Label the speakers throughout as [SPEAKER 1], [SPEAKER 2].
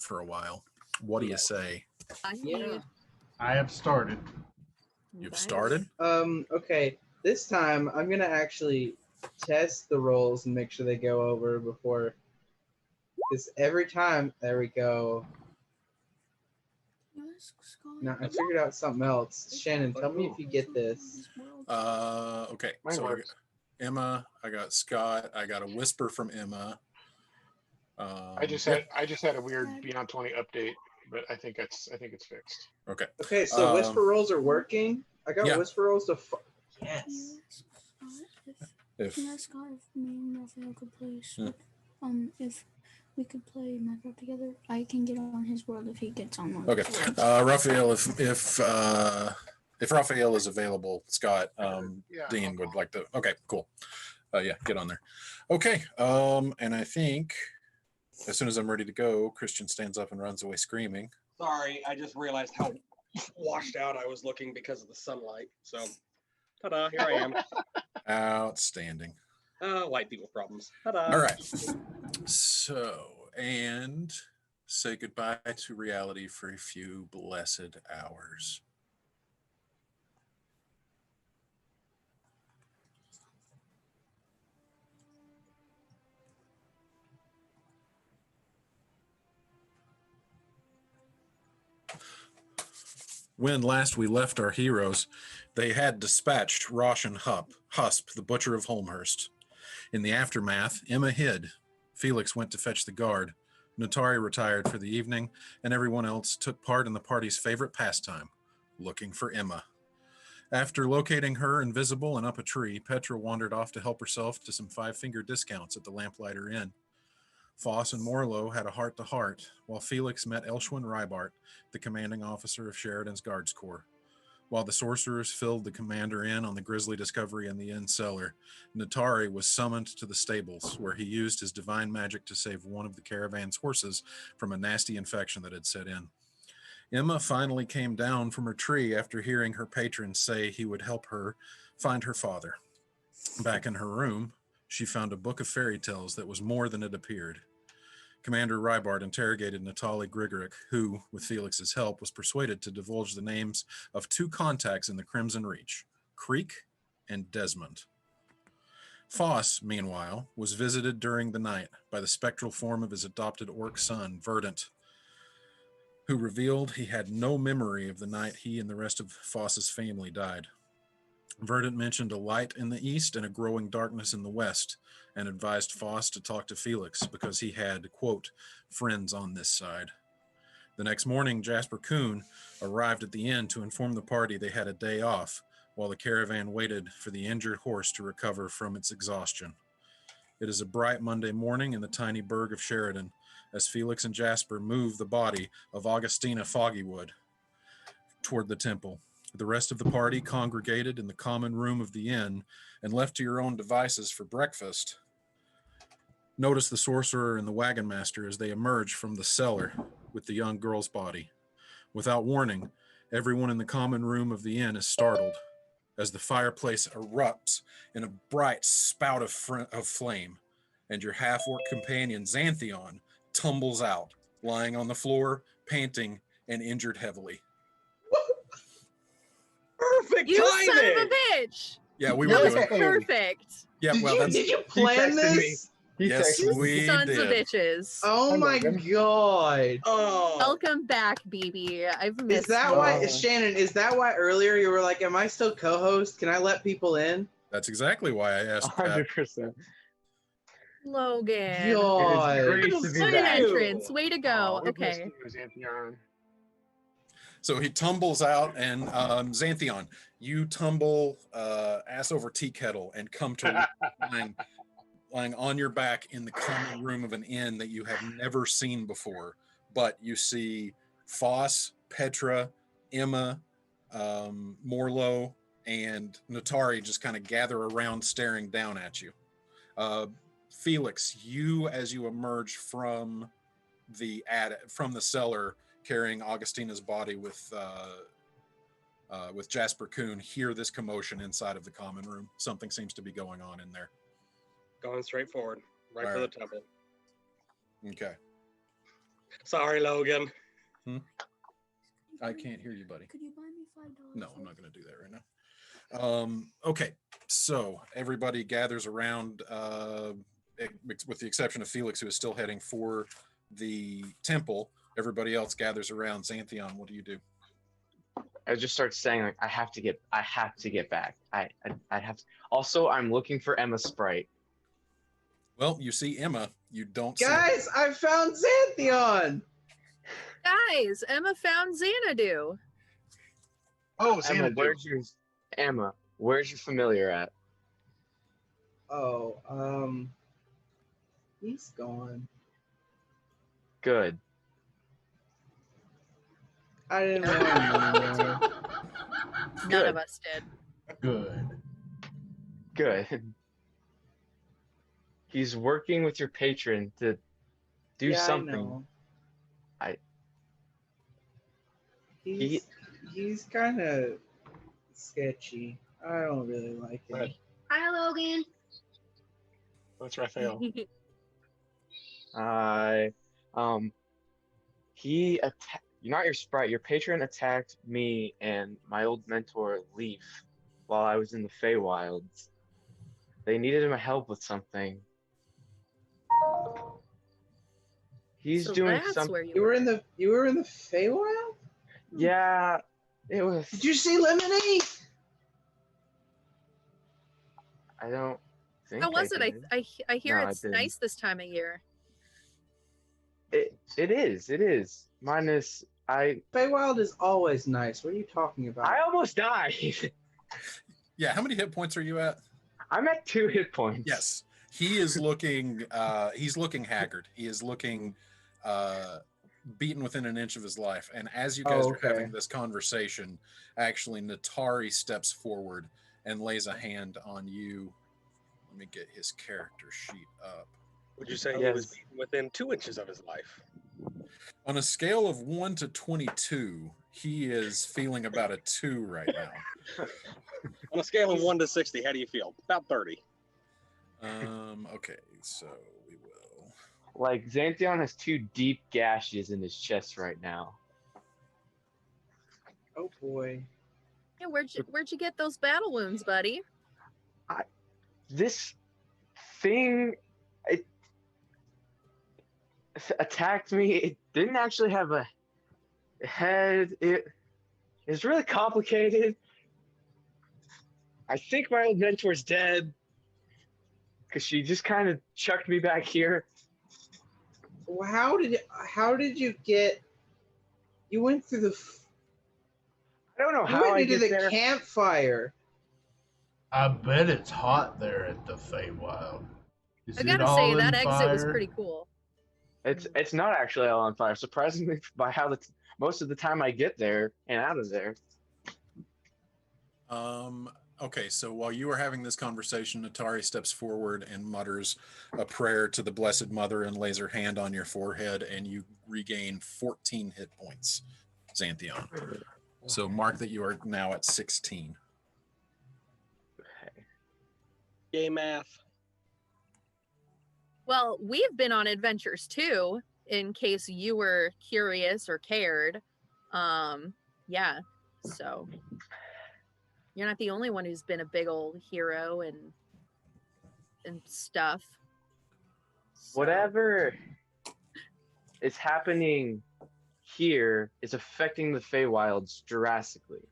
[SPEAKER 1] for a while. What do you say?
[SPEAKER 2] Yeah.
[SPEAKER 3] I have started.
[SPEAKER 1] You've started?
[SPEAKER 2] Okay. This time I'm gonna actually test the rolls and make sure they go over before. Because every time, there we go. Now I figured out something else. Shannon, tell me if you get this.
[SPEAKER 1] Okay.
[SPEAKER 4] Mine
[SPEAKER 1] So
[SPEAKER 4] works.
[SPEAKER 1] Emma, I got Scott. I got a whisper from Emma.
[SPEAKER 4] I just had a weird Beyond 20 update, but I think it's fixed.
[SPEAKER 1] Okay.
[SPEAKER 2] Okay, so whisper rolls are working. I got
[SPEAKER 1] yeah.
[SPEAKER 2] whisper rolls to. Yes.
[SPEAKER 1] If
[SPEAKER 5] Can I ask Scott if me and Raphael could play? If we could play Minecraft together, I can get on his world if he gets on one.
[SPEAKER 1] okay, Raphael, if Raphael is available, Scott,
[SPEAKER 4] Yeah,
[SPEAKER 1] Dean would like to. Okay, cool. Yeah, get on there. Okay, and I think as soon as I'm ready to go, Christian stands up and runs away screaming.
[SPEAKER 6] Sorry, I just realized how washed out I was looking because of the sunlight. So, ta-da! Here I am.
[SPEAKER 1] Outstanding.
[SPEAKER 6] White people problems. Ta-da!
[SPEAKER 1] All right. So, and say goodbye to reality for a few blessed hours. When last we left our heroes, they had dispatched Roshan Husp, the butcher of Holmhurst. In the aftermath, Emma hid. Felix went to fetch the guard. Natari retired for the evening, and everyone else took part in the party's favorite pastime, looking for Emma. After locating her invisible and up a tree, Petra wandered off to help herself to some 5-finger discounts at the Lamplighter Inn. Foss and Morlow had a heart-to-heart, while Felix met Elshwin Rybart, the commanding officer of Sheridan's Guards Corps. While the sorcerers filled the commander in on the grisly discovery in the inn cellar, Natari was summoned to the stables, where he used his divine magic to save one of the caravan's horses from a nasty infection that had set in. Emma finally came down from her tree after hearing her patron say he would help her find her father. Back in her room, she found a book of fairy tales that was more than it appeared. Commander Rybart interrogated Natalie Grigoric, who, with Felix's help, was persuaded to divulge the names of 2 contacts in the Crimson Reach, Creek and Desmond. Foss, meanwhile, was visited during the night by the spectral form of his adopted orc son, Verdant, who revealed he had no memory of the night he and the rest of Foss's family died. Verdant mentioned a light in the east and a growing darkness in the west, and advised Foss to talk to Felix because he had, quote, friends on this side. The next morning, Jasper Kuhn arrived at the inn to inform the party they had a day off, while the caravan waited for the injured horse to recover from its exhaustion. It is a bright Monday morning in the tiny burg of Sheridan, as Felix and Jasper move the body of Augustina Foggywood toward the temple. The rest of the party congregated in the common room of the inn and left to your own devices for breakfast. Notice the sorcerer and the wagon master as they emerge from the cellar with the young girl's body. Without warning, everyone in the common room of the inn is startled as the fireplace erupts in a bright spout of flame, and your half-orc companion Xanthion tumbles out, lying on the floor, panting and injured heavily.
[SPEAKER 6] Perfect
[SPEAKER 7] You
[SPEAKER 6] timing!
[SPEAKER 7] son of a bitch!
[SPEAKER 1] Yeah, we
[SPEAKER 7] That
[SPEAKER 1] were
[SPEAKER 7] was
[SPEAKER 1] doing.
[SPEAKER 7] perfect.
[SPEAKER 1] Yeah, well, that's
[SPEAKER 2] Did you plan
[SPEAKER 4] texted
[SPEAKER 2] this?
[SPEAKER 1] yes,
[SPEAKER 7] You
[SPEAKER 1] we
[SPEAKER 7] sons of
[SPEAKER 1] did.
[SPEAKER 7] bitches.
[SPEAKER 2] Oh
[SPEAKER 4] I
[SPEAKER 2] my
[SPEAKER 4] love him.
[SPEAKER 2] god!
[SPEAKER 6] Oh,
[SPEAKER 7] Welcome back, BB. I've missed
[SPEAKER 2] Is that
[SPEAKER 7] you.
[SPEAKER 2] why, Shannon? Is that why earlier you were like, "Am I still co-host? Can I let people in?"
[SPEAKER 1] That's exactly why I asked that.
[SPEAKER 4] 100%.
[SPEAKER 7] Logan?
[SPEAKER 2] God.
[SPEAKER 4] It is great to be
[SPEAKER 7] Sudden
[SPEAKER 4] back.
[SPEAKER 7] entrance. Way to go.
[SPEAKER 4] We've missed
[SPEAKER 7] Okay.
[SPEAKER 4] you, Xanthion.
[SPEAKER 1] So he tumbles out, and Xanthion, you tumble ass over tea kettle and come to lying on your back in the common room of an inn that you have never seen before. But you see Foss, Petra, Emma, Morlow, and Natari just kind of gather around staring down at you. Felix, you, as you emerge from the cellar carrying Augustina's body with Jasper Kuhn, hear this commotion inside of the common room. Something seems to be going on in there.
[SPEAKER 6] going straight forward, right
[SPEAKER 1] All
[SPEAKER 6] for the
[SPEAKER 1] right.
[SPEAKER 6] temple.
[SPEAKER 1] Okay.
[SPEAKER 6] Sorry, Logan.
[SPEAKER 1] I can't hear you, buddy.
[SPEAKER 5] Could you buy me $5?
[SPEAKER 1] No, I'm not going to do that right now. Okay, so everybody gathers around, with the exception of Felix, who is still heading for the temple. Everybody else gathers around. Xanthion, what do you do?
[SPEAKER 3] I just start saying like I have to get back. I have to. Also, I'm looking for Emma Sprite.
[SPEAKER 1] Well, you see Emma. You don't see her.
[SPEAKER 2] Guys, I found Xanthion!
[SPEAKER 7] Guys, Emma found Xanadu.
[SPEAKER 4] Oh,
[SPEAKER 3] Emma,
[SPEAKER 4] Xanadu.
[SPEAKER 3] where's your familiar at?
[SPEAKER 2] Oh, he's gone.
[SPEAKER 3] Good.
[SPEAKER 2] I didn't know him anymore.
[SPEAKER 7] None
[SPEAKER 3] Good.
[SPEAKER 7] of us did.
[SPEAKER 3] Good. He's working with your patron to do
[SPEAKER 2] Yeah, I
[SPEAKER 3] something.
[SPEAKER 2] know.
[SPEAKER 3] I-
[SPEAKER 2] He's kind of sketchy. I don't really like him.
[SPEAKER 4] Right.
[SPEAKER 8] Hi, Logan.
[SPEAKER 4] That's Raphael.
[SPEAKER 3] Not your sprite. Your patron attacked me and my old mentor Leaf while I was in the Feywilds. They needed my help with something. He's
[SPEAKER 7] So
[SPEAKER 3] doing
[SPEAKER 7] that's
[SPEAKER 3] something.
[SPEAKER 7] where you
[SPEAKER 2] You
[SPEAKER 7] were.
[SPEAKER 2] were in the Feywild?
[SPEAKER 3] Yeah, it was.
[SPEAKER 2] Did you see Lemony?
[SPEAKER 3] I don't think.
[SPEAKER 7] How was it?
[SPEAKER 3] did.
[SPEAKER 7] I hear
[SPEAKER 3] No, I
[SPEAKER 7] it's
[SPEAKER 3] didn't.
[SPEAKER 7] nice this time of year.
[SPEAKER 3] It is. Minus
[SPEAKER 2] Feywild is always nice. What are you talking about?
[SPEAKER 3] I almost died.
[SPEAKER 1] Yeah, how many hit points are you at?
[SPEAKER 3] I'm at 2 hit points.
[SPEAKER 1] Yes, he is looking. He's looking haggard. He is looking beaten within an inch of his life. And as you guys
[SPEAKER 2] Oh,
[SPEAKER 1] are
[SPEAKER 2] okay.
[SPEAKER 1] having this conversation, actually, Natari steps forward and lays a hand on you. Let me get his character sheet up.
[SPEAKER 6] Would you say he
[SPEAKER 3] Yes.
[SPEAKER 6] was beaten within 2 inches of his life?
[SPEAKER 1] On a scale of 1 to 22, he is feeling about a 2 right now.
[SPEAKER 6] On a scale of 1 to 60, how do you feel? About 30.
[SPEAKER 1] Okay, so we will.
[SPEAKER 3] Like Xanthion has 2 deep gashes in his chest right now.
[SPEAKER 2] Oh boy.
[SPEAKER 7] Yeah, where'd you get those battle wounds, buddy?
[SPEAKER 3] This thing, it attacked me. It didn't actually have a head. It's really complicated. I think my old mentor's dead because she just kind of chucked me back here.
[SPEAKER 2] Well, how did you get? You went through the.
[SPEAKER 3] I don't know
[SPEAKER 2] You
[SPEAKER 3] how
[SPEAKER 2] went
[SPEAKER 3] I
[SPEAKER 2] into
[SPEAKER 3] get
[SPEAKER 2] the
[SPEAKER 3] there.
[SPEAKER 2] campfire.
[SPEAKER 9] I bet it's hot there at the Feywild. Is
[SPEAKER 7] I
[SPEAKER 9] it
[SPEAKER 7] gotta
[SPEAKER 9] all
[SPEAKER 7] say
[SPEAKER 9] in
[SPEAKER 7] that exit was
[SPEAKER 9] fire?
[SPEAKER 7] pretty cool.
[SPEAKER 3] It's not actually all on fire. Surprisingly, by how most of the time I get there and out of there.
[SPEAKER 1] Okay, so while you are having this conversation, Natari steps forward and mutters a prayer to the Blessed Mother and lays her hand on your forehead, and you regain 14 hit points, Xanthion. So mark that you are now at 16.
[SPEAKER 6] Yay, math.
[SPEAKER 7] Well, we've been on adventures too, in case you were curious or cared. Yeah, so you're not the only one who's been a big old hero and stuff. So-
[SPEAKER 3] Whatever is happening here is affecting the Feywilds drastically.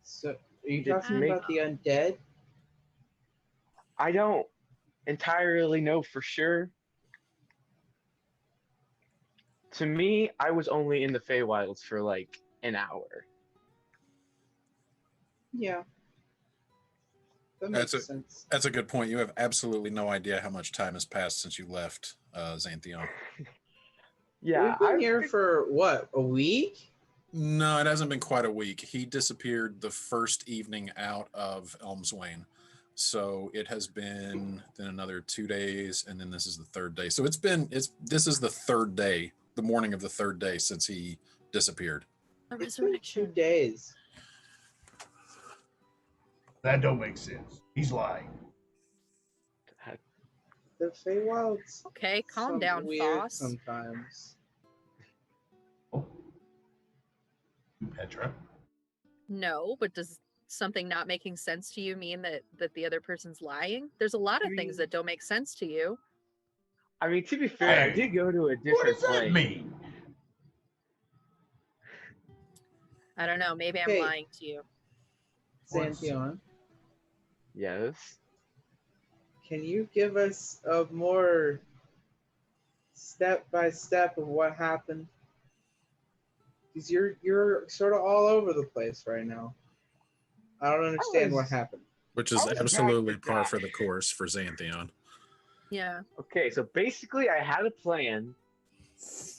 [SPEAKER 2] So, are you
[SPEAKER 3] Did
[SPEAKER 2] talking
[SPEAKER 3] make-
[SPEAKER 2] about the undead?
[SPEAKER 3] I don't entirely know for sure. To me, I was only in the Feywilds for like an hour.
[SPEAKER 2] Yeah. That makes
[SPEAKER 1] That's
[SPEAKER 2] sense.
[SPEAKER 1] That's a good point. You have absolutely no idea how much time has passed since you left Xanthion.
[SPEAKER 3] Yeah,
[SPEAKER 2] We've been here for what, a week?
[SPEAKER 1] No, it hasn't been quite a week. He disappeared the first evening out of Elmswain. So it has been then another 2 days, and then this is the third day. So this is the third day, the morning of the third day since he disappeared.
[SPEAKER 7] A
[SPEAKER 2] It's been 2
[SPEAKER 7] resurrection.
[SPEAKER 2] days.
[SPEAKER 9] That don't make sense. He's lying.
[SPEAKER 2] The Feywild's
[SPEAKER 7] Okay, calm
[SPEAKER 2] some
[SPEAKER 7] down,
[SPEAKER 2] weird
[SPEAKER 7] Foss.
[SPEAKER 2] sometimes.
[SPEAKER 9] Oh. Petra.
[SPEAKER 7] No, but does something not making sense to you mean that the other person's lying? There's a lot of things that don't make sense to you.
[SPEAKER 3] I mean, to be fair, I
[SPEAKER 9] Hey,
[SPEAKER 3] did go to a
[SPEAKER 9] What
[SPEAKER 3] different
[SPEAKER 9] does that
[SPEAKER 3] place.
[SPEAKER 9] mean?
[SPEAKER 7] I don't know. Maybe I'm
[SPEAKER 2] Okay.
[SPEAKER 7] lying to you.
[SPEAKER 2] Xanthion,
[SPEAKER 3] Yes.
[SPEAKER 2] can you give us a more step by step of what happened? Because you're sort of all over the place right now. I don't understand what
[SPEAKER 3] was-
[SPEAKER 2] happened.
[SPEAKER 1] Which is
[SPEAKER 3] I was
[SPEAKER 1] absolutely
[SPEAKER 3] back to
[SPEAKER 1] par
[SPEAKER 3] that.
[SPEAKER 1] for the course for Xanthion.
[SPEAKER 7] Yeah.
[SPEAKER 3] Okay, so basically, I had a plan.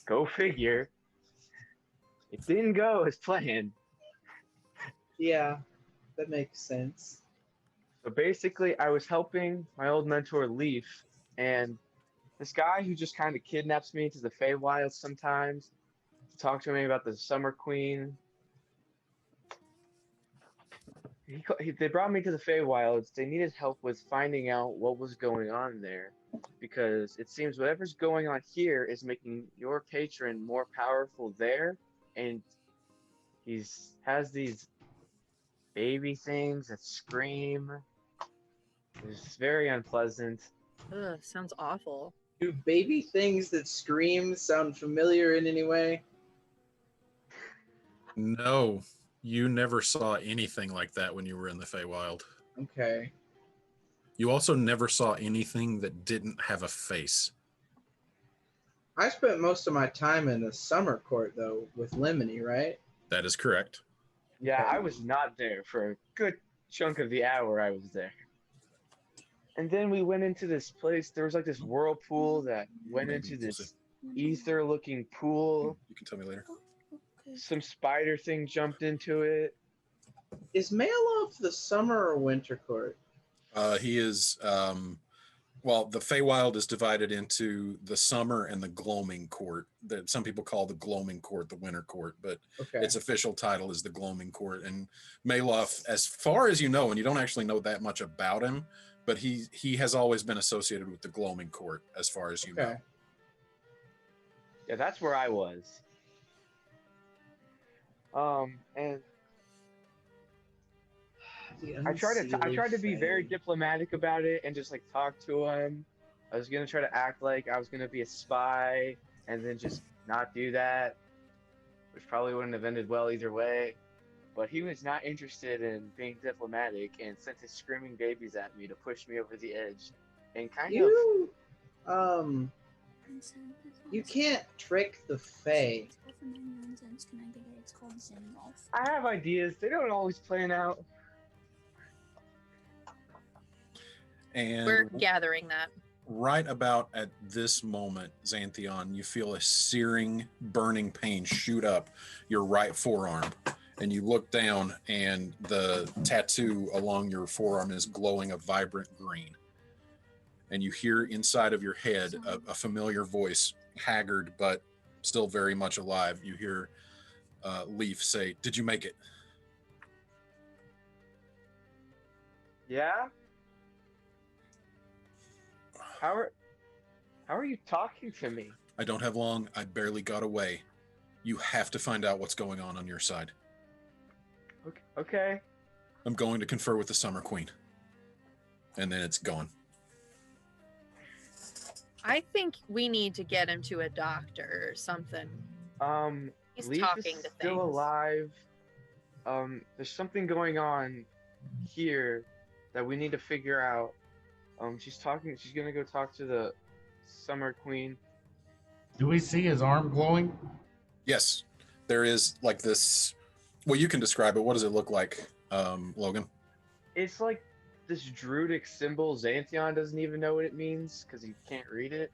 [SPEAKER 3] Go figure. It didn't go as planned.
[SPEAKER 2] Yeah, that makes sense.
[SPEAKER 3] So basically, I was helping my old mentor Leaf, and this guy who just kind of kidnaps me to the Feywild sometimes to talk to me about the Summer Queen. They brought me to the Feywilds. They needed help with finding out what was going on there, because it seems whatever's going on here is making your patron more powerful there, and has these baby things that scream. It's very unpleasant.
[SPEAKER 7] Ugh, sounds awful.
[SPEAKER 2] Do baby things that scream sound familiar in any way?
[SPEAKER 1] No, you never saw anything like that when you were in the Feywild.
[SPEAKER 2] Okay.
[SPEAKER 1] You also never saw anything that didn't have a face.
[SPEAKER 2] I spent most of my time in the summer court though with Lemony, right?
[SPEAKER 1] That is correct.
[SPEAKER 3] Yeah,
[SPEAKER 2] Okay.
[SPEAKER 3] I was not there for a good chunk of the hour I was there. And then we went into this place. There was like this whirlpool that went
[SPEAKER 1] Maybe
[SPEAKER 3] into
[SPEAKER 1] we'll
[SPEAKER 3] this
[SPEAKER 1] see.
[SPEAKER 3] ether-looking pool.
[SPEAKER 1] You can tell me later.
[SPEAKER 5] Okay.
[SPEAKER 3] Some spider thing jumped into it.
[SPEAKER 2] Is Maaloff the summer or winter court?
[SPEAKER 1] He is, well, the Feywild is divided into the summer and the gloaming court. That some people call the gloaming court the winter court, but
[SPEAKER 2] Okay.
[SPEAKER 1] its official title is the gloaming court. And Maaloff, as far as you know, and you don't actually know that much about him, but he has always been associated with the gloaming court, as far as you know.
[SPEAKER 2] Okay.
[SPEAKER 3] Yeah, that's where I was. And I tried to be very diplomatic about it and just like talk to him. I was gonna try to act like I was gonna be a spy and then just not do that, which probably wouldn't have ended well either way. But he was not interested in being diplomatic and sent his screaming babies at me to push me over the edge. And
[SPEAKER 2] You can't trick the Fae.
[SPEAKER 5] It's called Zenwolf.
[SPEAKER 3] I have ideas. They don't always plan out.
[SPEAKER 1] And
[SPEAKER 7] We're gathering that.
[SPEAKER 1] right about at this moment, Xanthion, you feel a searing, burning pain shoot up your right forearm. And you look down, and the tattoo along your forearm is glowing a vibrant green. And you hear inside of your head a familiar voice, haggard but still very much alive. You hear Leaf say, "Did you make it?"
[SPEAKER 3] Yeah? How are you talking to me?
[SPEAKER 1] I don't have long. I barely got away. You have to find out what's going on your side.
[SPEAKER 3] Okay.
[SPEAKER 1] I'm going to confer with the Summer Queen. And then it's gone.
[SPEAKER 7] I think we need to get him to a doctor or something. He's
[SPEAKER 3] Leaf
[SPEAKER 7] talking
[SPEAKER 3] is
[SPEAKER 7] to
[SPEAKER 3] still
[SPEAKER 7] things.
[SPEAKER 3] alive. There's something going on here that we need to figure out. She's gonna go talk to the Summer Queen.
[SPEAKER 9] Do we see his arm glowing?
[SPEAKER 1] Yes, there is like this. Well, you can describe it. What does it look like, Logan?
[SPEAKER 3] It's like this druidic symbol. Xanthion doesn't even know what it means because he can't read it.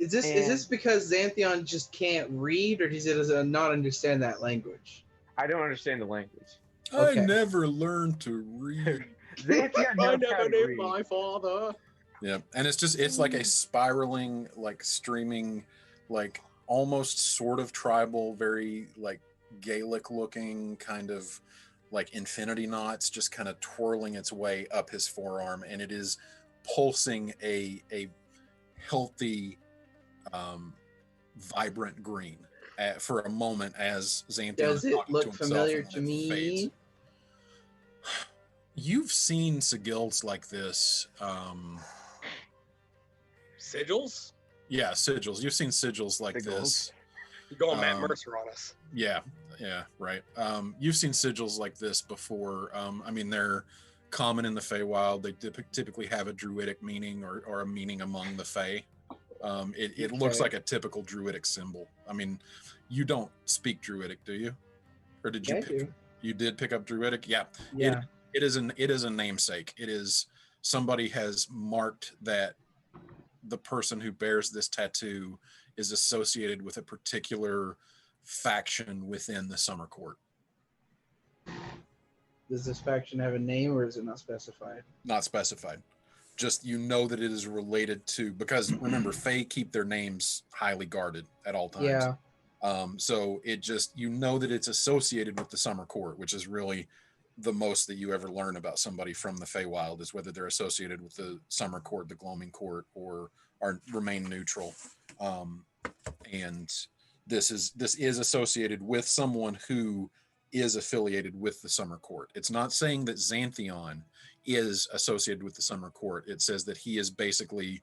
[SPEAKER 2] Is this because Xanthion just can't read, or does it not understand that language?
[SPEAKER 3] I don't understand the language.
[SPEAKER 2] Okay.
[SPEAKER 1] I never learned to read.
[SPEAKER 3] Xanthion knows how to read.
[SPEAKER 6] my father.
[SPEAKER 1] Yeah, and it's like a spiraling, like streaming, like almost sort of tribal, very like Gaelic looking kind of like infinity knots just kind of twirling its way up his forearm, and it is pulsing a healthy, vibrant green for a moment as Xanthion
[SPEAKER 2] Does
[SPEAKER 1] is
[SPEAKER 2] it
[SPEAKER 1] talking
[SPEAKER 2] look
[SPEAKER 1] to himself,
[SPEAKER 2] familiar
[SPEAKER 1] and
[SPEAKER 2] to
[SPEAKER 1] then it fades.
[SPEAKER 2] me?
[SPEAKER 1] You've seen sigils like this.
[SPEAKER 6] Sigils?
[SPEAKER 1] Yeah, sigils. You've seen sigils like
[SPEAKER 3] Sigils.
[SPEAKER 1] this.
[SPEAKER 6] You're going Matt
[SPEAKER 1] Um,
[SPEAKER 6] Mercer on us.
[SPEAKER 1] Yeah, right. You've seen sigils like this before. I mean, they're common in the Feywild. They typically have a druidic meaning or a meaning among the Fey. It looks
[SPEAKER 2] Okay.
[SPEAKER 1] like a typical druidic symbol. I mean, you don't speak druidic, do you? Or did you?
[SPEAKER 2] Yeah, I do.
[SPEAKER 1] You did pick up druidic? Yeah.
[SPEAKER 2] Yeah.
[SPEAKER 1] It is a namesake. It is somebody has marked that the person who bears this tattoo is associated with a particular faction within the Summer Court.
[SPEAKER 2] Does this faction have a name, or is it not specified?
[SPEAKER 1] Not specified. Just you know that it is related to, because remember, Fae keep their names highly guarded at all times.
[SPEAKER 2] Yeah.
[SPEAKER 1] So it just, you know that it's associated with the Summer Court, which is really the most that you ever learn about somebody from the Feywild, is whether they're associated with the Summer Court, the Gloaming Court, or remain neutral. And this is associated with someone who is affiliated with the Summer Court. It's not saying that Xanthion is associated with the Summer Court. It says that he is basically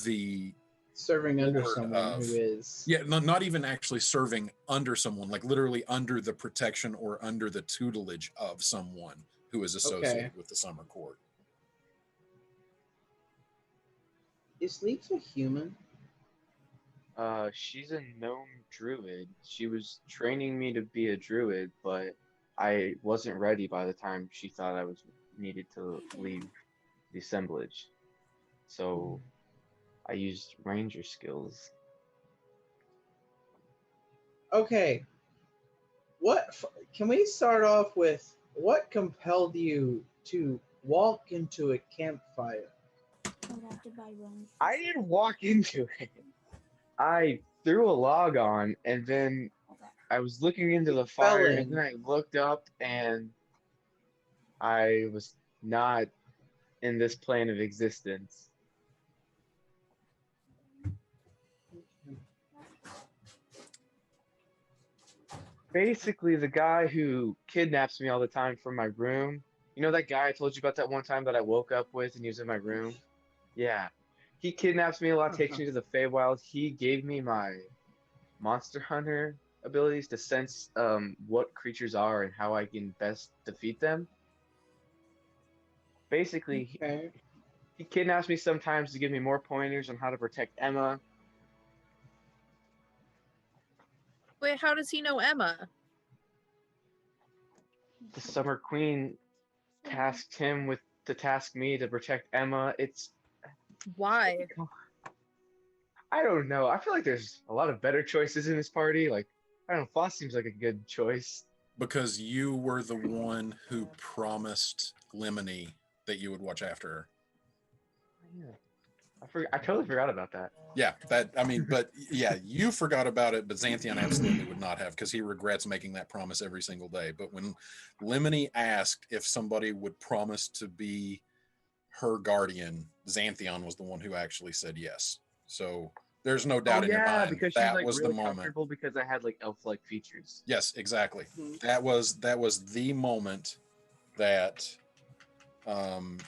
[SPEAKER 1] the
[SPEAKER 2] Serving under
[SPEAKER 1] Lord
[SPEAKER 2] someone
[SPEAKER 1] of-
[SPEAKER 2] who is.
[SPEAKER 1] yeah, not even actually serving under someone, like literally under the protection or under the tutelage of someone who is associated with the Summer Court.
[SPEAKER 2] Is Leaf a human?
[SPEAKER 3] She's a gnome druid. She was training me to be a druid, but I wasn't ready by the time she thought I was needed to leave the assemblage. So I used ranger skills.
[SPEAKER 2] Okay. Can we start off with what compelled you to walk into a campfire?
[SPEAKER 5] I would have to buy rum.
[SPEAKER 3] I didn't walk into it. I threw a log on, and then I was looking into the fire, and then I looked up, and I was not in this plane of existence. Basically, the guy who kidnaps me all the time from my room, you know that guy I told you about that one time that I woke up with and he was in my room? Yeah. He kidnaps me a lot, takes me to the Feywild. He gave me my Monster Hunter abilities to sense what creatures are and how I can best defeat them. Basically,
[SPEAKER 2] Okay.
[SPEAKER 3] he kidnaps me sometimes to give me more pointers on how to protect Emma.
[SPEAKER 7] Wait, how does he know Emma?
[SPEAKER 3] The Summer Queen tasked him to task me to protect Emma. It's
[SPEAKER 7] Why?
[SPEAKER 3] I don't know. I feel like there's a lot of better choices in this party. Like, I don't know, Foss seems like a good choice.
[SPEAKER 1] Because you were the one who promised Lemony that you would watch after her.
[SPEAKER 3] Yeah. I totally forgot about that.
[SPEAKER 1] Yeah, but yeah, you forgot about it, but Xanthion absolutely would not have, because he regrets making that promise every single day. But when Lemony asked if somebody would promise to be her guardian, Xanthion was the one who actually said yes. So there's no doubt in your mind
[SPEAKER 3] because
[SPEAKER 1] that
[SPEAKER 3] she's like
[SPEAKER 1] was
[SPEAKER 3] really
[SPEAKER 1] the moment.
[SPEAKER 3] comfortable because I had like elf-like features.
[SPEAKER 1] Yes, exactly.
[SPEAKER 2] Mhm.
[SPEAKER 1] That was the moment that Xanthion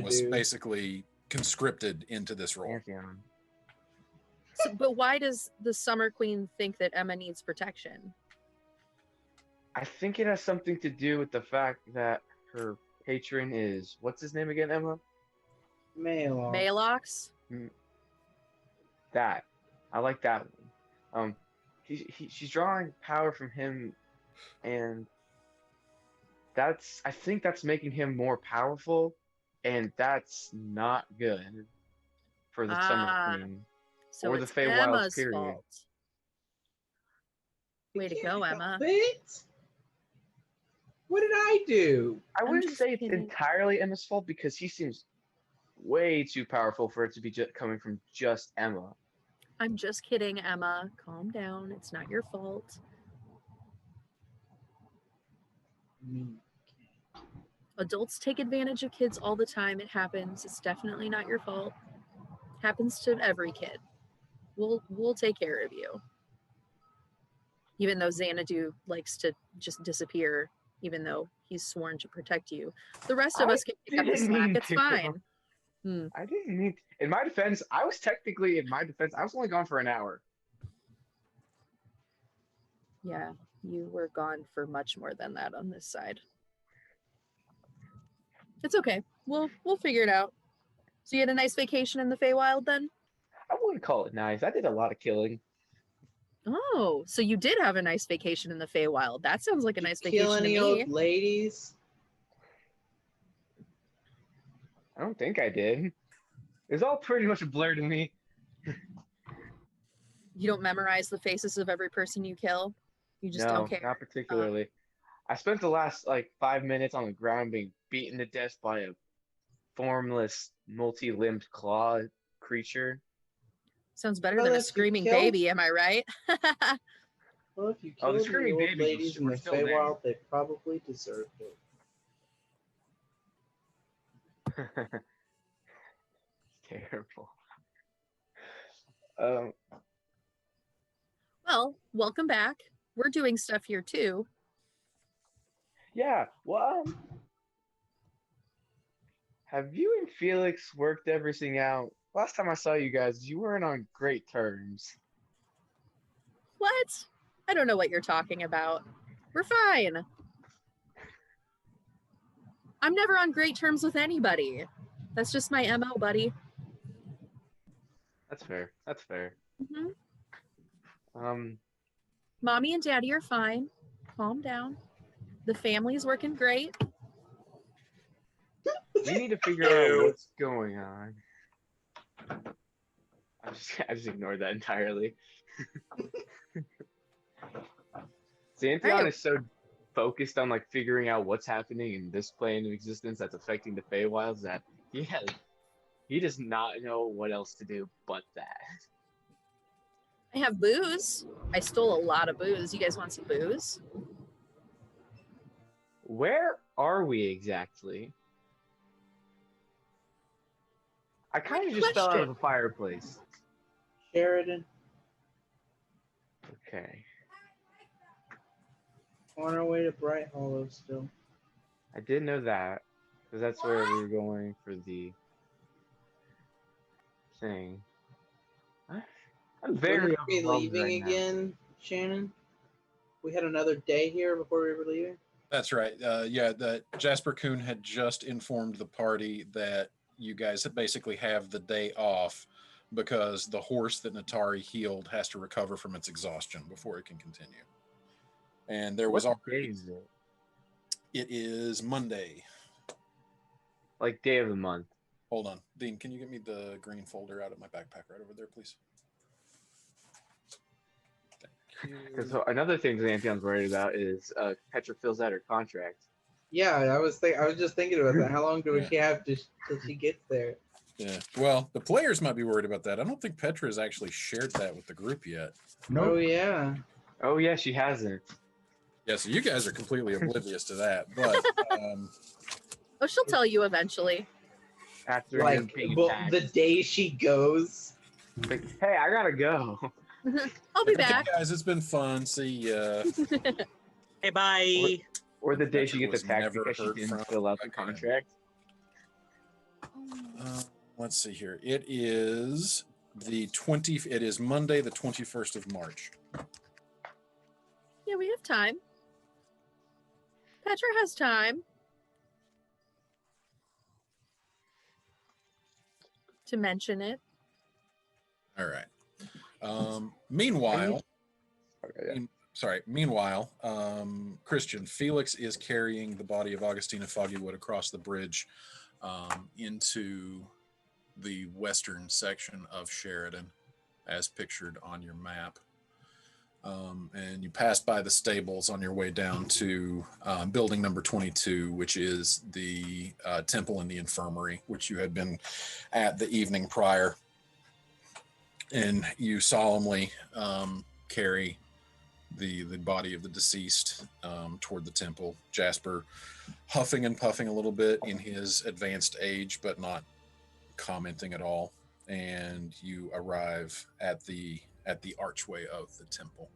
[SPEAKER 1] was
[SPEAKER 2] Xanadu.
[SPEAKER 1] basically conscripted into this role.
[SPEAKER 3] Pantheon.
[SPEAKER 7] But why does the Summer Queen think that Emma needs protection?
[SPEAKER 3] I think it has something to do with the fact that her patron is what's his name again, Emma?
[SPEAKER 2] Male.
[SPEAKER 7] Malox?
[SPEAKER 3] That. I like that one. She's drawing power from him, and I think that's making him more powerful, and that's not good for the Summer Queen.
[SPEAKER 7] So
[SPEAKER 3] Or the
[SPEAKER 7] it's
[SPEAKER 3] Feywilds,
[SPEAKER 7] Emma's
[SPEAKER 3] period.
[SPEAKER 7] fault. Way to go, Emma.
[SPEAKER 2] What? What did I do?
[SPEAKER 3] I
[SPEAKER 5] I'm
[SPEAKER 3] wouldn't
[SPEAKER 5] just
[SPEAKER 3] say it's
[SPEAKER 5] kidding.
[SPEAKER 3] entirely Emma's fault because he seems way too powerful for it to be coming from just Emma.
[SPEAKER 7] I'm just kidding, Emma. Calm down. It's not your fault. Adults take advantage of kids all the time. It happens. It's definitely not your fault. Happens to every kid. We'll take care of you. Even though Xanadu likes to just disappear, even though he's sworn to protect you. The rest of
[SPEAKER 3] I
[SPEAKER 7] us can pick up the
[SPEAKER 3] didn't
[SPEAKER 7] slack.
[SPEAKER 3] mean
[SPEAKER 7] It's
[SPEAKER 3] to.
[SPEAKER 7] fine.
[SPEAKER 3] I didn't mean. In my defense, I was only gone for an hour.
[SPEAKER 7] Yeah, you were gone for much more than that on this side. It's okay. We'll figure it out. So you had a nice vacation in the Feywild then?
[SPEAKER 3] I wouldn't call it nice. I did a lot of killing.
[SPEAKER 7] Oh, so you did have a nice vacation in the Feywild. That sounds like a nice vacation
[SPEAKER 2] Kill
[SPEAKER 7] to
[SPEAKER 2] any
[SPEAKER 7] me.
[SPEAKER 2] old ladies?
[SPEAKER 3] I don't think I did. It's all pretty much a blur to me.
[SPEAKER 7] You don't memorize the faces of every person you kill? You just
[SPEAKER 3] No,
[SPEAKER 7] don't care?
[SPEAKER 3] not particularly. I spent the last like 5 minutes on the ground being beaten to death by a formless, multi-limbed claw creature.
[SPEAKER 7] Sounds better
[SPEAKER 2] Well,
[SPEAKER 7] than a
[SPEAKER 2] if you
[SPEAKER 7] screaming
[SPEAKER 2] kill-
[SPEAKER 7] baby, am I right?
[SPEAKER 2] Well, if you
[SPEAKER 3] Oh, the
[SPEAKER 2] killed the
[SPEAKER 3] screaming
[SPEAKER 2] old
[SPEAKER 3] babies
[SPEAKER 2] ladies in
[SPEAKER 3] were
[SPEAKER 2] the
[SPEAKER 3] still there.
[SPEAKER 2] Feywild, they probably deserved it.
[SPEAKER 3] Terrible.
[SPEAKER 7] Well, welcome back. We're doing stuff here too.
[SPEAKER 3] Yeah. Well, have you and Felix worked everything out? Last time I saw you guys, you weren't on great terms.
[SPEAKER 7] What? I don't know what you're talking about. We're fine. I'm never on great terms with anybody. That's just my MO, buddy.
[SPEAKER 3] That's fair. That's fair.
[SPEAKER 7] hmm Mommy and Daddy are fine. Calm down. The family's working great.
[SPEAKER 3] We need to figure out what's going on. I just ignored that entirely. Xanthion
[SPEAKER 7] Alright.
[SPEAKER 3] is so focused on like figuring out what's happening in this plane of existence that's affecting the Feywilds that he does not know what else to do but that.
[SPEAKER 7] I have booze. I stole a lot of booze. You guys want some booze?
[SPEAKER 3] Where are we exactly? I kind of
[SPEAKER 7] Good
[SPEAKER 3] just fell out of
[SPEAKER 7] question.
[SPEAKER 3] the fireplace.
[SPEAKER 2] Sheridan,
[SPEAKER 3] Okay.
[SPEAKER 2] on our way to Bright Hollow still.
[SPEAKER 3] I did know that, because that's where we were going for the thing. I'm very
[SPEAKER 2] Wouldn't we be
[SPEAKER 3] overwhelmed
[SPEAKER 2] leaving
[SPEAKER 3] right now.
[SPEAKER 2] again, Shannon? We had another day here before we were leaving.
[SPEAKER 1] That's right. That Jasper Kuhn had just informed the party that you guys basically have the day off because the horse that Natari healed has to recover from its exhaustion before it can continue. And there was
[SPEAKER 3] What day
[SPEAKER 1] already.
[SPEAKER 3] is it?
[SPEAKER 1] It is Monday.
[SPEAKER 3] Like day of the month.
[SPEAKER 1] Hold on, Dean. Can you get me the green folder out of my backpack right over there, please? Thank you.
[SPEAKER 3] So another thing Xanthion's worried about is Petra fills out her contract.
[SPEAKER 2] Yeah, I was just thinking about that. How long do we have till she gets there?
[SPEAKER 1] Yeah. Well, the players might be worried about that. I don't think Petra has actually shared that with the group yet.
[SPEAKER 2] Oh yeah.
[SPEAKER 3] Oh yeah, she hasn't.
[SPEAKER 1] Yeah, so you guys are completely oblivious to that. But
[SPEAKER 7] Oh, she'll tell you eventually.
[SPEAKER 3] After him
[SPEAKER 2] Like
[SPEAKER 3] being
[SPEAKER 2] well,
[SPEAKER 3] attacked.
[SPEAKER 2] the day she goes.
[SPEAKER 3] Like, hey, I gotta go.
[SPEAKER 7] I'll be
[SPEAKER 1] okay,
[SPEAKER 7] back.
[SPEAKER 1] guys, it's been fun. See ya.
[SPEAKER 6] Hey, bye.
[SPEAKER 3] Or the day
[SPEAKER 1] Petra
[SPEAKER 3] she gets
[SPEAKER 1] was
[SPEAKER 3] attacked
[SPEAKER 1] never
[SPEAKER 3] because she
[SPEAKER 1] heard
[SPEAKER 3] didn't
[SPEAKER 1] from
[SPEAKER 3] fill out the
[SPEAKER 1] again.
[SPEAKER 3] contract.
[SPEAKER 1] Let's see here. It is the 20. It is Monday, the 21st of March.
[SPEAKER 7] Yeah, we have time. Petra has time to mention it.
[SPEAKER 1] All right. Meanwhile, Christian, Felix is carrying the body of Augustina Foggywood across the bridge into the western section of Sheridan, as pictured on your map. And you pass by the stables on your way down to building number 22, which is the temple and the infirmary, which you had been at the evening prior. And you solemnly carry the body of the deceased toward the temple. Jasper huffing and puffing a little bit in his advanced age, but not commenting at all. And you arrive at the archway of the temple.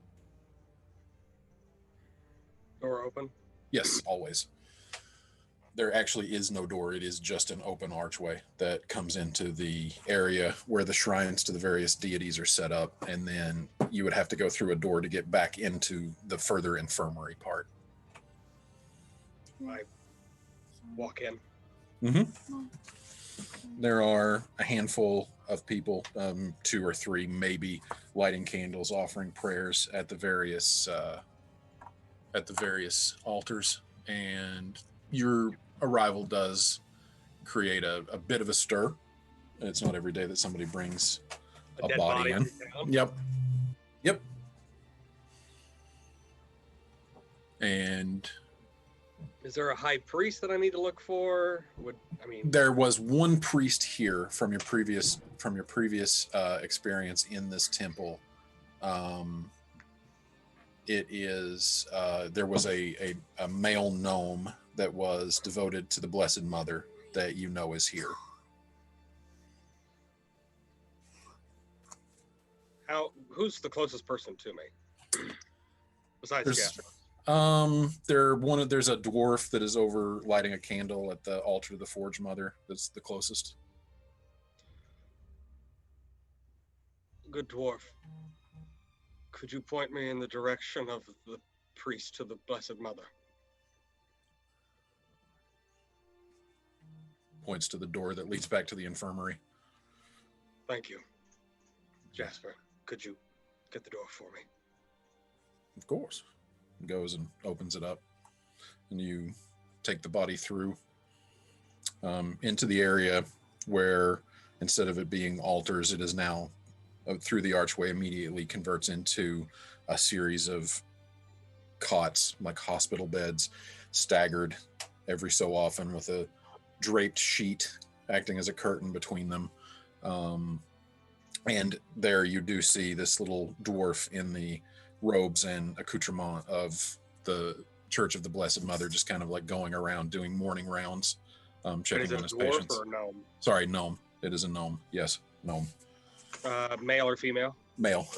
[SPEAKER 6] Door open.
[SPEAKER 1] Yes, always. There actually is no door. It is just an open archway that comes into the area where the shrines to the various deities are set up. And then you would have to go through a door to get back into the further infirmary part.
[SPEAKER 6] I walk in.
[SPEAKER 1] Mm-hmm. There are a handful of people, 2 or 3 maybe, lighting candles, offering prayers at the various altars. And your arrival does create a bit of a stir. It's not every day that somebody brings a
[SPEAKER 6] dead
[SPEAKER 1] body in.
[SPEAKER 6] down.
[SPEAKER 1] Yep. And
[SPEAKER 6] Is there a high priest that I need to look for?
[SPEAKER 1] there was one priest here from your previous experience in this temple. It is there was a male gnome that was devoted to the Blessed Mother that you know is here.
[SPEAKER 6] Who's the closest person to me besides
[SPEAKER 1] There's
[SPEAKER 6] Jasper?
[SPEAKER 1] there's a dwarf that is over lighting a candle at the altar of the Forge Mother. That's the closest.
[SPEAKER 6] Good dwarf. Could you point me in the direction of the priest to the Blessed Mother?
[SPEAKER 1] Points to the door that leads back to the infirmary.
[SPEAKER 6] Thank you. Jasper, could you get the door for me?
[SPEAKER 1] Of course. Goes and opens it up, and you take the body through into the area where, instead of it being altars, it is now through the archway immediately converts into a series of cots, like hospital beds, staggered every so often with a draped sheet acting as a curtain between them. And there you do see this little dwarf in the robes and accoutrement of the Church of the Blessed Mother, just kind of like going around doing morning rounds, checking on his patients.
[SPEAKER 6] Or gnome?
[SPEAKER 1] Sorry, gnome. It is a gnome. Yes, gnome.
[SPEAKER 6] Male or female?
[SPEAKER 1] Male.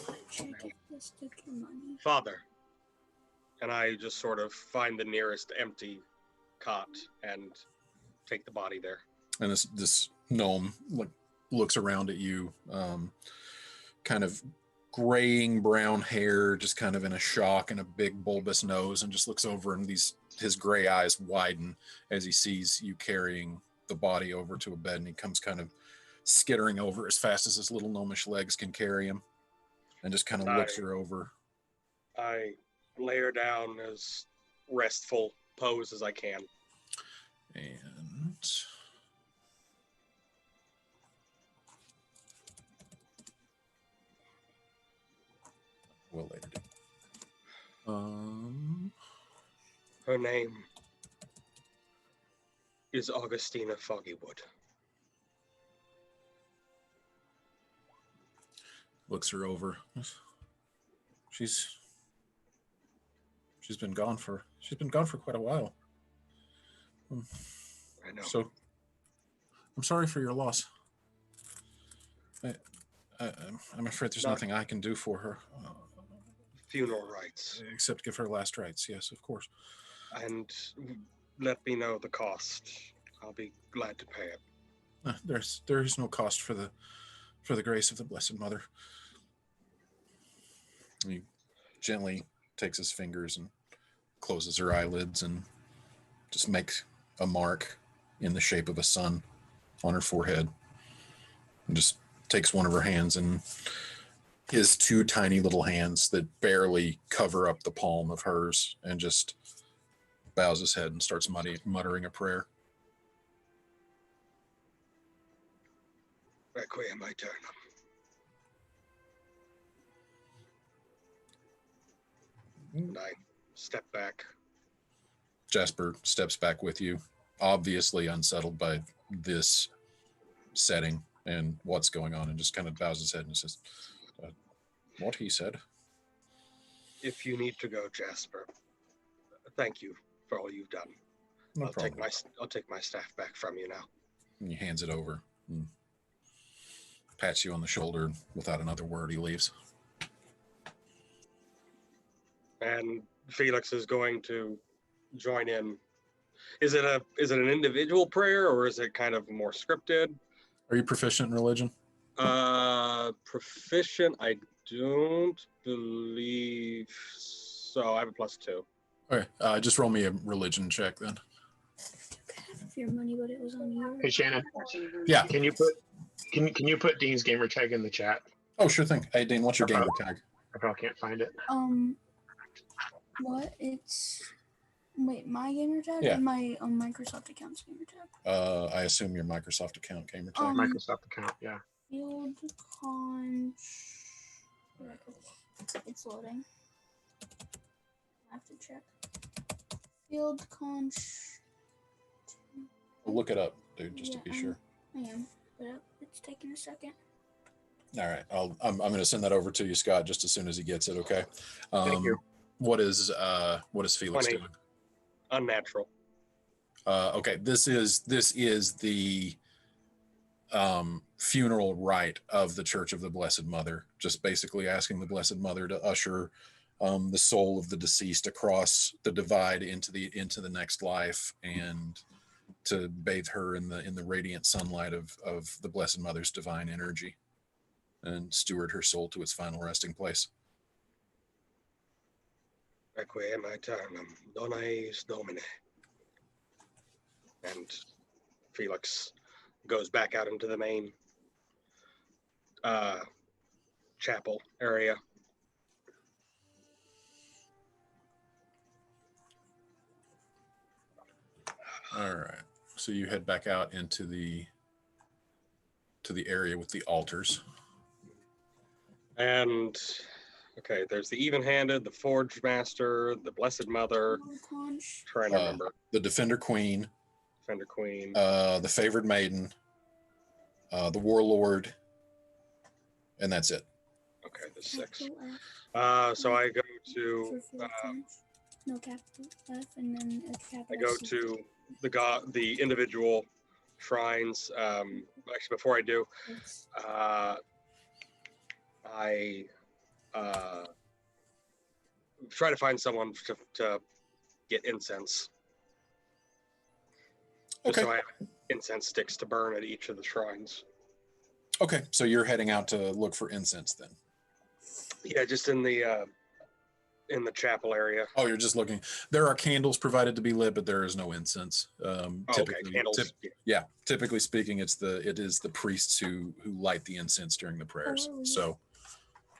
[SPEAKER 6] Father. And I just sort of find the nearest empty cot and take the body there.
[SPEAKER 1] And this gnome looks around at you, kind of graying brown hair, just kind of in a shock, and a big bulbous nose, and just looks over, and his gray eyes widen as he sees you carrying the body over to a bed, and he comes kind of skittering over as fast as his little gnomish legs can carry him, and just kind of looks her over.
[SPEAKER 6] I lay her down as restful pose as I can.
[SPEAKER 1] And we'll later do.
[SPEAKER 6] Her name is Augustina Foggywood.
[SPEAKER 1] Looks her over. She's been gone for quite a while.
[SPEAKER 6] I know.
[SPEAKER 1] So I'm sorry for your loss. I'm afraid there's nothing I can do for her.
[SPEAKER 6] Funeral rites.
[SPEAKER 1] Except give her last rites, yes, of course.
[SPEAKER 6] And let me know the cost. I'll be glad to pay it.
[SPEAKER 1] There is no cost for the grace of the Blessed Mother. He gently takes his fingers and closes her eyelids and just makes a mark in the shape of a sun on her forehead, and just takes one of her hands in his 2 tiny little hands that barely cover up the palm of hers, and just bows his head and starts muttering a prayer.
[SPEAKER 6] Requiem aeternam. And I step back.
[SPEAKER 1] Jasper steps back with you, obviously unsettled by this setting and what's going on, and just kind of bows his head and says, what he said?
[SPEAKER 6] if you need to go, Jasper, thank you for all you've done.
[SPEAKER 1] No
[SPEAKER 6] I'll
[SPEAKER 1] problem.
[SPEAKER 6] take my staff back from you now.
[SPEAKER 1] And he hands it over and pats you on the shoulder. Without another word, he leaves.
[SPEAKER 6] And Felix is going to join in. Is it an individual prayer, or is it kind of more scripted?
[SPEAKER 1] Are you proficient in religion?
[SPEAKER 6] Proficient, I don't believe so. I have a +2.
[SPEAKER 1] Okay, just roll me a religion check then.
[SPEAKER 5] Half your money, but it was on you.
[SPEAKER 4] Hey Shannon,
[SPEAKER 1] Yeah.
[SPEAKER 4] can you put Dean's gamer tag in the chat?
[SPEAKER 1] Oh, sure thing. Hey, Dean, what's your gamer tag?
[SPEAKER 4] I probably can't find it.
[SPEAKER 5] What? Wait, my gamer tag
[SPEAKER 1] Yeah.
[SPEAKER 5] or my Microsoft account's gamer tag?
[SPEAKER 1] I assume your Microsoft account gamer tag.
[SPEAKER 4] Microsoft account, yeah.
[SPEAKER 5] Field conch. It's loading. I have to check. Field conch.
[SPEAKER 1] Look it up, dude, just to be sure.
[SPEAKER 5] I am, but it's taking a second.
[SPEAKER 1] All right, I'm going to send that over to you, Scott, just as soon as he gets it. Okay.
[SPEAKER 4] Thank you.
[SPEAKER 1] What is Felix
[SPEAKER 6] 20.
[SPEAKER 1] doing?
[SPEAKER 6] Unnatural.
[SPEAKER 1] Okay, this is the funeral rite of the Church of the Blessed Mother. Just basically asking the Blessed Mother to usher the soul of the deceased across the divide into the next life, and to bathe her in the radiant sunlight of the Blessed Mother's divine energy, and steward her soul to its final resting place.
[SPEAKER 6] Requiem aeternam, dona eis Domine. And Felix goes back out into the main chapel area.
[SPEAKER 1] All right. So you head back out into the area with the altars.
[SPEAKER 6] And okay, there's the even-handed, the forged master, the blessed mother. Trying to remember.
[SPEAKER 1] The defender queen.
[SPEAKER 6] Defender queen.
[SPEAKER 1] The favored maiden. The warlord. And that's it.
[SPEAKER 6] Okay, there's 6. So I go to
[SPEAKER 5] no capital F and then a capital
[SPEAKER 6] I go
[SPEAKER 5] C.
[SPEAKER 6] to the individual shrines. Actually, before I do, I try to find someone to get incense.
[SPEAKER 1] Okay.
[SPEAKER 6] Just so I have incense sticks to burn at each of the shrines.
[SPEAKER 1] Okay, so you're heading out to look for incense then.
[SPEAKER 6] Yeah, just in the chapel area.
[SPEAKER 1] Oh, you're just looking. There are candles provided to be lit, but there is no incense.
[SPEAKER 6] Okay, candles.
[SPEAKER 1] Yeah, typically speaking, it is the priests who light the incense during the prayers. So,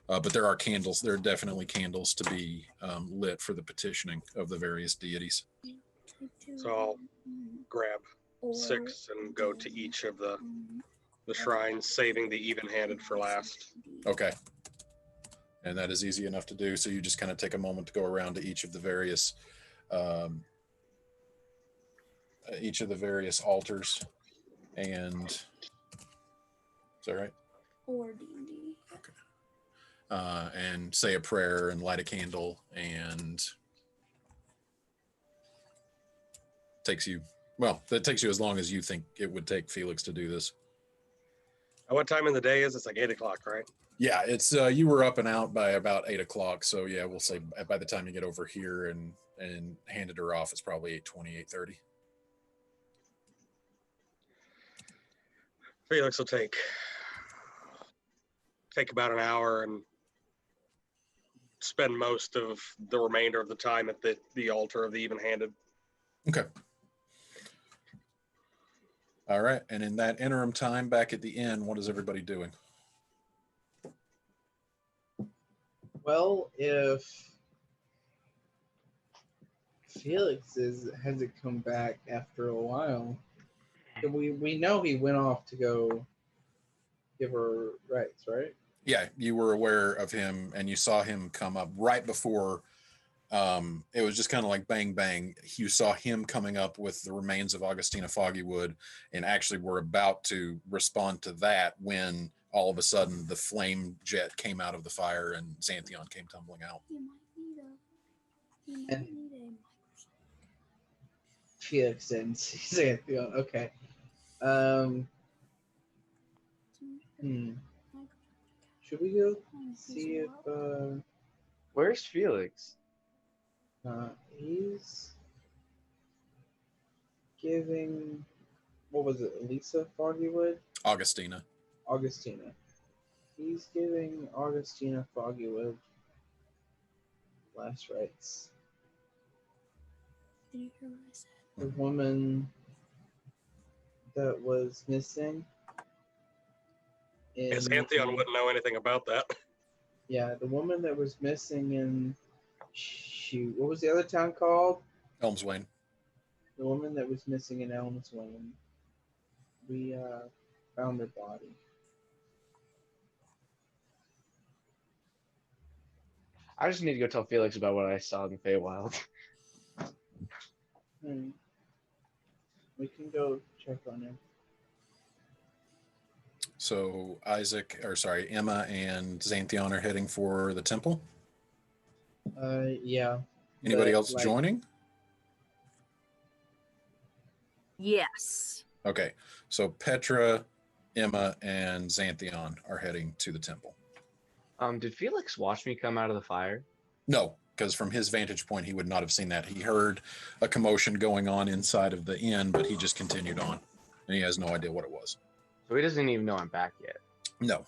[SPEAKER 1] but there are candles. There are definitely candles to be lit for the petitioning of the various deities.
[SPEAKER 6] So I'll grab 6 and go to each of the shrines, saving the even-handed for last.
[SPEAKER 1] Okay. And that is easy enough to do. So you just kind of take a moment to go around to each of the various altars, and is that right?
[SPEAKER 5] Or D&D.
[SPEAKER 1] Okay. And say a prayer and light a candle, and that takes you as long as you think it would take Felix to do this.
[SPEAKER 6] At what time in the day is it? It's like 8 o'clock, right?
[SPEAKER 1] Yeah, it's you were up and out by about 8 o'clock. So yeah, we'll say by the time you get over here and handed her off, it's probably 8:20, 8:30.
[SPEAKER 6] Felix will take about an hour and spend most of the remainder of the time at the altar of the even-handed.
[SPEAKER 1] Okay. All right. And in that interim time back at the inn, what is everybody doing?
[SPEAKER 2] Well, if Felix hasn't come back after a while, then we know he went off to go give her rights, right?
[SPEAKER 1] Yeah, you were aware of him, and you saw him come up right before. It was just kind of like bang, bang. You saw him coming up with the remains of Augustina Foggywood, and actually were about to respond to that when all of a sudden the flame jet came out of the fire and Xanthion came tumbling out.
[SPEAKER 5] You might need You might
[SPEAKER 2] And-
[SPEAKER 5] need a
[SPEAKER 2] Felix and Xanthion. Okay. Should we go see if
[SPEAKER 3] Where's Felix?
[SPEAKER 2] he's giving, what was it, Elisa Foggywood?
[SPEAKER 1] Augustina.
[SPEAKER 2] Augustina. He's giving Augustina Foggywood last rites.
[SPEAKER 5] Did you hear what I said?
[SPEAKER 2] The woman that was missing.
[SPEAKER 6] Yes, Antheon wouldn't know anything about that.
[SPEAKER 2] Yeah, the woman that was missing in, shoot, what was the other town called?
[SPEAKER 1] Elmswain.
[SPEAKER 2] The woman that was missing in Elmswain. We found her body.
[SPEAKER 3] I just need to go tell Felix about what I saw in the Feywild.
[SPEAKER 2] We can go check on him.
[SPEAKER 1] So Emma and Xanthion are heading for the temple.
[SPEAKER 2] Yeah.
[SPEAKER 1] Anybody
[SPEAKER 2] But,
[SPEAKER 1] else
[SPEAKER 2] like,
[SPEAKER 1] joining?
[SPEAKER 7] Yes.
[SPEAKER 1] Okay, so Petra, Emma, and Xanthion are heading to the temple.
[SPEAKER 3] Did Felix watch me come out of the fire?
[SPEAKER 1] No, because from his vantage point, he would not have seen that. He heard a commotion going on inside of the inn, but he just continued on, and he has no idea what it was.
[SPEAKER 3] So he doesn't even know I'm back yet.
[SPEAKER 1] No.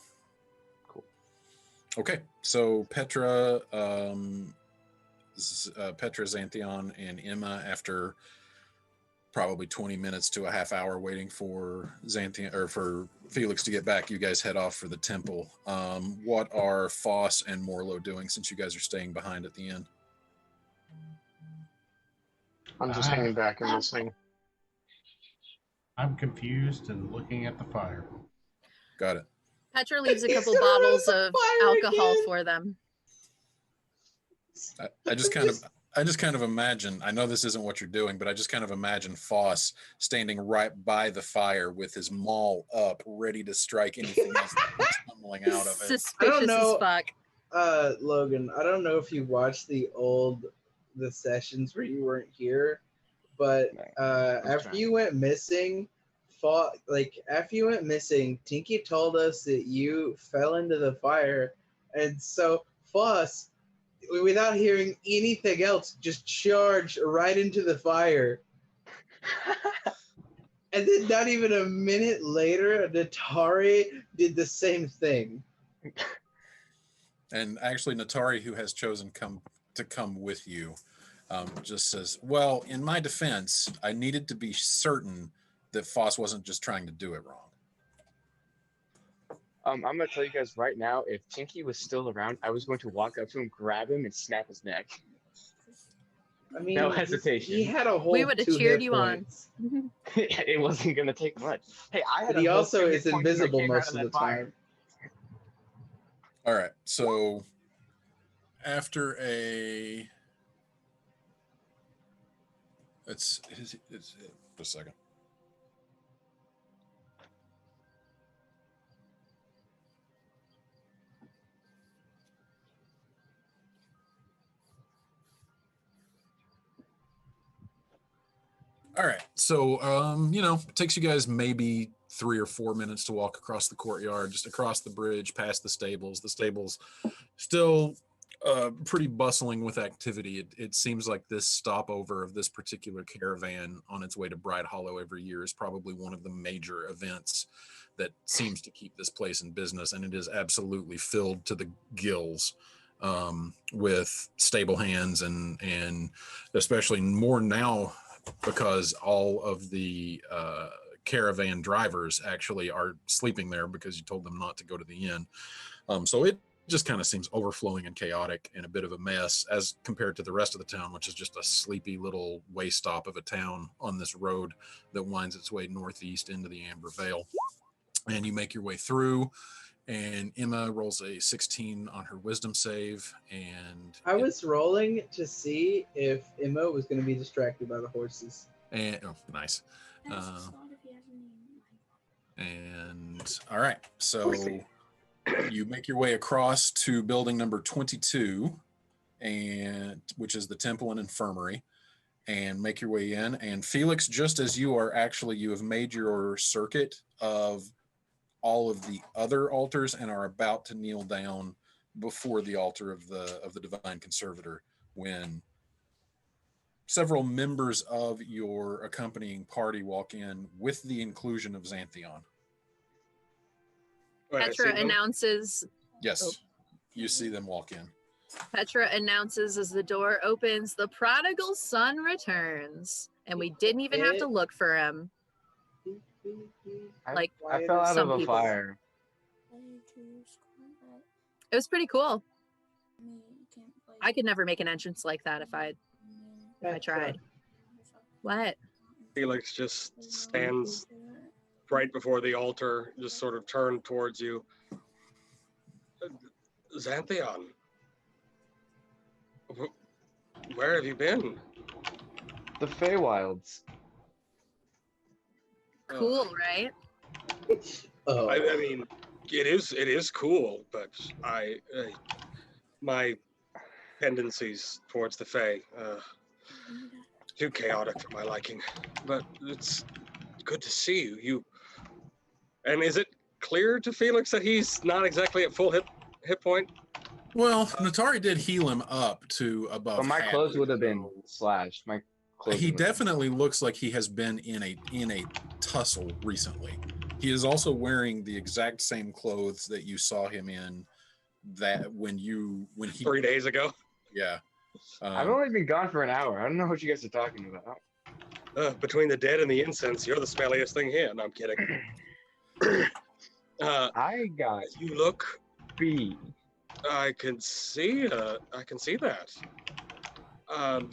[SPEAKER 3] Cool.
[SPEAKER 1] Okay, so Petra, Xanthion, and Emma, after probably 20 minutes to a half hour waiting for Xanthion or for Felix to get back, you guys head off for the temple. What are Foss and Morlo doing since you guys are staying behind at the inn?
[SPEAKER 4] I'm just hanging back and listening.
[SPEAKER 9] I'm confused and looking at the fire.
[SPEAKER 1] Got it.
[SPEAKER 7] Petra leaves a
[SPEAKER 2] He's
[SPEAKER 7] couple
[SPEAKER 2] gonna
[SPEAKER 7] bottles
[SPEAKER 2] light the
[SPEAKER 7] of
[SPEAKER 2] fire
[SPEAKER 7] alcohol
[SPEAKER 2] again.
[SPEAKER 7] for them.
[SPEAKER 1] I just kind of imagine, I know this isn't what you're doing, but I just kind of imagine Foss standing right by the fire with his maul up, ready to strike anything else that comes tumbling out of it.
[SPEAKER 7] Suspicious
[SPEAKER 2] know.
[SPEAKER 7] as fuck.
[SPEAKER 2] Logan, I don't know if you watched the sessions where you weren't here, but after you went missing, Tinky told us that you fell into the fire, and so Foss, without hearing anything else, just charged right into the fire. And then not even a minute later, Natari did the same thing.
[SPEAKER 1] And actually, Natari, who has chosen to come with you, just says, well, in my defense, I needed to be certain that Foss wasn't just trying to do it wrong.
[SPEAKER 3] I'm gonna tell you guys right now, if Tinky was still around, I was going to walk up to him, grab him, and snap his neck.
[SPEAKER 2] I mean,
[SPEAKER 3] No hesitation.
[SPEAKER 2] He had a whole.
[SPEAKER 7] We would have
[SPEAKER 2] 2
[SPEAKER 7] cheered
[SPEAKER 2] hit
[SPEAKER 7] you on.
[SPEAKER 2] points.
[SPEAKER 3] It wasn't gonna take much. Hey, I had.
[SPEAKER 2] But he
[SPEAKER 3] a whole
[SPEAKER 2] also
[SPEAKER 3] 2 hit
[SPEAKER 2] is
[SPEAKER 3] points when I
[SPEAKER 2] invisible
[SPEAKER 3] came out
[SPEAKER 2] most of
[SPEAKER 3] that
[SPEAKER 2] the
[SPEAKER 3] fire.
[SPEAKER 2] time.
[SPEAKER 1] All right, so after a, it's just a second. All right, so it takes you guys maybe 3 or 4 minutes to walk across the courtyard, just across the bridge, past the stables. The stables still pretty bustling with activity. It seems like this stopover of this particular caravan on its way to Bride Hollow every year is probably one of the major events that seems to keep this place in business, and it is absolutely filled to the gills with stable hands and especially more now because all of the caravan drivers actually are sleeping there because you told them not to go to the inn. So it just kind of seems overflowing and chaotic and a bit of a mess as compared to the rest of the town, which is just a sleepy little way stop of a town on this road that winds its way northeast into the Amber Vale. And you make your way through, and Emma rolls a 16 on her wisdom save. And
[SPEAKER 2] I was rolling to see if Emma was going to be distracted by the horses.
[SPEAKER 1] And oh, nice.
[SPEAKER 5] I just thought if you have any.
[SPEAKER 1] And all right, so you make your way across to building number 22, and which is the temple and infirmary, and make your way in. And Felix, just as you have made your circuit of all of the other altars and are about to kneel down before the altar of the divine conservator, when several members of your accompanying party walk in with the inclusion of Xanthion.
[SPEAKER 6] Wait, I see
[SPEAKER 7] Petra
[SPEAKER 6] them?
[SPEAKER 7] announces.
[SPEAKER 1] Yes,
[SPEAKER 7] Oh.
[SPEAKER 1] you see them walk in.
[SPEAKER 7] Petra announces as the door opens, the prodigal son returns, and we didn't even have to look for him.
[SPEAKER 3] I,
[SPEAKER 7] Like,
[SPEAKER 3] I fell out of
[SPEAKER 7] some
[SPEAKER 3] a
[SPEAKER 7] people.
[SPEAKER 3] fire.
[SPEAKER 7] It was pretty cool. I could never make an entrance like that if I tried. What?
[SPEAKER 6] Felix just stands right before the altar, just sort of turned towards you. Xanthion, where have you been?
[SPEAKER 3] The Feywilds.
[SPEAKER 7] Cool, right?
[SPEAKER 2] Oh,
[SPEAKER 6] I mean, it is cool, but my tendencies towards the Fae, too chaotic for my liking. But it's good to see you. And is it clear to Felix that he's not exactly at full hit point?
[SPEAKER 1] Well, Natari did heal him up to above.
[SPEAKER 3] But my
[SPEAKER 1] half,
[SPEAKER 3] clothes would have been
[SPEAKER 1] so
[SPEAKER 3] slashed. My clothes.
[SPEAKER 1] he
[SPEAKER 3] would have been-
[SPEAKER 1] definitely looks like he has been in a tussle recently. He is also wearing the exact same clothes that you saw him in when he
[SPEAKER 6] 3 days ago.
[SPEAKER 1] yeah.
[SPEAKER 3] I've only been gone for an hour. I don't know what you guys are talking about.
[SPEAKER 6] Between the dead and the incense, you're the smelliest thing here. No, I'm kidding.
[SPEAKER 3] I got
[SPEAKER 6] You look.
[SPEAKER 3] beat.
[SPEAKER 6] I can see that. I'm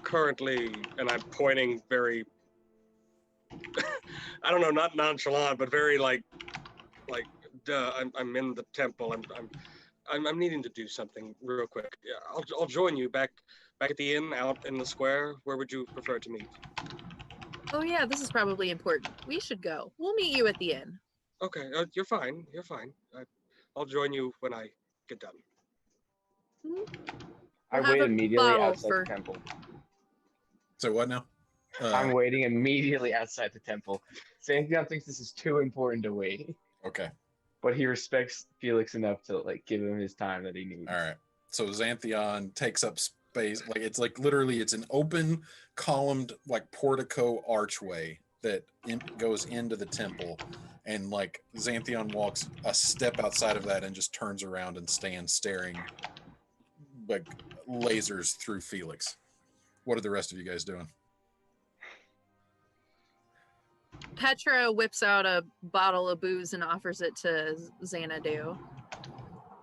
[SPEAKER 6] currently, and I'm pointing very, I don't know, not nonchalant, but very like, duh. I'm in the temple. I'm needing to do something real quick. Yeah, I'll join you back at the inn, out in the square. Where would you prefer to meet?
[SPEAKER 7] Oh yeah, this is probably important. We should go. We'll meet you at the inn.
[SPEAKER 6] Okay, you're fine. You're fine. I'll join you when I get done.
[SPEAKER 3] I
[SPEAKER 7] We'll have
[SPEAKER 3] wait
[SPEAKER 7] a
[SPEAKER 3] immediately
[SPEAKER 7] bottle
[SPEAKER 3] outside
[SPEAKER 7] for-
[SPEAKER 3] the temple.
[SPEAKER 1] So what now?
[SPEAKER 3] I'm waiting immediately outside the temple. Xanthion thinks this is too important to wait,
[SPEAKER 1] Okay.
[SPEAKER 3] but he respects Felix enough to like give him his time that he needs.
[SPEAKER 1] All right. So Xanthion takes up space. Like it's like literally it's an open columned like portico archway that goes into the temple. And like Xanthion walks a step outside of that and just turns around and stands staring like lasers through Felix. What are the rest of you guys doing?
[SPEAKER 7] Petra whips out a bottle of booze and offers it to Xanadu.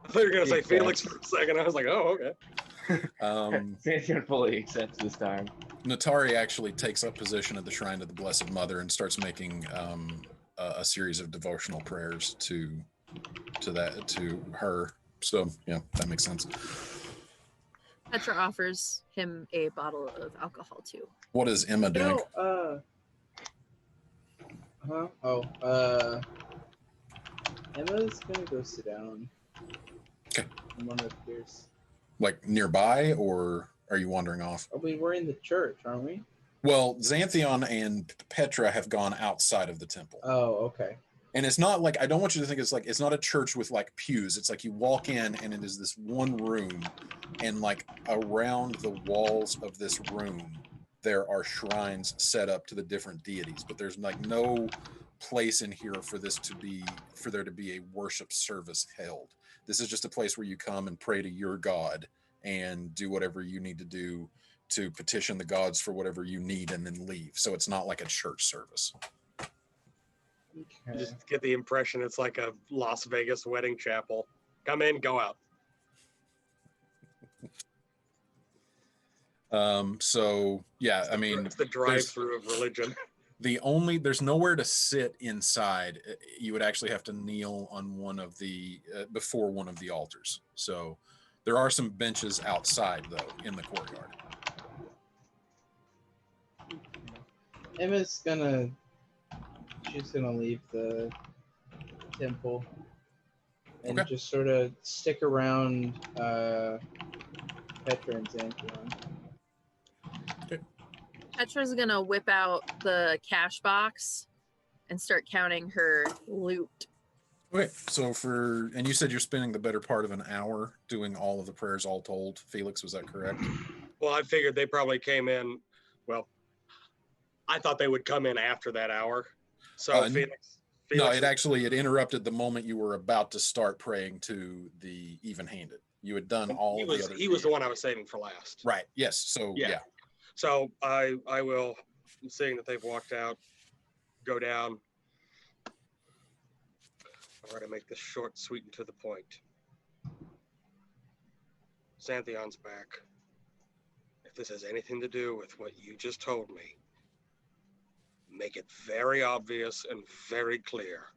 [SPEAKER 6] I thought you were gonna say Felix for a second. I was like, oh, okay.
[SPEAKER 3] Xanthion fully accepts this time.
[SPEAKER 1] Natari actually takes up position at the shrine of the Blessed Mother and starts making a series of devotional prayers to her. So yeah, that makes sense.
[SPEAKER 7] Petra offers him a bottle of alcohol too.
[SPEAKER 1] What is Emma doing?
[SPEAKER 2] Emma's gonna go sit down.
[SPEAKER 1] Okay.
[SPEAKER 2] In one of the peers.
[SPEAKER 1] Like nearby, or are you wandering off?
[SPEAKER 2] I mean, we're in the church, aren't we?
[SPEAKER 1] Well, Xanthion and Petra have gone outside of the temple.
[SPEAKER 2] Oh, okay.
[SPEAKER 1] And it's not like, I don't want you to think it's not a church with like pews. It's like you walk in and it is this one room, and like around the walls of this room, there are shrines set up to the different deities, but there's like no place in here for there to be a worship service held. This is just a place where you come and pray to your God and do whatever you need to do to petition the gods for whatever you need and then leave. So it's not like a church service.
[SPEAKER 6] You just get the impression it's like a Las Vegas wedding chapel. Come in, go out.
[SPEAKER 1] So yeah, I mean,
[SPEAKER 6] it's the drive-through of religion.
[SPEAKER 1] There's nowhere to sit inside. You would actually have to kneel on before one of the altars. So there are some benches outside though in the courtyard.
[SPEAKER 2] She's gonna leave the temple and
[SPEAKER 1] Okay.
[SPEAKER 2] just sort of stick around Petra and Xanthion.
[SPEAKER 7] Petra's gonna whip out the cash box and start counting her loot.
[SPEAKER 1] Okay, so and you said you're spending the better part of an hour doing all of the prayers all told. Felix, was that correct?
[SPEAKER 6] Well, I figured they probably came in. Well, I thought they would come in after that hour. So Felix.
[SPEAKER 1] No, it interrupted the moment you were about to start praying to the even-handed. You had done all the other.
[SPEAKER 6] He was the one I was saving for last.
[SPEAKER 1] Right. Yes. So yeah.
[SPEAKER 6] So I will, seeing that they've walked out, go down. I'll try to make this short, sweet, and to the point. Xanthion's back. If this has anything to do with what you just told me, make it very obvious and very clear,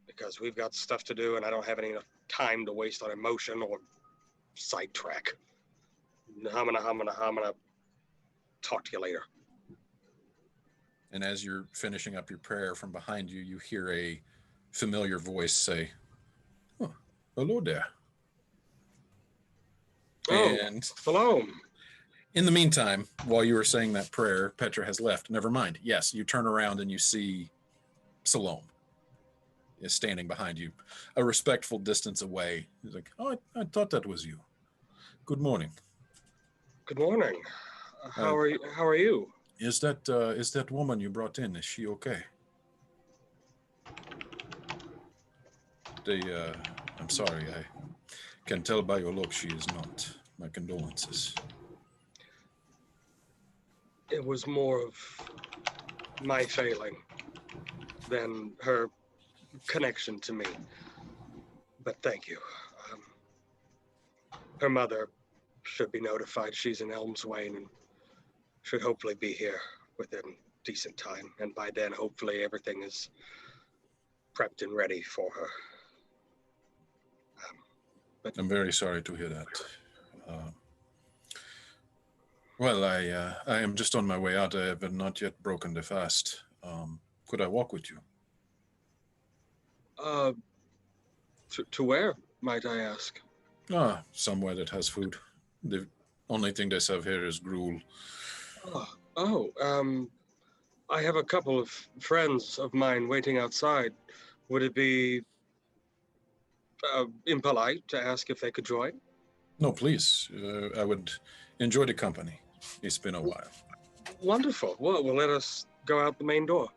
[SPEAKER 6] because we've got stuff to do and I don't have any time to waste on emotion or sidetrack. I'm gonna talk to you later.
[SPEAKER 1] And as you're finishing up your prayer, from behind you, you hear a familiar voice say, "Oh, hello there."
[SPEAKER 6] Oh,
[SPEAKER 1] and
[SPEAKER 6] hello.
[SPEAKER 1] In the meantime, while you were saying that prayer, Petra has left. Never mind. Yes, you turn around and you see Salome is standing behind you, a respectful distance away. He's like, "Oh, I thought that was you. Good morning."
[SPEAKER 6] Good morning. How are you? How are you?
[SPEAKER 1] Is that woman you brought in? Is she okay? I'm sorry. I can tell by your look she is not. My condolences.
[SPEAKER 6] It was more of my failing than her connection to me. But thank you. Her mother should be notified. She's in Elmswain and should hopefully be here within decent time. And by then, hopefully, everything is prepped and ready for her.
[SPEAKER 1] But I'm very sorry to hear that. Well, I am just on my way out. I have not yet broken the fast. Could I walk with you?
[SPEAKER 6] To where, might I ask?
[SPEAKER 1] Somewhere that has food. The only thing they serve here is gruel.
[SPEAKER 6] I have a couple of friends of mine waiting outside. Would it be impolite to ask if they could join?
[SPEAKER 1] No, please. I would enjoy the company. It's been a while.
[SPEAKER 6] Wonderful. Well, let us go out the main door.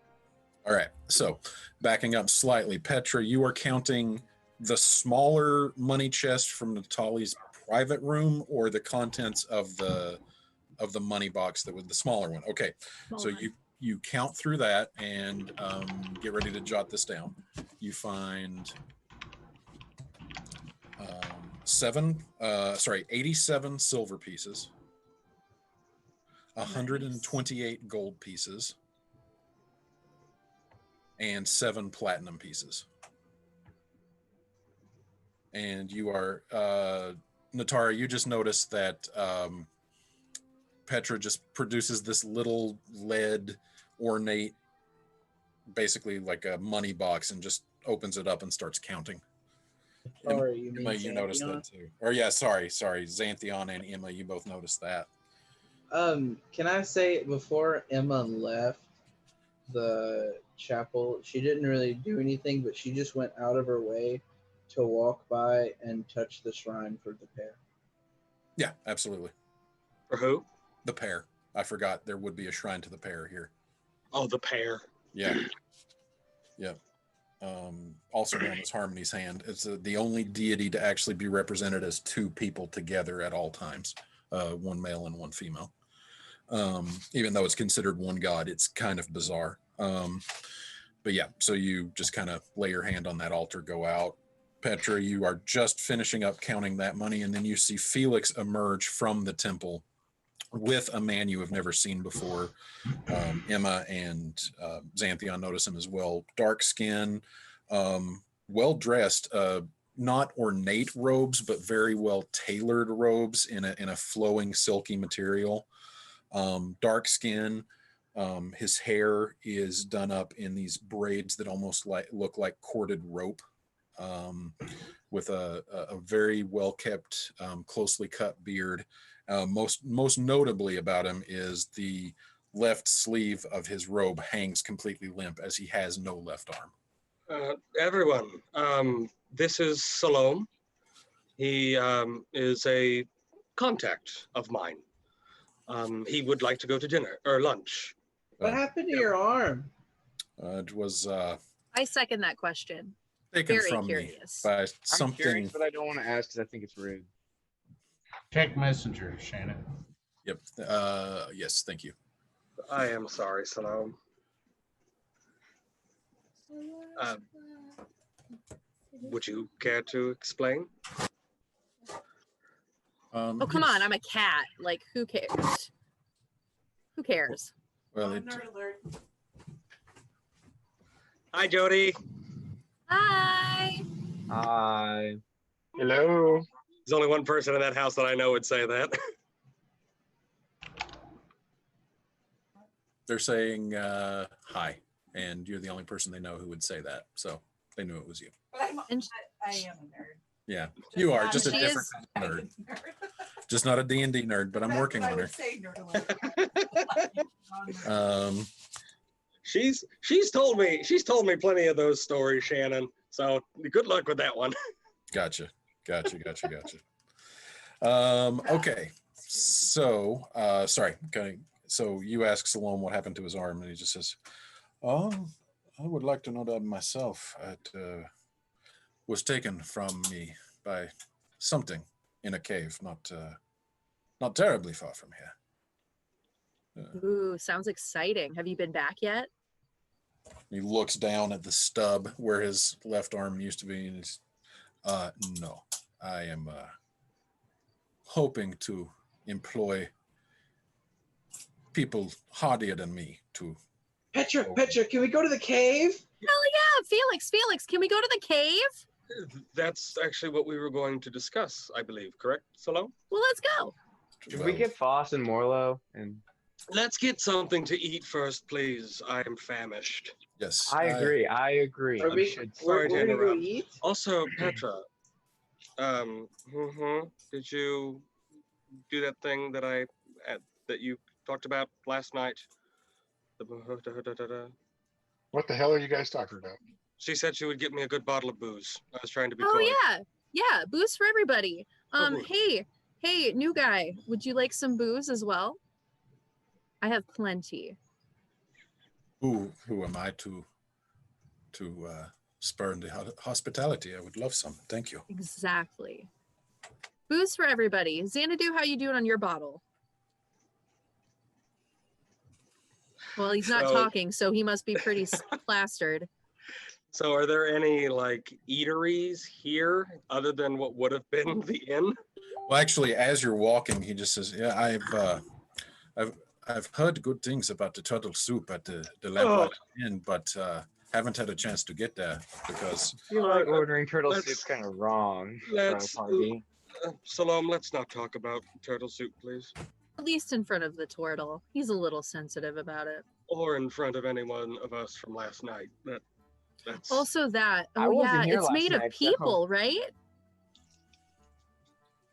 [SPEAKER 1] All right. So, backing up slightly, Petra, you are counting the smaller money chest from Natali's private room, or the contents of the money box that was the smaller one. Okay. So you count through that and get ready to jot this down. You find 87 silver pieces, 128 gold pieces, and 7 platinum pieces. And you are, Natara, you just noticed that Petra just produces this little lead ornate, basically like a money box, and just opens it up and starts counting.
[SPEAKER 2] Sorry, you mean
[SPEAKER 1] Emma, you noticed that too. Or yeah, sorry. Xanthion and Emma, you both noticed that.
[SPEAKER 2] Can I say, before Emma left the chapel, she didn't really do anything, but she just went out of her way to walk by and touch the shrine for the pair.
[SPEAKER 1] Yeah, absolutely.
[SPEAKER 6] For who?
[SPEAKER 1] The pair. I forgot there would be a shrine to the pair here.
[SPEAKER 6] Oh, the pair.
[SPEAKER 1] Yeah. Yeah. Also known as Harmony's Hand. It's the only deity to actually be represented as 2 people together at all times, one male and one female. Even though it's considered one god, it's kind of bizarre. But yeah, so you just kind of lay your hand on that altar, go out. Petra, you are just finishing up counting that money, and then you see Felix emerge from the temple with a man you have never seen before. Emma and Xanthion notice him as well. Dark skin, well dressed, not ornate robes, but very well tailored robes in a flowing silky material. Dark skin. His hair is done up in these braids that almost look like corded rope. with a very well kept, closely cut beard. Most notably about him is the left sleeve of his robe hangs completely limp as he has no left arm.
[SPEAKER 6] Everyone, this is Salome. He is a contact of mine. He would like to go to dinner or lunch.
[SPEAKER 2] What happened to your arm?
[SPEAKER 1] It was
[SPEAKER 7] I second that question.
[SPEAKER 1] taken
[SPEAKER 7] Very
[SPEAKER 1] from
[SPEAKER 7] curious.
[SPEAKER 1] me by
[SPEAKER 3] I'm
[SPEAKER 1] something.
[SPEAKER 3] curious, but I don't want to ask because I think it's rude.
[SPEAKER 9] Check messenger, Shannon.
[SPEAKER 1] Yep. Yes. Thank you.
[SPEAKER 6] I am sorry, Salome. Would you care to explain?
[SPEAKER 7] Oh, come on. I'm a cat. Like, who cares? Who cares?
[SPEAKER 1] Well,
[SPEAKER 8] Nerd alert.
[SPEAKER 6] Hi, Jody.
[SPEAKER 7] Hi.
[SPEAKER 3] Hi.
[SPEAKER 4] Hello.
[SPEAKER 6] There's only one person in that house that I know would say that.
[SPEAKER 1] they're saying hi, and you're the only person they know who would say that, so they knew it was you.
[SPEAKER 8] But I am a nerd.
[SPEAKER 1] Yeah, you are just a
[SPEAKER 7] She
[SPEAKER 1] different
[SPEAKER 7] is-
[SPEAKER 1] kind of nerd, just not a D&D nerd, but I'm
[SPEAKER 8] That's
[SPEAKER 1] working
[SPEAKER 8] what I
[SPEAKER 1] on
[SPEAKER 8] would
[SPEAKER 1] her.
[SPEAKER 8] say, nerd alert.
[SPEAKER 6] She's told me plenty of those stories, Shannon. So good luck with that one.
[SPEAKER 1] Gotcha. Okay, so sorry. Okay, so you ask Salome what happened to his arm, and he just says, "Oh, I would like to know that myself. It was taken from me by something in a cave, not terribly far from here."
[SPEAKER 7] Ooh, sounds exciting. Have you been back yet?
[SPEAKER 1] He looks down at the stub where his left arm used to be, and he's, no, I am hoping to employ people hardier than me to.
[SPEAKER 2] Petra, can we go to the cave?
[SPEAKER 7] Hell yeah, Felix, can we go to the cave?
[SPEAKER 6] That's actually what we were going to discuss, I believe. Correct, Salome?
[SPEAKER 7] Well, let's go.
[SPEAKER 3] Should we get Foss and Morlo? And
[SPEAKER 6] Let's get something to eat first, please. I am famished.
[SPEAKER 1] Yes,
[SPEAKER 3] I agree. I agree.
[SPEAKER 2] Are
[SPEAKER 3] You
[SPEAKER 2] we,
[SPEAKER 3] should-
[SPEAKER 6] Sorry to
[SPEAKER 2] we're gonna go
[SPEAKER 6] interrupt.
[SPEAKER 2] eat?
[SPEAKER 6] Also, Petra, did you do that thing that that you talked about last night?
[SPEAKER 4] What the hell are you guys talking about?
[SPEAKER 6] She said she would get me a good bottle of booze. I was trying to be
[SPEAKER 7] Oh
[SPEAKER 6] polite.
[SPEAKER 7] yeah, booze for everybody.
[SPEAKER 6] Oh, good.
[SPEAKER 7] Hey, new guy, would you like some booze as well? I have plenty.
[SPEAKER 1] Who am I to spurn the hospitality? I would love some. Thank you.
[SPEAKER 7] Exactly. Booze for everybody. Xanadu, how you doing on your bottle? Well, he's not
[SPEAKER 6] So-
[SPEAKER 7] talking, so he must be pretty plastered.
[SPEAKER 6] So are there any like eateries here other than what would have been the inn?
[SPEAKER 1] Well, actually, as you're walking, he just says, "Yeah, I've heard good things about the turtle soup at the Lamplight Inn, but haven't had a chance to get there because."
[SPEAKER 3] I feel like ordering turtle
[SPEAKER 6] let's-
[SPEAKER 3] soup's kind of wrong for a
[SPEAKER 6] let's-
[SPEAKER 3] party.
[SPEAKER 6] Salome, let's not talk about turtle soup, please.
[SPEAKER 7] At least in front of the turtle. He's a little sensitive about it.
[SPEAKER 6] Or in front of any one of us from last night. That's
[SPEAKER 7] Also that,
[SPEAKER 3] I
[SPEAKER 7] oh
[SPEAKER 3] wasn't
[SPEAKER 7] yeah,
[SPEAKER 3] here
[SPEAKER 7] it's
[SPEAKER 3] last
[SPEAKER 7] made of
[SPEAKER 3] night, so-
[SPEAKER 7] people, right?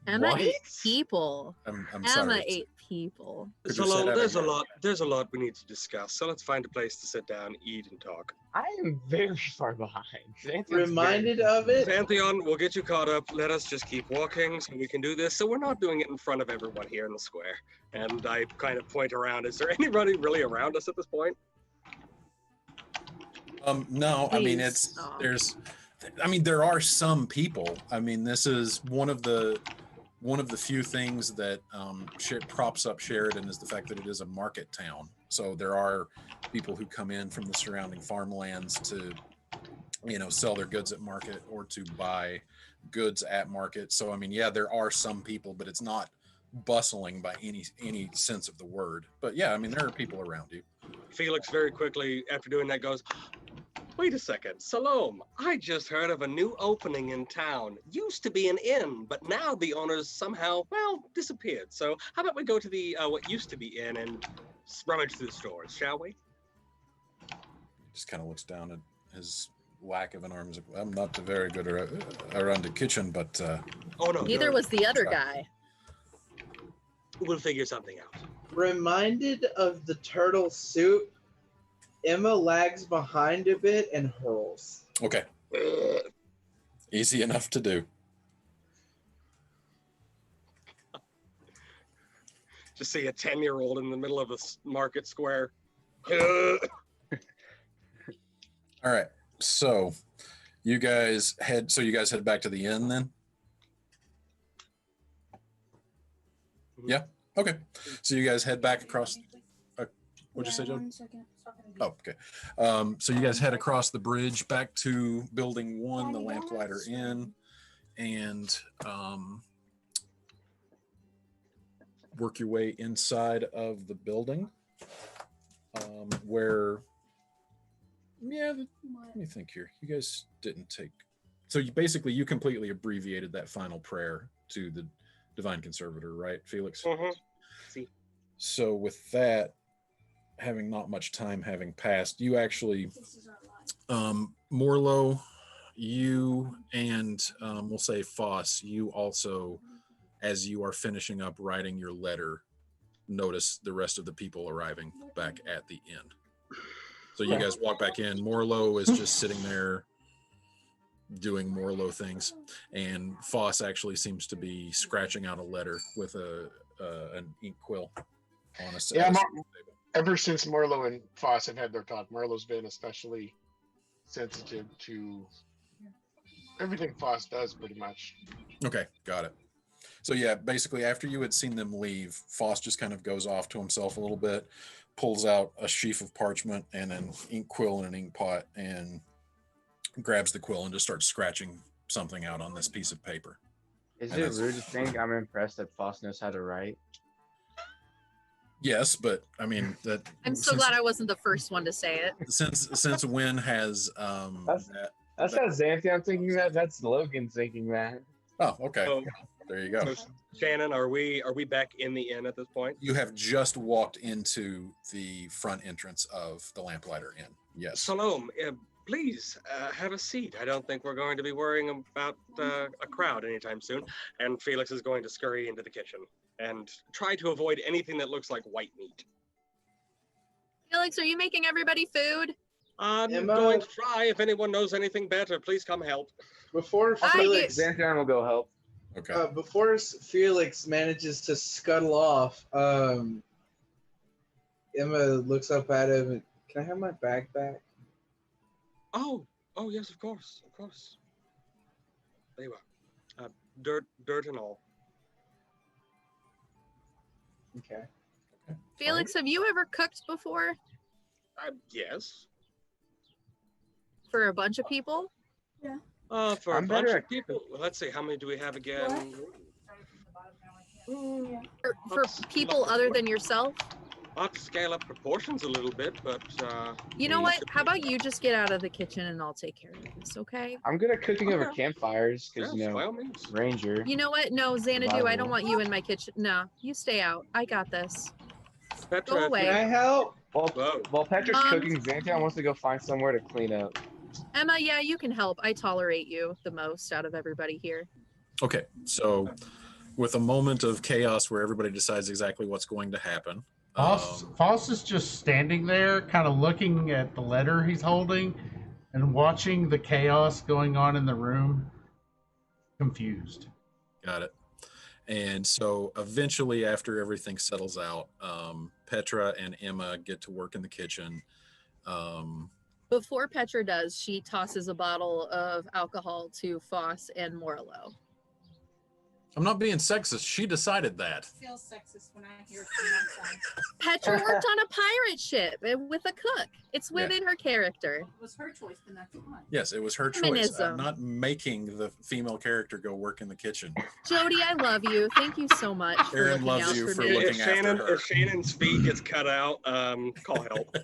[SPEAKER 7] Emma
[SPEAKER 3] What?
[SPEAKER 7] ate people.
[SPEAKER 1] I'm
[SPEAKER 7] Emma
[SPEAKER 1] sorry.
[SPEAKER 7] ate people.
[SPEAKER 1] Could you say
[SPEAKER 6] Salome,
[SPEAKER 1] that
[SPEAKER 6] there's a
[SPEAKER 1] again?
[SPEAKER 6] lot we need to discuss. So let's find a place to sit down, eat, and talk.
[SPEAKER 3] I am very far behind. Xanthion's
[SPEAKER 2] Reminded
[SPEAKER 3] very-
[SPEAKER 2] of it?
[SPEAKER 6] Pantheon, we'll get you caught up. Let us just keep walking so we can do this. So we're not doing it in front of everyone here in the square. And I kind of point around. Is there anybody really around us at this point?
[SPEAKER 1] No, I mean
[SPEAKER 7] Please stop.
[SPEAKER 1] there are some people. I mean, this is one of the few things that props up Sheridan is the fact that it is a market town. So there are people who come in from the surrounding farmlands to, sell their goods at market or to buy goods at market. So I mean, yeah, there are some people, but it's not bustling by any sense of the word. But yeah, I mean, there are people around you.
[SPEAKER 6] Felix very quickly, after doing that, goes, "Wait a second, Salome, I just heard of a new opening in town. Used to be an inn, but now the owners somehow, disappeared. So how about we go to the what used to be inn and rummage through the stores, shall we?"
[SPEAKER 1] Just kind of looks down at his lack of an arms. I'm not very good around the kitchen, but
[SPEAKER 6] Oh no.
[SPEAKER 7] Neither
[SPEAKER 6] you're-
[SPEAKER 7] was the other guy.
[SPEAKER 6] We'll figure something out.
[SPEAKER 2] Reminded of the turtle soup, Emma lags behind a bit and hurls.
[SPEAKER 1] okay. Easy enough to do.
[SPEAKER 6] Just see a 10-year-old in the middle of a market square.
[SPEAKER 1] All right. So you guys head back to the inn then? Yeah. Okay. So you guys head back across. What'd you say, Joe?
[SPEAKER 5] 1 second.
[SPEAKER 1] Oh, okay. So you guys head across the bridge back to Building 1, the Lamplighter Inn, and work your way inside of the building, where, let me think here. You guys didn't take. So you completely abbreviated that final prayer to the Divine Conservator, right, Felix?
[SPEAKER 6] Mhm. See.
[SPEAKER 1] So with that, having not much time having passed, you actually, Morlo, you and we'll say Foss, you also, as you are finishing up writing your letter, notice the rest of the people arriving back at the inn. So you guys walk back in. Morlo is just sitting there doing Morlo things, and Foss actually seems to be scratching out a letter with an ink quill on a
[SPEAKER 4] Yeah,
[SPEAKER 1] table.
[SPEAKER 4] ever since Morlo and Foss have had their talk, Morlo's been especially sensitive to everything Foss does, pretty much.
[SPEAKER 1] Okay, got it. So yeah, basically after you had seen them leave, Foss just kind of goes off to himself a little bit, pulls out a sheaf of parchment and an ink quill and an ink pot, and grabs the quill and just starts scratching something out on this piece of paper.
[SPEAKER 3] Is
[SPEAKER 1] And
[SPEAKER 3] it
[SPEAKER 1] that's-
[SPEAKER 3] rude to think I'm impressed that Foss knows how to write?
[SPEAKER 1] Yes, but I mean that.
[SPEAKER 7] I'm so glad I wasn't the first one to say it.
[SPEAKER 1] Since Wynn has
[SPEAKER 3] That's not Xanthion thinking that. That's Logan thinking that.
[SPEAKER 1] Oh, okay.
[SPEAKER 6] So,
[SPEAKER 1] There you go.
[SPEAKER 6] so Shannon, are we back in the inn at this point?
[SPEAKER 1] You have just walked into the front entrance of the Lamplighter Inn. Yes.
[SPEAKER 6] Salome, please have a seat. I don't think we're going to be worrying about a crowd anytime soon. And Felix is going to scurry into the kitchen and try to avoid anything that looks like white meat.
[SPEAKER 7] Felix, are you making everybody food?
[SPEAKER 6] I'm
[SPEAKER 2] Emma-
[SPEAKER 6] going to try. If anyone knows anything better, please come help.
[SPEAKER 2] Before
[SPEAKER 7] I
[SPEAKER 2] Felix,
[SPEAKER 3] Xanthion will go help.
[SPEAKER 1] Okay.
[SPEAKER 2] before Felix manages to scuttle off, Emma looks up at him and, can I have my bag back?
[SPEAKER 6] Oh yes, of course. There you are. Dirt and all.
[SPEAKER 2] Okay.
[SPEAKER 7] Felix, have you ever cooked before
[SPEAKER 6] Yes.
[SPEAKER 7] for a bunch of people?
[SPEAKER 6] For
[SPEAKER 3] I'm
[SPEAKER 6] a bunch
[SPEAKER 3] better
[SPEAKER 6] of
[SPEAKER 3] at
[SPEAKER 6] people. Well, let's see. How many do we have again?
[SPEAKER 7] For people other than yourself?
[SPEAKER 6] I'll have to scale up proportions a little bit, but
[SPEAKER 7] You know what? How about you just get out of the kitchen and I'll take care of this, okay?
[SPEAKER 3] I'm good at cooking over
[SPEAKER 6] Okay.
[SPEAKER 3] campfires
[SPEAKER 6] yes,
[SPEAKER 3] because,
[SPEAKER 6] by all means.
[SPEAKER 3] Ranger.
[SPEAKER 7] You know what? No, Xanadu, I
[SPEAKER 3] Survival.
[SPEAKER 7] don't want you in my kitchen. No, you stay out. I got this.
[SPEAKER 6] Petra,
[SPEAKER 7] Go away.
[SPEAKER 2] Can I help?
[SPEAKER 6] Whoa.
[SPEAKER 3] While Petra's
[SPEAKER 7] Um,
[SPEAKER 3] cooking, Xanthion wants to go find somewhere to clean up.
[SPEAKER 7] Emma, yeah, you can help. I tolerate you the most out of everybody here.
[SPEAKER 1] Okay. So, with a moment of chaos where everybody decides exactly what's going to happen.
[SPEAKER 9] Foss is just standing there, kind of looking at the letter he's holding and watching the chaos going on in the room, confused.
[SPEAKER 1] Got it. And so eventually, after everything settles out, Petra and Emma get to work in the kitchen.
[SPEAKER 7] Before Petra does, she tosses a bottle of alcohol to Foss and Morlo.
[SPEAKER 1] I'm not being sexist. She decided that.
[SPEAKER 8] I feel sexist when I hear it from that side.
[SPEAKER 7] Petra worked on a pirate ship with a cook. It's
[SPEAKER 1] Yeah.
[SPEAKER 7] within her character.
[SPEAKER 8] It was her choice, then that's fine.
[SPEAKER 1] Yes, it was her choice.
[SPEAKER 7] Feminism.
[SPEAKER 1] I'm not making the female character go work in the kitchen.
[SPEAKER 7] Jody, I love you. Thank you so much for
[SPEAKER 1] Aaron
[SPEAKER 7] looking
[SPEAKER 1] loves
[SPEAKER 7] out
[SPEAKER 1] you
[SPEAKER 7] for
[SPEAKER 1] for
[SPEAKER 7] me.
[SPEAKER 1] looking after her.
[SPEAKER 6] If Shannon's feet gets cut out, call help.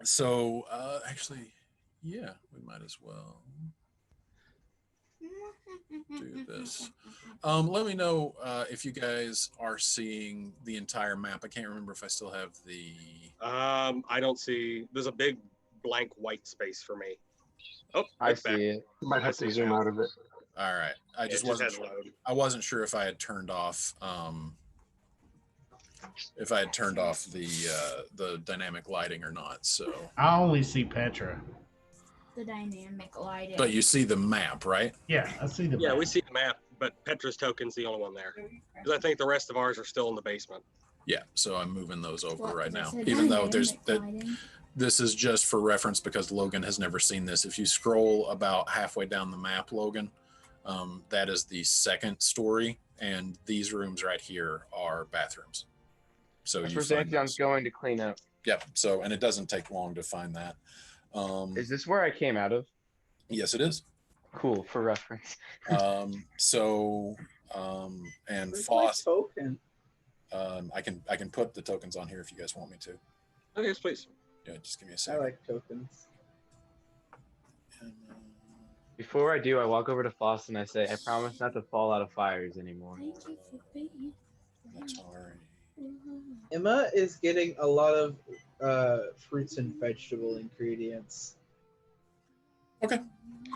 [SPEAKER 1] So actually, yeah, we might as well. do this. Let me know if you guys are seeing the entire map. I can't remember if I still have the.
[SPEAKER 6] I don't see. There's a big blank white space for me. Oh,
[SPEAKER 3] I
[SPEAKER 6] it's back.
[SPEAKER 3] see it.
[SPEAKER 4] You might
[SPEAKER 6] I
[SPEAKER 4] have
[SPEAKER 6] see
[SPEAKER 4] to
[SPEAKER 6] it
[SPEAKER 4] zoom
[SPEAKER 6] now.
[SPEAKER 4] out of it.
[SPEAKER 1] All right. I
[SPEAKER 6] Yeah,
[SPEAKER 1] just
[SPEAKER 6] it
[SPEAKER 1] wasn't.
[SPEAKER 6] had load.
[SPEAKER 1] I wasn't sure if I had turned off. If I had turned off the dynamic lighting or not. So.
[SPEAKER 9] I only see Petra.
[SPEAKER 5] The dynamic lighting.
[SPEAKER 1] But you see the map, right?
[SPEAKER 9] Yeah, I see the
[SPEAKER 6] Yeah,
[SPEAKER 9] map.
[SPEAKER 6] we see the map, but Petra's token's the only one there. Because I think the rest of ours are still in the basement.
[SPEAKER 1] Yeah. So I'm moving those over
[SPEAKER 5] What,
[SPEAKER 1] right
[SPEAKER 5] 'cause I
[SPEAKER 1] now,
[SPEAKER 5] said
[SPEAKER 1] even though there's
[SPEAKER 5] dynamic
[SPEAKER 1] that.
[SPEAKER 5] lighting?
[SPEAKER 1] This is just for reference because Logan has never seen this. If you scroll about halfway down the map, Logan, that is the second story, and these rooms right here are bathrooms. So
[SPEAKER 3] That's
[SPEAKER 1] you
[SPEAKER 3] where
[SPEAKER 1] find
[SPEAKER 3] Xanthion's
[SPEAKER 1] those.
[SPEAKER 3] going to clean up.
[SPEAKER 1] Yep. So, and it doesn't take long to find that.
[SPEAKER 3] Is this where I came out of?
[SPEAKER 1] Yes, it is.
[SPEAKER 3] Cool, for reference.
[SPEAKER 1] And
[SPEAKER 2] Where's my
[SPEAKER 1] Foss,
[SPEAKER 2] token?
[SPEAKER 1] I can put the tokens on here if you guys want me to.
[SPEAKER 6] Oh, yes, please.
[SPEAKER 1] Yeah, just give me a
[SPEAKER 2] I
[SPEAKER 1] second.
[SPEAKER 2] like tokens.
[SPEAKER 3] Before I do, I walk over to Foss and I say, I promise not to fall out of fires anymore.
[SPEAKER 5] Thank you for being.
[SPEAKER 1] Sorry.
[SPEAKER 2] Emma is getting a lot of fruits and vegetable ingredients.
[SPEAKER 1] Okay.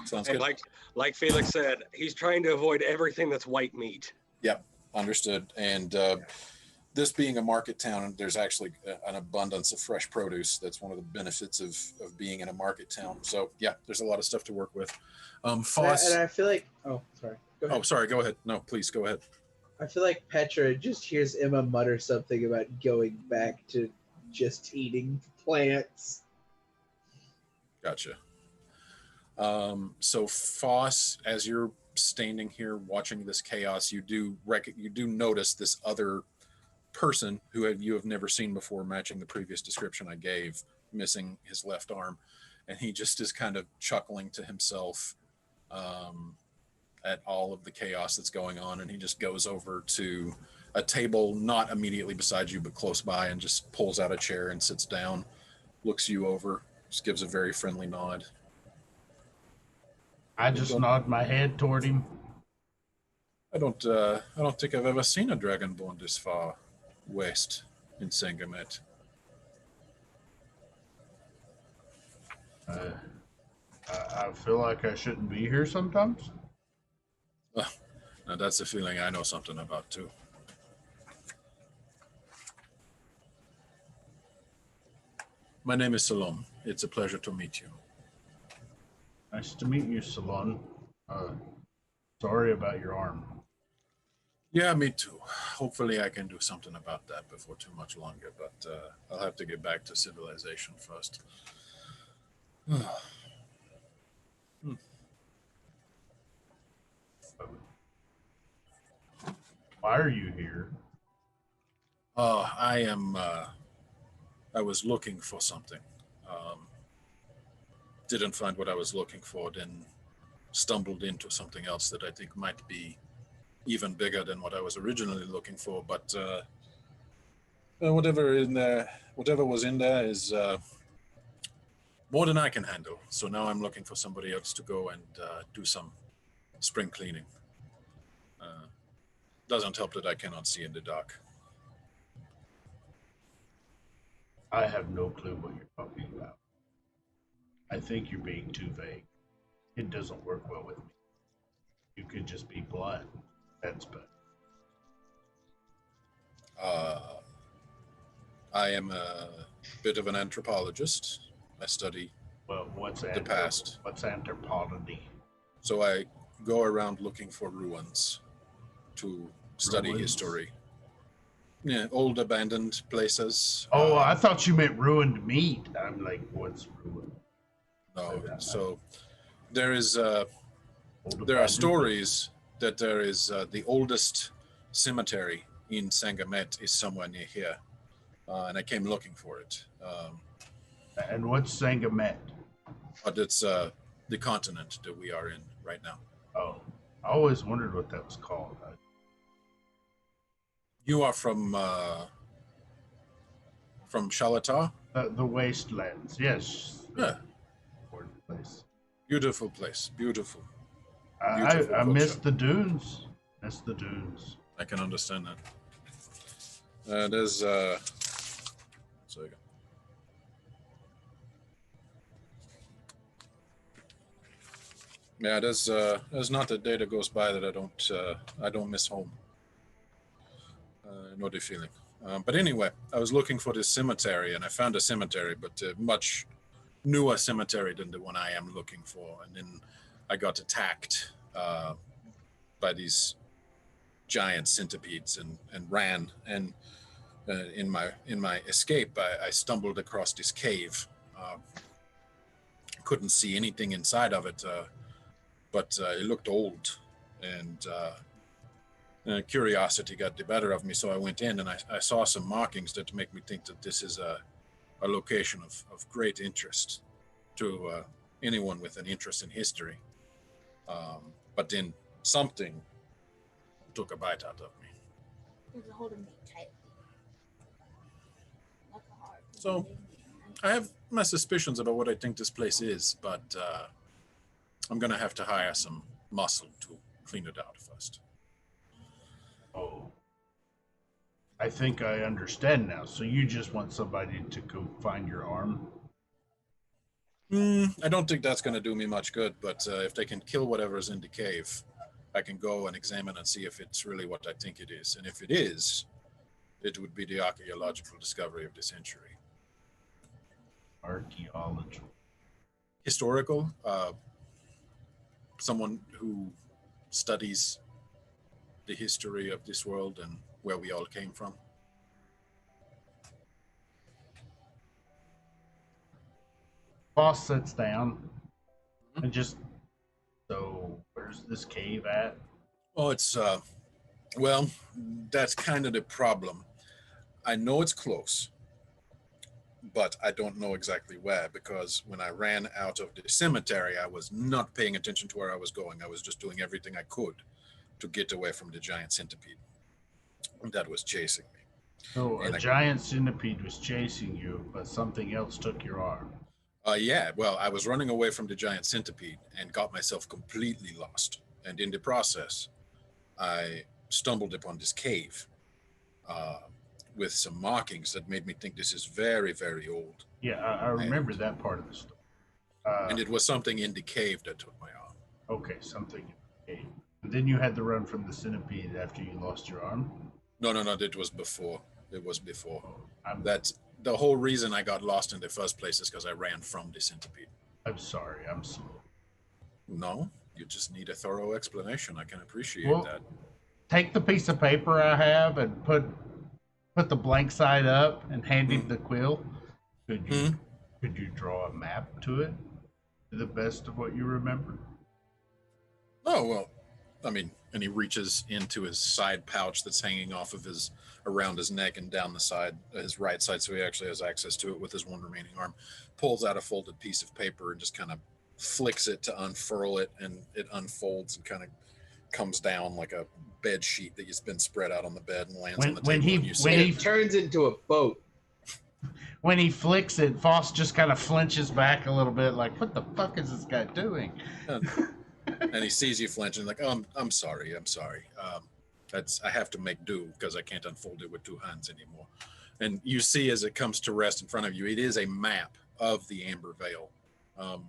[SPEAKER 1] Sounds
[SPEAKER 6] And
[SPEAKER 1] good.
[SPEAKER 6] like Felix said, he's trying to avoid everything that's white meat.
[SPEAKER 1] Yep, understood. And this being a market town, there's actually an abundance of fresh produce. That's one of the benefits of being in a market town. So yeah, there's a lot of stuff to work with. Foss.
[SPEAKER 2] And I feel like, oh, sorry. Go ahead.
[SPEAKER 1] Oh, sorry. Go ahead. No, please go ahead.
[SPEAKER 2] I feel like Petra just hears Emma mutter something about going back to just eating plants.
[SPEAKER 1] Gotcha. So Foss, as you're standing here watching this chaos, you do notice this other person who you have never seen before, matching the previous description I gave, missing his left arm, and he just is kind of chuckling to himself at all of the chaos that's going on, and he just goes over to a table not immediately beside you but close by and just pulls out a chair and sits down, looks you over, just gives a very friendly nod.
[SPEAKER 9] I just nod my head toward him.
[SPEAKER 1] I don't think I've ever seen a dragonborn this far west in Sangamet.
[SPEAKER 9] I feel like I shouldn't be here sometimes.
[SPEAKER 1] Now that's a feeling I know something about too. My name is Salom. It's a pleasure to meet you.
[SPEAKER 9] Nice to meet you, Salon. Sorry about your arm.
[SPEAKER 1] Yeah, me too. Hopefully I can do something about that before too much longer, but I'll have to get back to civilization first.
[SPEAKER 9] Why are you here?
[SPEAKER 1] I was looking for something. Didn't find what I was looking for, then stumbled into something else that I think might be even bigger than what I was originally looking for. But whatever was in there is more than I can handle. So now I'm looking for somebody else to go and do some spring cleaning. Doesn't help that I cannot see in the dark.
[SPEAKER 9] I have no clue what you're talking about. I think you're being too vague. It doesn't work well with me. You could just be blunt. That's better.
[SPEAKER 1] I am a bit of an anthropologist. I study
[SPEAKER 9] Well, what's
[SPEAKER 1] the past.
[SPEAKER 9] What's anthropology?
[SPEAKER 1] So I go around looking for ruins to study
[SPEAKER 9] Ruins?
[SPEAKER 1] history. Yeah, old abandoned places.
[SPEAKER 9] Oh, I thought you meant ruined meat. I'm like, what's ruined?
[SPEAKER 1] No, so there is
[SPEAKER 9] Old
[SPEAKER 1] there are
[SPEAKER 9] abandoned-
[SPEAKER 1] stories that there is the oldest cemetery in Sangamet is somewhere near here, and I came looking for it.
[SPEAKER 9] And what's Sangamet?
[SPEAKER 1] But it's the continent that we are in right now.
[SPEAKER 9] Oh, I always wondered what that was called.
[SPEAKER 1] You are from Shalatar?
[SPEAKER 9] The wastelands, yes.
[SPEAKER 1] Yeah.
[SPEAKER 9] Important place.
[SPEAKER 1] Beautiful place, beautiful. Beautiful
[SPEAKER 9] I missed
[SPEAKER 1] culture.
[SPEAKER 9] the dunes. Missed the dunes.
[SPEAKER 1] I can understand that. There's so yeah, there's not a day that goes by that I don't miss home. Know the feeling. But anyway, I was looking for this cemetery, and I found a cemetery, but a much newer cemetery than the one I am looking for. And then I got attacked by these giant centipedes and ran. And in my escape, I stumbled across this cave. Couldn't see anything inside of it, but it looked old, and curiosity got the better of me. So I went in, and I saw some markings that make me think that this is a location of great interest to anyone with an interest in history. But then something took a bite out of me.
[SPEAKER 5] You're holding me tight. Like a heart.
[SPEAKER 1] So I have my suspicions about what I think this place is, but I'm going to have to hire some muscle to clean it out first.
[SPEAKER 9] Oh. I think I understand now. So you just want somebody to go find your arm?
[SPEAKER 1] I don't think that's going to do me much good, but if they can kill whatever's in the cave, I can go and examine and see if it's really what I think it is. And if it is, it would be the archaeological discovery of the century.
[SPEAKER 9] Archaeology.
[SPEAKER 1] Historical, someone who studies the history of this world and where we all came from.
[SPEAKER 9] Boss sits down and just, so where's this cave at?
[SPEAKER 1] Oh, it's, well, that's kind of the problem. I know it's close, but I don't know exactly where, because when I ran out of the cemetery, I was not paying attention to where I was going. I was just doing everything I could to get away from the giant centipede that was chasing me.
[SPEAKER 9] So a giant centipede was chasing you, but something else took your arm.
[SPEAKER 1] Yeah, well, I was running away from the giant centipede and got myself completely lost. And in the process, I stumbled upon this cave with some markings that made me think this is very, very old.
[SPEAKER 9] Yeah, I remember that part of the story.
[SPEAKER 1] And it was something in the cave that took my arm.
[SPEAKER 9] Okay, something in the cave. And then you had to run from the centipede after you lost your arm?
[SPEAKER 1] No, it was before. It was before. That's the whole reason I got lost in the first place is because I ran from the centipede.
[SPEAKER 9] I'm sorry, I'm slow.
[SPEAKER 1] No, you just need a thorough explanation. I can appreciate that.
[SPEAKER 9] Take the piece of paper I have and put the blank side up and hand him the quill. Could you draw a map to it to the best of what you remember?
[SPEAKER 1] Oh, well, I mean, and he reaches into his side pouch that's hanging off of around his neck and down the side, his right side, so he actually has access to it with his one remaining arm, pulls out a folded piece of paper and just kind of flicks it to unfurl it, and it unfolds and kind of comes down like a bed sheet that has been spread out on the bed and lands on the table.
[SPEAKER 2] It turns into a boat.
[SPEAKER 9] When he flicks it, Foss just kind of flinches back a little bit, like, what the fuck is this guy doing?
[SPEAKER 1] And he sees you flinching, like, oh, I'm sorry. I have to make do because I can't unfold it with two hands anymore. And you see as it comes to rest in front of you, it is a map of the Amber Vale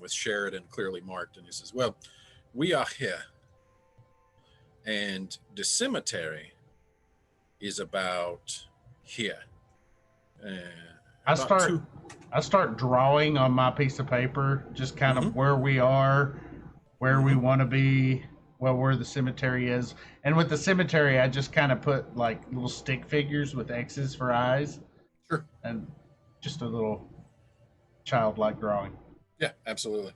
[SPEAKER 1] with Sheridan clearly marked. And he says, well, we are here. And the cemetery is about here.
[SPEAKER 9] I start drawing on my piece of paper, just kind of where we are, where we want to be, where the cemetery is. And with the cemetery, I just kind of put like little stick figures with X's for eyes.
[SPEAKER 1] Sure.
[SPEAKER 9] And just a little childlike drawing.
[SPEAKER 1] Yeah, absolutely.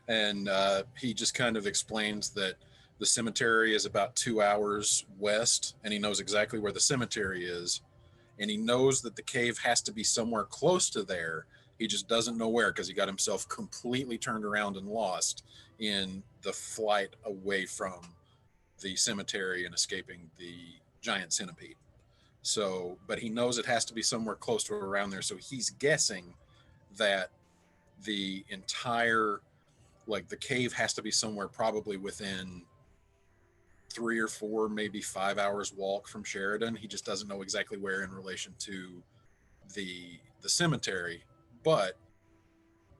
[SPEAKER 1] And he just kind of explains that the cemetery is about 2 hours west, and he knows exactly where the cemetery is. And he knows that the cave has to be somewhere close to there. He just doesn't know where because he got himself completely turned around and lost in the flight away from the cemetery and escaping the giant centipede. So, but he knows it has to be somewhere close to around there. So he's guessing that the entire, like the cave has to be somewhere probably within 3 or 4, maybe 5 hours walk from Sheridan. He just doesn't know exactly where in relation to the cemetery. But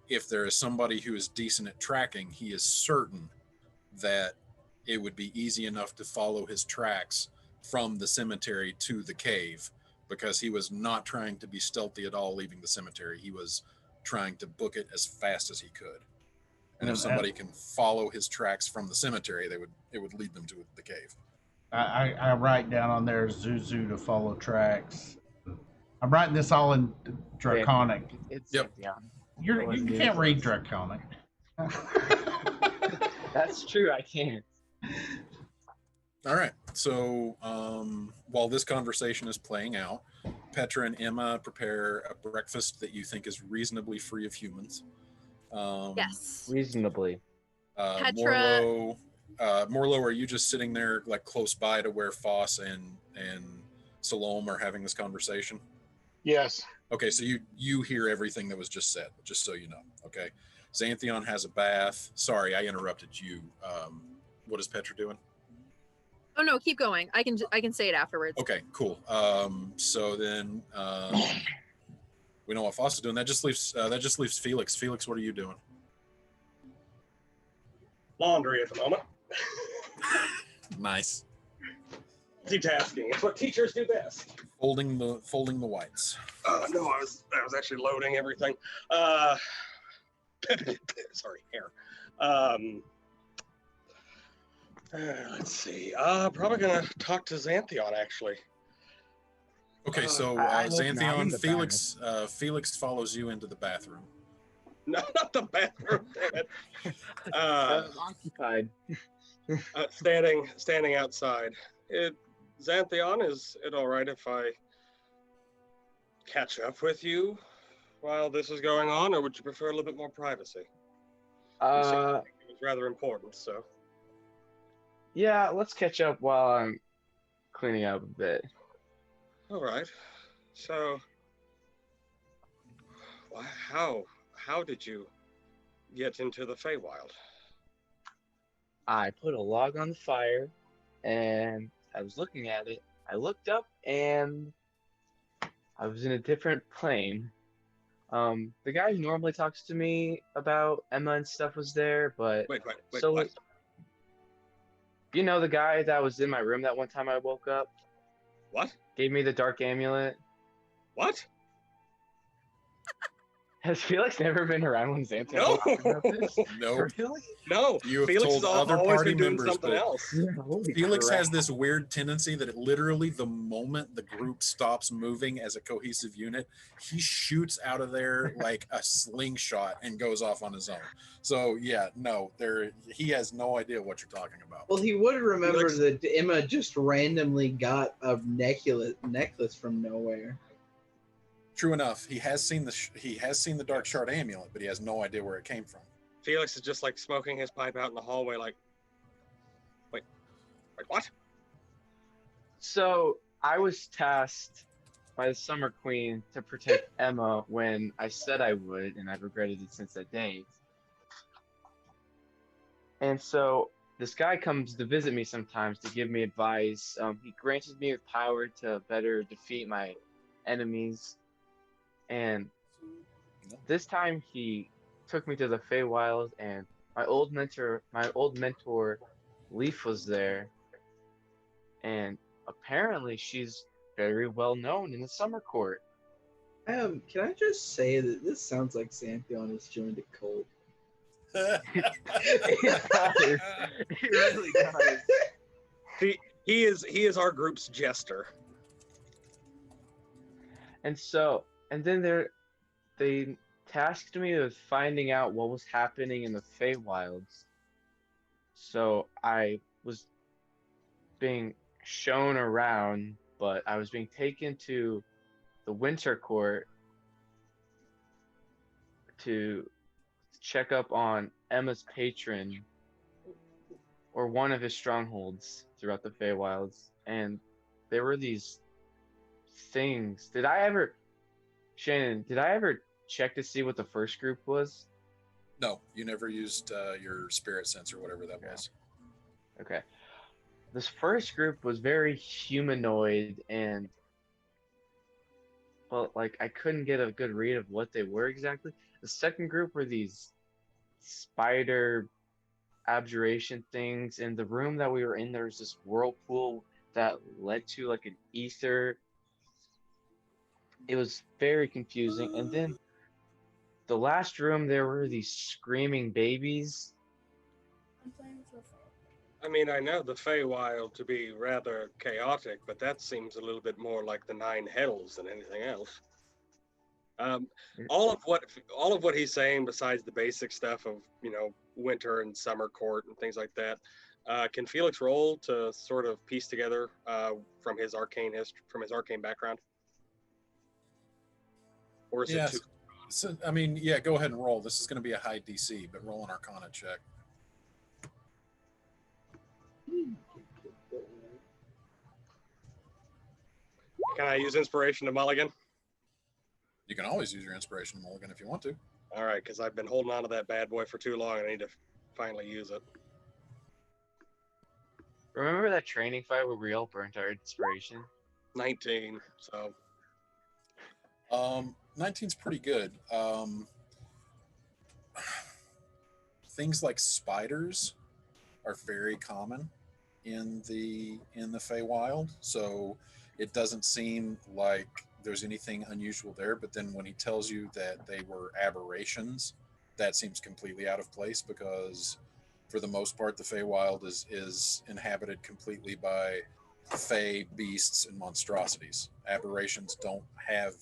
[SPEAKER 1] if there is somebody who is decent at tracking, he is certain that it would be easy enough to follow his tracks from the cemetery to the cave, because he was not trying to be stealthy at all leaving the cemetery. He was trying to book it as fast as he could. And if somebody can follow his tracks from the cemetery, it would lead them to the cave.
[SPEAKER 9] I write down on there Zuzu to follow tracks. I'm writing this all in Draconic.
[SPEAKER 3] It's
[SPEAKER 1] Yep.
[SPEAKER 3] Xanthion.
[SPEAKER 9] You can't read Draconic.
[SPEAKER 3] That's true. I can't.
[SPEAKER 1] All right. So while this conversation is playing out, Petra and Emma prepare a breakfast that you think is reasonably free of humans.
[SPEAKER 7] Yes.
[SPEAKER 3] Reasonably.
[SPEAKER 7] Petra-
[SPEAKER 1] Morlo, are you just sitting there like close by to where Foss and Salome are having this conversation?
[SPEAKER 4] Yes.
[SPEAKER 1] Okay, so you hear everything that was just said, just so you know. Okay. Xanthion has a bath. Sorry, I interrupted you. What is Petra doing?
[SPEAKER 7] Oh no, keep going. I can say it afterwards.
[SPEAKER 1] Okay, cool. So then we know what Foss is doing. That just leaves Felix. Felix, what are you doing?
[SPEAKER 6] Laundry at the moment.
[SPEAKER 1] Nice.
[SPEAKER 6] Multitasking. It's what teachers do best.
[SPEAKER 1] Folding the whites.
[SPEAKER 6] No, I was actually loading everything. Sorry, hair. Let's see. Probably gonna talk to Xanthion actually.
[SPEAKER 1] Okay, so
[SPEAKER 3] I hope not. I'm in
[SPEAKER 1] Xanthion,
[SPEAKER 3] the
[SPEAKER 1] Felix follows you into the bathroom.
[SPEAKER 6] No, not the bathroom. Damn it.
[SPEAKER 3] Occupied.
[SPEAKER 6] Standing outside. Xanthion, is it all right if I catch up with you while this is going on, or would you prefer a little bit more privacy? It's rather important, so.
[SPEAKER 3] Yeah, let's catch up while I'm cleaning up a bit.
[SPEAKER 6] All right. So, how did you get into the Feywild?
[SPEAKER 3] I put a log on the fire, and I was looking at it. I looked up, and I was in a different plane. The guy who normally talks to me about Emma and stuff was there, but
[SPEAKER 6] Wait,
[SPEAKER 3] so
[SPEAKER 6] what?
[SPEAKER 3] you know the guy that was in my room that one time I woke up,
[SPEAKER 6] What?
[SPEAKER 3] gave me the dark amulet.
[SPEAKER 6] What?
[SPEAKER 3] Has Felix never been around when Xanthion
[SPEAKER 6] No.
[SPEAKER 3] talked about this?
[SPEAKER 1] No.
[SPEAKER 3] Really?
[SPEAKER 6] No,
[SPEAKER 1] You have
[SPEAKER 6] Felix
[SPEAKER 1] told
[SPEAKER 6] has
[SPEAKER 1] other
[SPEAKER 6] always
[SPEAKER 1] party
[SPEAKER 6] been doing
[SPEAKER 1] members,
[SPEAKER 6] something
[SPEAKER 1] but-
[SPEAKER 6] else.
[SPEAKER 3] Holy
[SPEAKER 1] Felix
[SPEAKER 3] crap.
[SPEAKER 1] has this weird tendency that literally the moment the group stops moving as a cohesive unit, he shoots out of there like a slingshot and goes off on his own. So yeah, no, he has no idea what you're talking about.
[SPEAKER 2] Well, he would remember
[SPEAKER 6] Felix-
[SPEAKER 2] that Emma just randomly got a necklace from nowhere.
[SPEAKER 1] True enough, he has seen the Dark Shard amulet, but he has no idea where it came from.
[SPEAKER 6] Felix is just like smoking his pipe out in the hallway, like, wait, what?
[SPEAKER 3] So I was tasked by the Summer Queen to protect Emma when I said I would, and I've regretted it since that day. And so this guy comes to visit me sometimes to give me advice. He granted me the power to better defeat my enemies. And this time he took me to the Feywild, and my old mentor, Leaf, was there. And apparently she's very well known in the Summer Court.
[SPEAKER 2] Can I just say that this sounds like Xanthion has joined a cult?
[SPEAKER 3] It does. It really does.
[SPEAKER 6] He is our group's jester.
[SPEAKER 3] And then they tasked me with finding out what was happening in the Feywilds. So I was being shown around, but I was being taken to the Winter Court to check up on Emma's patron, or one of his strongholds throughout the Feywilds. And there were these things. Shannon, did I ever check to see what the first group was?
[SPEAKER 1] No, you never used your spirit sense or whatever that was.
[SPEAKER 3] Okay. this first group was very humanoid and, well, like I couldn't get a good read of what they were exactly. The second group were these spider abjuration things. In the room that we were in, there was this whirlpool that led to like an ether. It was very confusing. And then the last room, there were these screaming babies.
[SPEAKER 5] I'm playing for fun.
[SPEAKER 6] I mean, I know the Feywild to be rather chaotic, but that seems a little bit more like the Nine Hells than anything else. All of what he's saying, besides the basic stuff of winter and summer court and things like that, can Felix roll to sort of piece together from his arcane history, from his arcane background, or is it too?
[SPEAKER 1] So, I mean, yeah, go ahead and roll. This is going to be a high DC, but roll an Arcana check.
[SPEAKER 6] Can I use inspiration to mulligan?
[SPEAKER 1] You can always use your inspiration mulligan if you want to.
[SPEAKER 6] All right, because I've been holding on to that bad boy for too long. I need to finally use it.
[SPEAKER 3] Remember that training fight where we all burnt our inspiration?
[SPEAKER 6] 19. So
[SPEAKER 1] 19's pretty good. Things like spiders are very common in the Feywild, so it doesn't seem like there's anything unusual there. But then when he tells you that they were aberrations, that seems completely out of place, because for the most part the Feywild is inhabited completely by Fey beasts and monstrosities. Aberrations don't have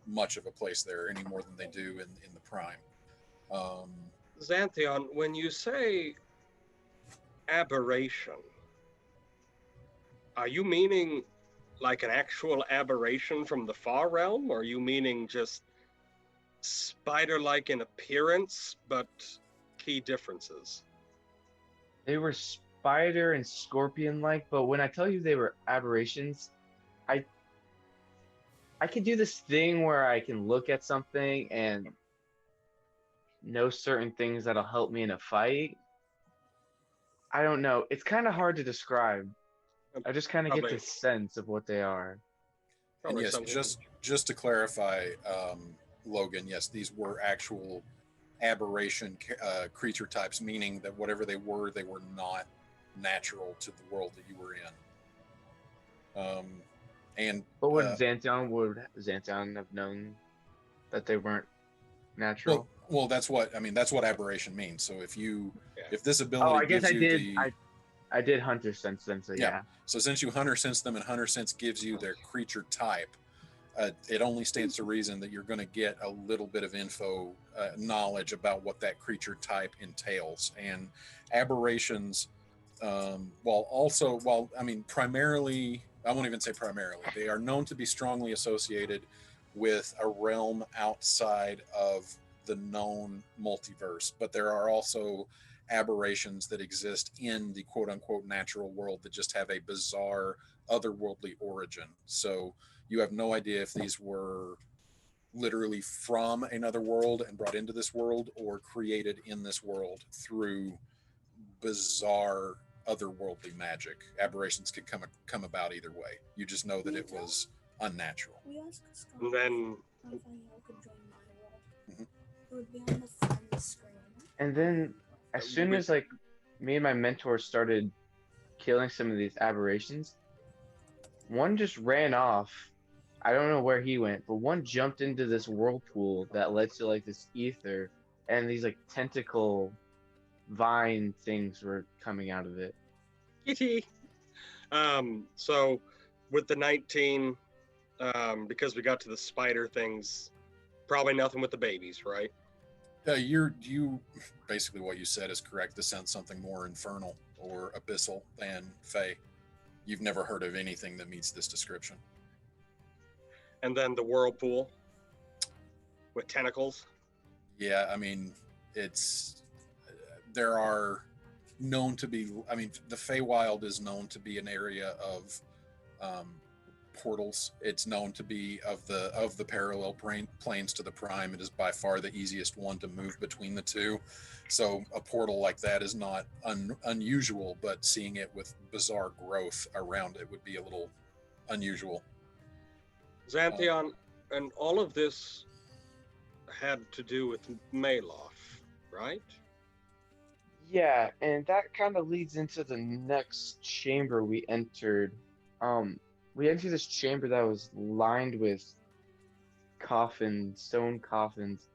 [SPEAKER 1] much of a place there any more than they do in the Prime.
[SPEAKER 6] Xanthion, when you say aberration, are you meaning like an actual aberration from the far realm, or are you meaning just spider-like in appearance but key differences?
[SPEAKER 3] They were spider and scorpion-like, but when I tell you they were aberrations, I could do this thing where I can look at something and know certain things that'll help me in a fight. I don't know. It's kind of hard to describe. I just kind of get the sense of what they are.
[SPEAKER 1] And yes, just to clarify, Logan, yes, these were actual aberration creature types, meaning that whatever they were not natural to the world that you were in.
[SPEAKER 3] But would Xanthion have known that they weren't natural?
[SPEAKER 1] Well, that's what aberration means. So if this ability gives
[SPEAKER 3] I did Hunter Sense them, so yeah.
[SPEAKER 1] So since you Hunter Sense them and Hunter Sense gives you their creature type, it only stands to reason that you're going to get a little bit of info, knowledge about what that creature type entails. And aberrations, primarily, I won't even say primarily, they are known to be strongly associated with a realm outside of the known multiverse, but there are also aberrations that exist in the quote-unquote natural world that just have a bizarre otherworldly origin. So you have no idea if these were literally from another world and brought into this world, or created in this world through bizarre otherworldly magic. Aberrations could come about either way. You just know that it was unnatural.
[SPEAKER 5] We asked Scott
[SPEAKER 6] And then
[SPEAKER 5] if y'all could join my world. It would be on the friend screen.
[SPEAKER 3] And then as soon as like me and my mentor started killing some of these aberrations, one just ran off. I don't know where he went, but one jumped into this whirlpool that led to like this ether, and these like tentacle vine things were coming out of it.
[SPEAKER 6] Kitty. So with the 19, because we got to the spider things, probably nothing with the babies, right?
[SPEAKER 1] You basically what you said is correct. This sounds something more infernal or abyssal than Fey. You've never heard of anything that meets this description.
[SPEAKER 6] And then the whirlpool with tentacles.
[SPEAKER 1] Yeah, I mean, there are known to be, the Feywild is known to be an area of portals. It's known to be of the parallel planes to the prime. It is by far the easiest one to move between the two. So a portal like that is not unusual, but seeing it with bizarre growth around it would be a little unusual.
[SPEAKER 6] Xanthion, and all of this had to do with Maloff, right?
[SPEAKER 3] Yeah, and that kind of leads into the next chamber we entered. We entered this chamber that was lined with coffins, stone coffins,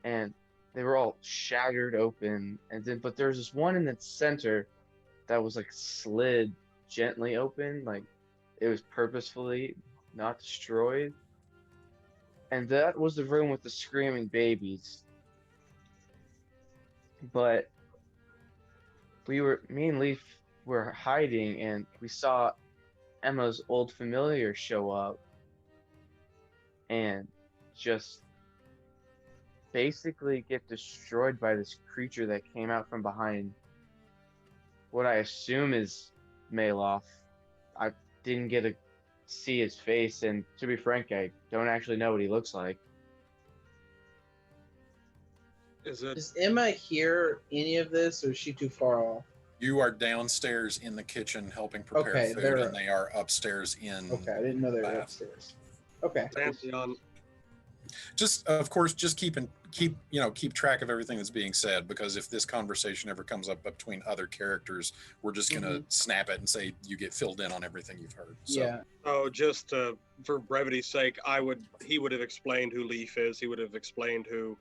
[SPEAKER 3] and they were all shattered open. And then, but there was this one in the center that was like slid gently open, like it was purposefully not destroyed. And that was the room with the screaming babies. But me and Leaf were hiding, and we saw Emma's old familiar show up and just basically get destroyed by this creature that came out from behind what I assume is Maloff. I didn't get to see his face, and to be frank, I don't actually know what he looks like.
[SPEAKER 2] Does Emma hear any of this, or is she too far off?
[SPEAKER 1] You are downstairs in the kitchen helping prepare food, and they are upstairs in.
[SPEAKER 2] Okay, I didn't know they were upstairs. Okay.
[SPEAKER 1] Just, of course, just keep track of everything that's being said, because if this conversation ever comes up between other characters, we're just gonna snap it and say you get filled in on everything you've heard. So.
[SPEAKER 2] Yeah.
[SPEAKER 6] Oh, just for brevity's sake, he would have explained who Leaf is. He would have explained who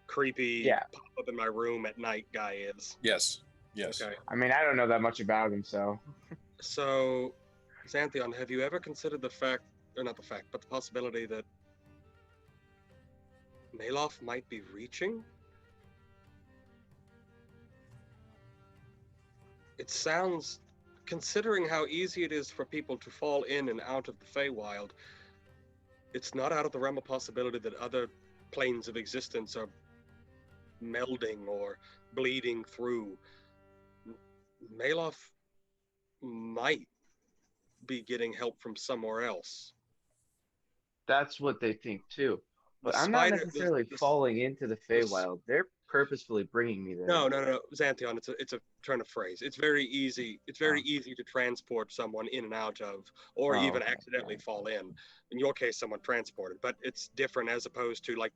[SPEAKER 6] creepy pop up in my room at night guy is.
[SPEAKER 1] Yes.
[SPEAKER 6] Okay.
[SPEAKER 3] I mean, I don't know that much about him, so.
[SPEAKER 6] So, Xanthion, have you ever considered the possibility that Maloff might be reaching? It sounds, considering how easy it is for people to fall in and out of the Feywild, it's not out of the realm of possibility that other planes of existence are melding or bleeding through. Maloff might be getting help from somewhere else.
[SPEAKER 3] That's what they think too. But I'm not necessarily falling into the Feywild. They're purposefully bringing me there.
[SPEAKER 6] No, Xanthion, it's a turn of phrase. It's very easy. It's very easy to transport someone in and out of, or even accidentally fall in. In your case, someone transported. But it's different as opposed to like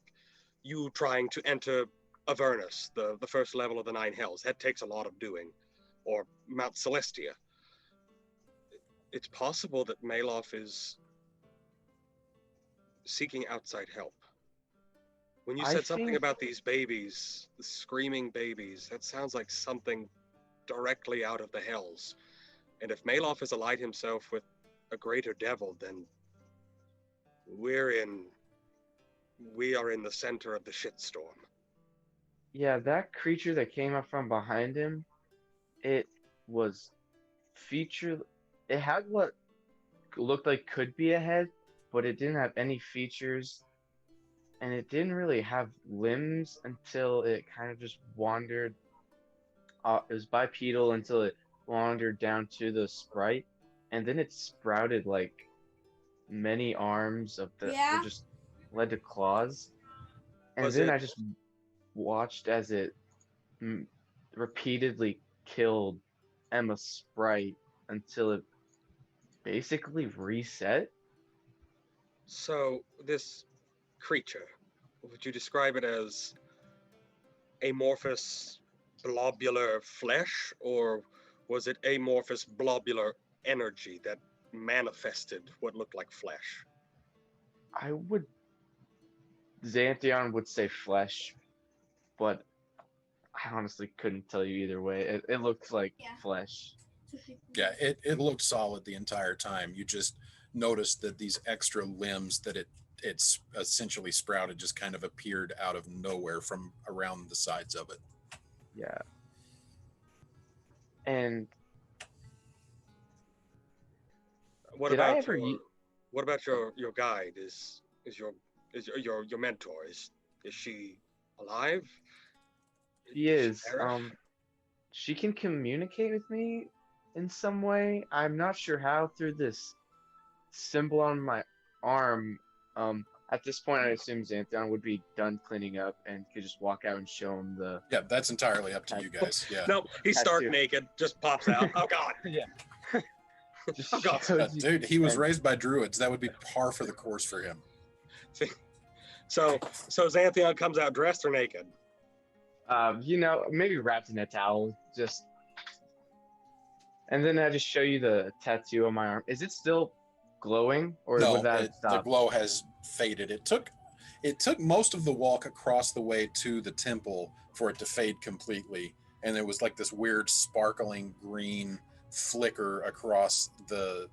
[SPEAKER 6] you trying to enter Avernus, the first level of the Nine Hells. That takes a lot of doing. Or Mount Celestia. It's possible that Maloff is seeking outside help. When you said something about these babies, the screaming babies, that sounds like something directly out of the Hells. And if Maloff has allied himself with a greater devil, then we are in the center of the shitstorm.
[SPEAKER 3] Yeah, that creature that came up from behind him, it was it had what looked like could be a head, but it didn't have any features, and it didn't really have limbs until it kind of just wandered. It was bipedal until it wandered down to the sprite, and then it sprouted like many arms that just led to claws. And then I just watched as it repeatedly killed Emma Sprite until it basically reset.
[SPEAKER 6] So this creature, would you describe it as amorphous blobular flesh, or was it amorphous blobular energy that manifested what looked like flesh?
[SPEAKER 3] Xanthion would say flesh, but I honestly couldn't tell you either way. It looked like flesh.
[SPEAKER 1] Yeah, it looked solid the entire time. You just noticed that these extra limbs that it's essentially sprouted just kind of appeared out of nowhere from around the sides of it.
[SPEAKER 3] Yeah. And
[SPEAKER 6] what about your guide? Is your mentor? Is she alive?
[SPEAKER 3] She is. She can communicate with me in some way. I'm not sure how, through this symbol on my arm. At this point, I assume Xanthion would be done cleaning up and could just walk out and show him the.
[SPEAKER 1] Yeah, that's entirely up to you guys. Yeah.
[SPEAKER 6] Nope, he's
[SPEAKER 3] Has
[SPEAKER 6] stark
[SPEAKER 3] to.
[SPEAKER 6] naked, just pops out. Oh God.
[SPEAKER 3] Yeah. Just
[SPEAKER 6] Oh, God.
[SPEAKER 3] shows you-
[SPEAKER 1] Dude, he was
[SPEAKER 3] and-
[SPEAKER 1] raised by druids. That would be par for the course for him.
[SPEAKER 6] So Xanthion comes out dressed or naked?
[SPEAKER 3] Maybe wrapped in a towel, just. And then I just show you the tattoo on my arm. Is it still glowing, or
[SPEAKER 1] No,
[SPEAKER 3] would that
[SPEAKER 1] the
[SPEAKER 3] stop?
[SPEAKER 1] glow has faded. It took most of the walk across the way to the temple for it to fade completely, and there was like this weird sparkling green flicker across the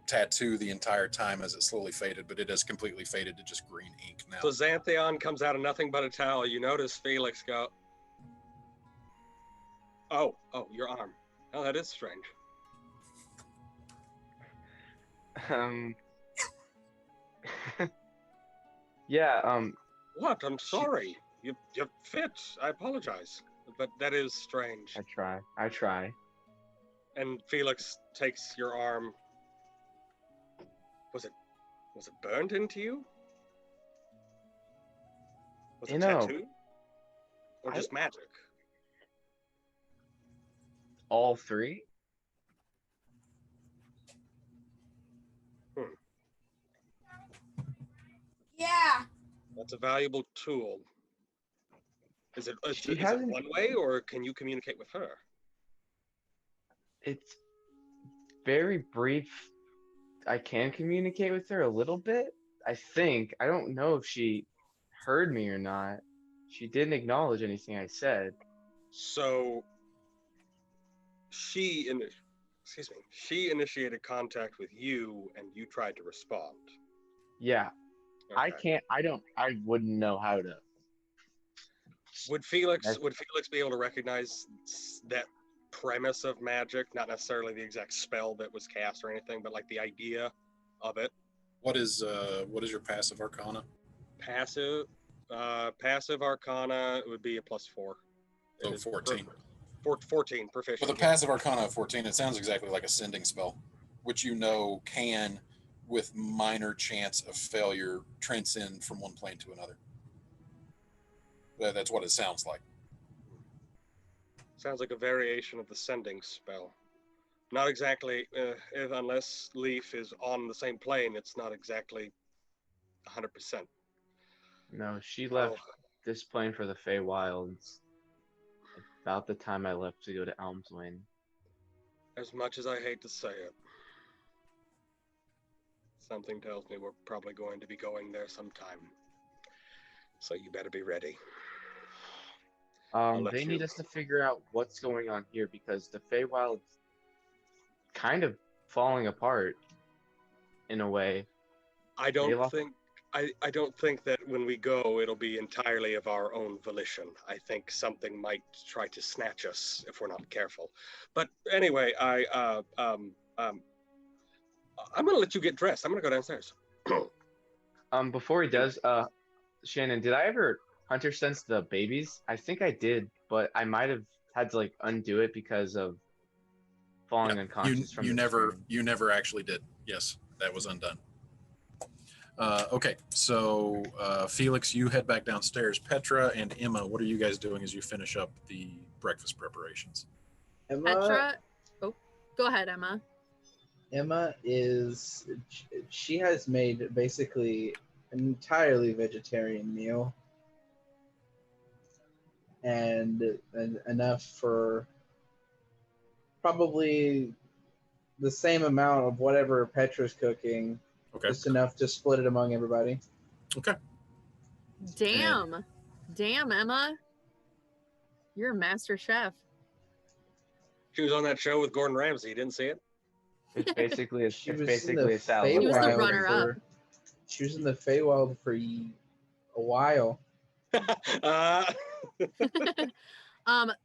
[SPEAKER 1] tattoo the entire time as it slowly faded, but it has completely faded to just green ink now.
[SPEAKER 6] So Xanthion comes out of nothing but a towel. You notice Felix go, oh, your arm. Oh, that is strange.
[SPEAKER 3] Yeah.
[SPEAKER 6] What? I'm sorry. You fit. I apologize, but that is strange.
[SPEAKER 3] I try.
[SPEAKER 6] And Felix takes your arm. Was it burned into you? Was it tattooed? Or just magic?
[SPEAKER 3] All three.
[SPEAKER 8] Yeah.
[SPEAKER 6] That's a valuable tool. Is it
[SPEAKER 3] She
[SPEAKER 6] is it
[SPEAKER 3] hasn't-
[SPEAKER 6] one way, or can you communicate with her?
[SPEAKER 3] It's very brief. I can communicate with her a little bit. I think. I don't know if she heard me or not. She didn't acknowledge anything I said.
[SPEAKER 6] So she initiated contact with you, and you tried to respond.
[SPEAKER 3] Yeah.
[SPEAKER 6] Okay.
[SPEAKER 3] I wouldn't know how to.
[SPEAKER 6] Would Felix be able to recognize that premise of magic, not necessarily the exact spell that was cast or anything, but like the idea of it?
[SPEAKER 1] What is your passive arcana?
[SPEAKER 6] Passive arcana would be a +4.
[SPEAKER 1] So
[SPEAKER 6] It is
[SPEAKER 1] 14.
[SPEAKER 6] 14 proficient.
[SPEAKER 1] With a passive arcana of 14, it sounds exactly like a sending spell, which can, with minor chance of failure, transcend from one plane to another. That's what it sounds like.
[SPEAKER 6] Sounds like a variation of the sending spell. Not exactly, unless Leaf is on the same plane, it's not exactly 100%.
[SPEAKER 3] No, she left this plane for the Feywilds about the time I left to go to Elmswind.
[SPEAKER 6] As much as I hate to say it. Something tells me we're probably going to be going there sometime. So you better be ready. let
[SPEAKER 3] They
[SPEAKER 6] you-
[SPEAKER 3] need us to figure out what's going on here because the Feywild's kind of falling apart in a way.
[SPEAKER 6] I
[SPEAKER 3] They
[SPEAKER 6] don't
[SPEAKER 3] lost-
[SPEAKER 6] think I don't think that when we go it'll be entirely of our own volition. I think something might try to snatch us if we're not careful. But anyway, I'm gonna let you get dressed. I'm gonna go downstairs.
[SPEAKER 3] Before he does, Shannon, did I ever hunter sense the babies? I think I did, but I might have had to like undo it because of falling unconscious from
[SPEAKER 1] You
[SPEAKER 3] the
[SPEAKER 1] never
[SPEAKER 3] strain.
[SPEAKER 1] you never actually did. Yes, that was undone. Okay, so Felix, you head back downstairs. Petra and Emma, what are you guys doing as you finish up the breakfast preparations?
[SPEAKER 7] Petra. Oh, go ahead, Emma.
[SPEAKER 2] Emma she has made basically an entirely vegetarian meal and enough for probably the same amount of whatever Petra's cooking,
[SPEAKER 1] Okay.
[SPEAKER 2] just enough to split it among everybody.
[SPEAKER 1] Okay.
[SPEAKER 7] Damn, Emma, you're a master chef.
[SPEAKER 6] She was on that show with Gordon Ramsay. You didn't see it?
[SPEAKER 3] It's basically a,
[SPEAKER 2] She
[SPEAKER 3] it's
[SPEAKER 2] was
[SPEAKER 3] basically
[SPEAKER 2] in
[SPEAKER 3] a
[SPEAKER 2] the
[SPEAKER 3] salad.
[SPEAKER 7] He was the
[SPEAKER 2] Feywild
[SPEAKER 7] runner-up.
[SPEAKER 2] She was in the Feywild for a while.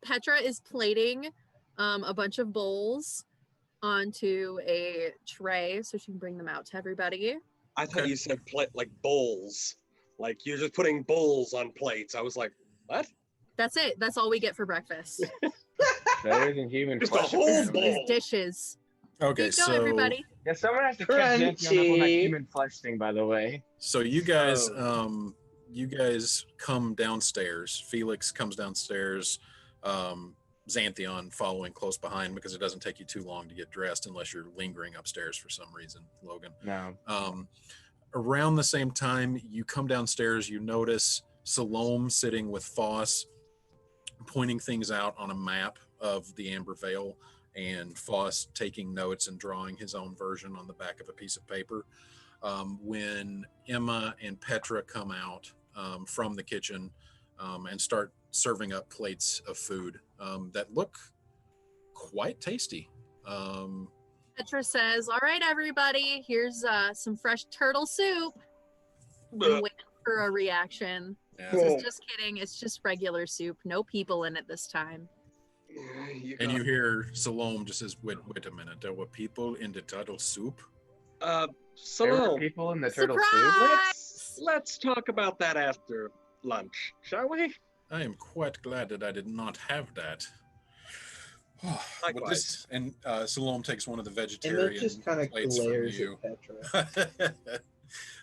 [SPEAKER 7] Petra is plating a bunch of bowls onto a tray so she can bring them out to everybody.
[SPEAKER 6] I thought you said like bowls. Like you're just putting bowls on plates. I was like, what?
[SPEAKER 7] That's it. That's all we get for breakfast.
[SPEAKER 3] Better than human
[SPEAKER 6] Just a
[SPEAKER 3] flesh.
[SPEAKER 6] whole
[SPEAKER 3] apparently.
[SPEAKER 6] bowl.
[SPEAKER 7] Is dishes.
[SPEAKER 1] Okay,
[SPEAKER 7] Keep going,
[SPEAKER 1] so
[SPEAKER 7] everybody.
[SPEAKER 3] Yeah, someone has to catch Xanthion up on that
[SPEAKER 2] Crunchy.
[SPEAKER 3] human flesh thing, by the way.
[SPEAKER 1] so you guys come downstairs. Felix comes downstairs. Xanthion following close behind because it doesn't take you too long to get dressed unless you're lingering upstairs for some reason, Logan.
[SPEAKER 3] No.
[SPEAKER 1] Around the same time you come downstairs, you notice Salome sitting with Foss, pointing things out on a map of the Amber Vale, and Foss taking notes and drawing his own version on the back of a piece of paper. When Emma and Petra come out from the kitchen and start serving up plates of food that look quite tasty.
[SPEAKER 7] Petra says, "All right, everybody, here's some fresh turtle soup."
[SPEAKER 6] Ugh.
[SPEAKER 7] And wait for a reaction.
[SPEAKER 1] Yeah.
[SPEAKER 7] This is just kidding. It's just regular soup. No people in it this time.
[SPEAKER 1] And you hear Salome just says, wait a minute, there were people in the turtle soup?
[SPEAKER 3] There were
[SPEAKER 6] Salome,
[SPEAKER 3] people in the turtle soup.
[SPEAKER 7] Surprise!
[SPEAKER 6] let's talk about that after lunch, shall we?
[SPEAKER 1] I am quite glad that I did not have that.
[SPEAKER 6] Likewise.
[SPEAKER 1] And Salome takes one of the
[SPEAKER 2] And
[SPEAKER 1] vegetarian
[SPEAKER 2] that just kind of
[SPEAKER 1] plates from
[SPEAKER 2] glares
[SPEAKER 1] you.
[SPEAKER 2] at Petra.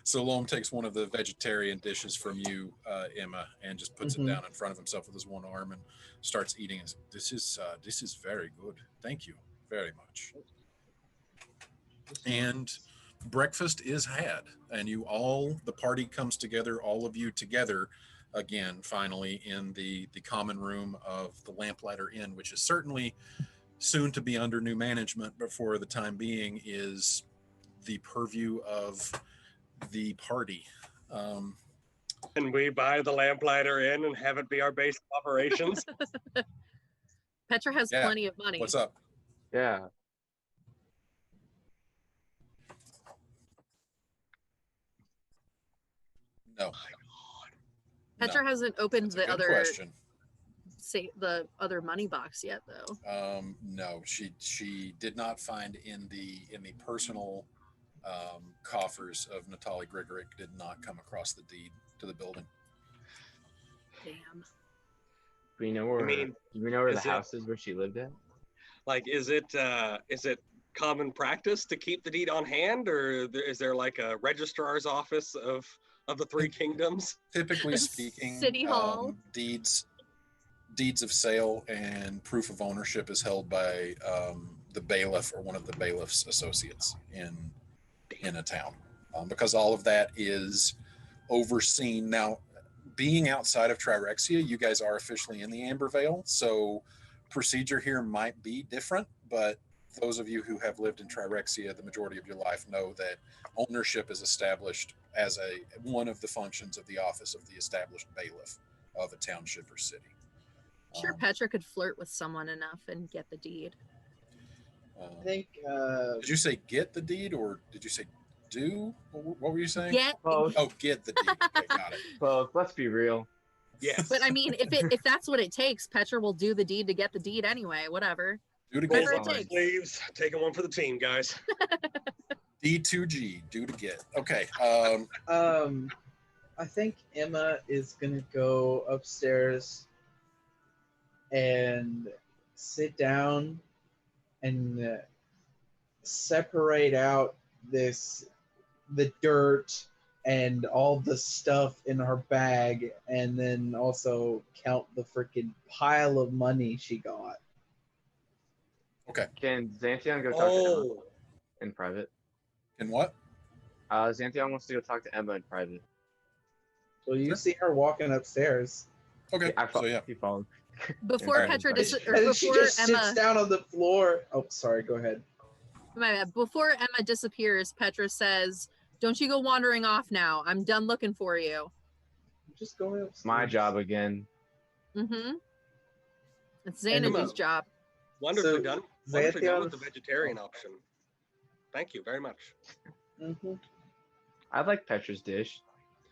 [SPEAKER 1] Salome takes one of the vegetarian dishes from you, Emma, and just puts it down in front of himself with his one arm and starts eating. This is very good. Thank you very much. And breakfast is had, and the party comes together, all of you together again, finally, in the common room of the Lamplighter Inn, which is certainly soon to be under new management, but for the time being is the purview of the party.
[SPEAKER 6] Can we buy the Lamplighter Inn and have it be our base of operations?
[SPEAKER 7] Petra has
[SPEAKER 1] Yeah.
[SPEAKER 7] plenty of money.
[SPEAKER 1] What's up?
[SPEAKER 3] Yeah.
[SPEAKER 1] No.
[SPEAKER 7] Petra hasn't opened
[SPEAKER 1] That's a
[SPEAKER 7] the
[SPEAKER 1] good
[SPEAKER 7] other
[SPEAKER 1] question.
[SPEAKER 7] the other money box yet, though.
[SPEAKER 1] No, she did not find in the personal coffers of Natalie Grigoric, did not come across the deed to the building.
[SPEAKER 7] Damn.
[SPEAKER 3] We know where.
[SPEAKER 6] I mean,
[SPEAKER 3] do we know where the
[SPEAKER 6] is it-
[SPEAKER 3] house is where she lived at?
[SPEAKER 6] Like, is it common practice to keep the deed on hand, or is there like a registrar's office of the Three Kingdoms?
[SPEAKER 1] Typically speaking,
[SPEAKER 7] City Hall.
[SPEAKER 1] deeds of sale and proof of ownership is held by the bailiff or one of the bailiff's associates in a town, because all of that is overseen. Now, being outside of Trirexia, you guys are officially in the Amber Vale, so procedure here might be different, but those of you who have lived in Trirexia the majority of your life know that ownership is established as one of the functions of the office of the established bailiff of a township or city.
[SPEAKER 7] Sure, Petra could flirt with someone enough and get the deed.
[SPEAKER 2] I think
[SPEAKER 1] Did you say get the deed or did you say do? What were you saying?
[SPEAKER 7] Get,
[SPEAKER 3] Both.
[SPEAKER 1] Oh, get the deed. Okay, got it.
[SPEAKER 3] Both. Let's be real.
[SPEAKER 6] Yes.
[SPEAKER 7] but I mean, if that's what it takes, Petra will do the deed to get the deed anyway. Whatever.
[SPEAKER 1] Do to
[SPEAKER 7] Whatever
[SPEAKER 1] get.
[SPEAKER 7] it takes.
[SPEAKER 6] Sleeves, taking one for the team, guys.
[SPEAKER 1] D2G. Do to get. Okay.
[SPEAKER 2] I think Emma is gonna go upstairs and sit down and separate out the dirt and all the stuff in her bag, and then also count the freaking pile of money she got.
[SPEAKER 1] Okay.
[SPEAKER 3] Can Xanthion go talk to Emma
[SPEAKER 6] Oh,
[SPEAKER 3] in private?
[SPEAKER 1] And what?
[SPEAKER 3] Xanthion wants to go talk to Emma in private.
[SPEAKER 2] So you
[SPEAKER 1] Sure.
[SPEAKER 2] see her walking upstairs.
[SPEAKER 1] Okay.
[SPEAKER 3] I
[SPEAKER 1] So yeah.
[SPEAKER 3] Keep following.
[SPEAKER 7] Before
[SPEAKER 3] Alright,
[SPEAKER 7] Petra
[SPEAKER 3] fine.
[SPEAKER 7] or
[SPEAKER 2] And she
[SPEAKER 7] before
[SPEAKER 2] just sits
[SPEAKER 7] Emma,
[SPEAKER 2] down on the floor. Oh, sorry. Go ahead.
[SPEAKER 7] my bad. Before Emma disappears, Petra says, "Don't you go wandering off now. I'm done looking for you."
[SPEAKER 2] I'm just going upstairs.
[SPEAKER 3] It's my job again.
[SPEAKER 7] Mm-hmm. It's
[SPEAKER 2] And
[SPEAKER 7] Xanadu's
[SPEAKER 6] Emma.
[SPEAKER 7] job.
[SPEAKER 6] wonderfully
[SPEAKER 2] So,
[SPEAKER 6] done. Wonderfully done with the
[SPEAKER 2] Xanthion's-
[SPEAKER 6] vegetarian option. Thank you very much.
[SPEAKER 2] Mhm.
[SPEAKER 3] I like Petra's dish.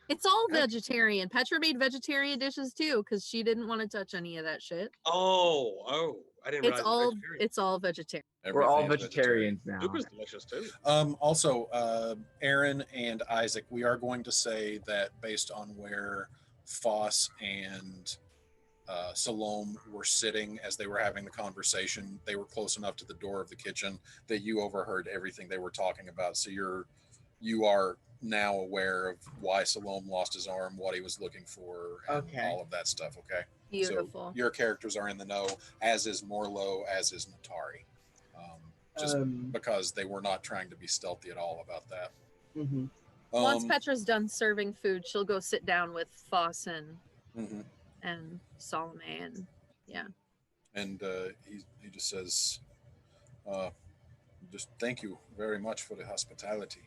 [SPEAKER 7] It's all
[SPEAKER 6] Yeah.
[SPEAKER 7] vegetarian. Petra made vegetarian dishes too because she didn't want to touch any of that shit.
[SPEAKER 6] Oh, I didn't realize
[SPEAKER 7] It's all vegetarian.
[SPEAKER 3] We're all
[SPEAKER 1] Everything's
[SPEAKER 3] vegetarians now.
[SPEAKER 6] Soup is delicious too.
[SPEAKER 1] Also, Aaron and Isaac, we are going to say that based on where Foss and Salome were sitting as they were having the conversation. They were close enough to the door of the kitchen that you overheard everything they were talking about. So you are now aware of why Salome lost his arm, what he was looking for, and all of that stuff. Okay.
[SPEAKER 7] Beautiful.
[SPEAKER 1] So your characters are in the know, as is Morlo, as is Natari. Just because they were not trying to be stealthy at all about that.
[SPEAKER 2] Mm-hmm.
[SPEAKER 7] Once Petra's done serving food, she'll go sit down with Foss and Salome, and yeah.
[SPEAKER 1] And he just says, just thank you very much for the hospitality.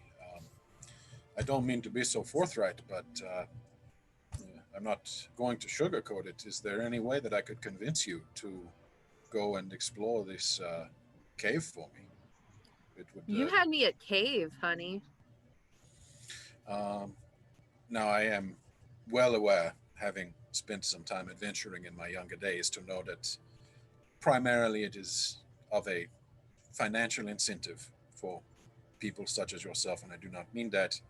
[SPEAKER 1] I don't mean to be so forthright, but I'm not going to sugarcoat it. Is there any way that I could convince you to go and explore this cave for me? It would.
[SPEAKER 7] You had me at cave, honey.
[SPEAKER 1] Now I am well aware, having spent some time adventuring in my younger days, to know that primarily it is of a financial incentive for people such as yourself, and I do not mean that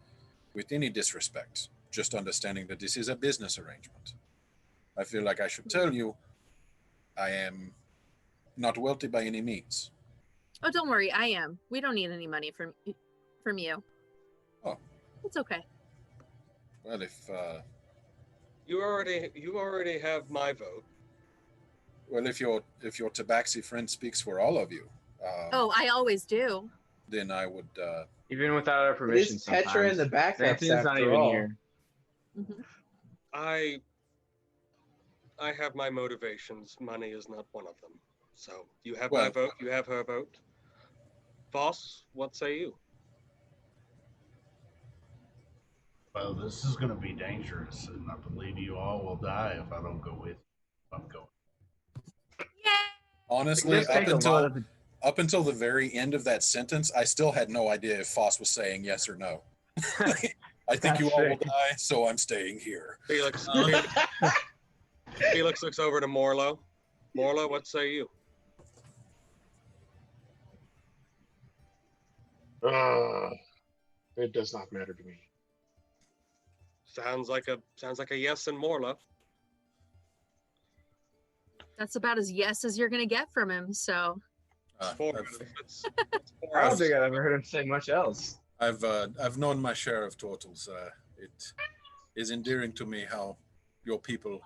[SPEAKER 1] with any disrespect, just understanding that this is a business arrangement. I feel like I should tell you, I am not wealthy by any means.
[SPEAKER 7] Oh, don't worry, I am. We don't need any money from you.
[SPEAKER 1] Oh.
[SPEAKER 7] It's okay.
[SPEAKER 1] Well, if
[SPEAKER 6] you already have my vote.
[SPEAKER 1] Well, if your Tabaxi friend speaks for all of you.
[SPEAKER 7] Oh, I always do.
[SPEAKER 1] Then I would.
[SPEAKER 3] Even without our permission,
[SPEAKER 2] It's Petra in the back.
[SPEAKER 3] Anthony's not even here.
[SPEAKER 7] Mm-hmm.
[SPEAKER 6] I have my motivations. Money is not one of them. So you have my vote. You have her vote. Boss, what say you?
[SPEAKER 9] Well, this is going to be dangerous, and I believe you all will die if I don't go with you. I'm going.
[SPEAKER 1] Honestly, up until the very end of that sentence, I still had no idea if Foss was saying yes or no. I think you all will die, so I'm staying here.
[SPEAKER 6] Felix looks over to Morlo. Morlo, what say you?
[SPEAKER 4] It does not matter to me.
[SPEAKER 6] Sounds like a yes and Morlo.
[SPEAKER 7] That's about as yes as you're gonna get from him. So.
[SPEAKER 3] I don't think I've ever heard him say much else.
[SPEAKER 1] I've known my share of turtles. It is endearing to me how your people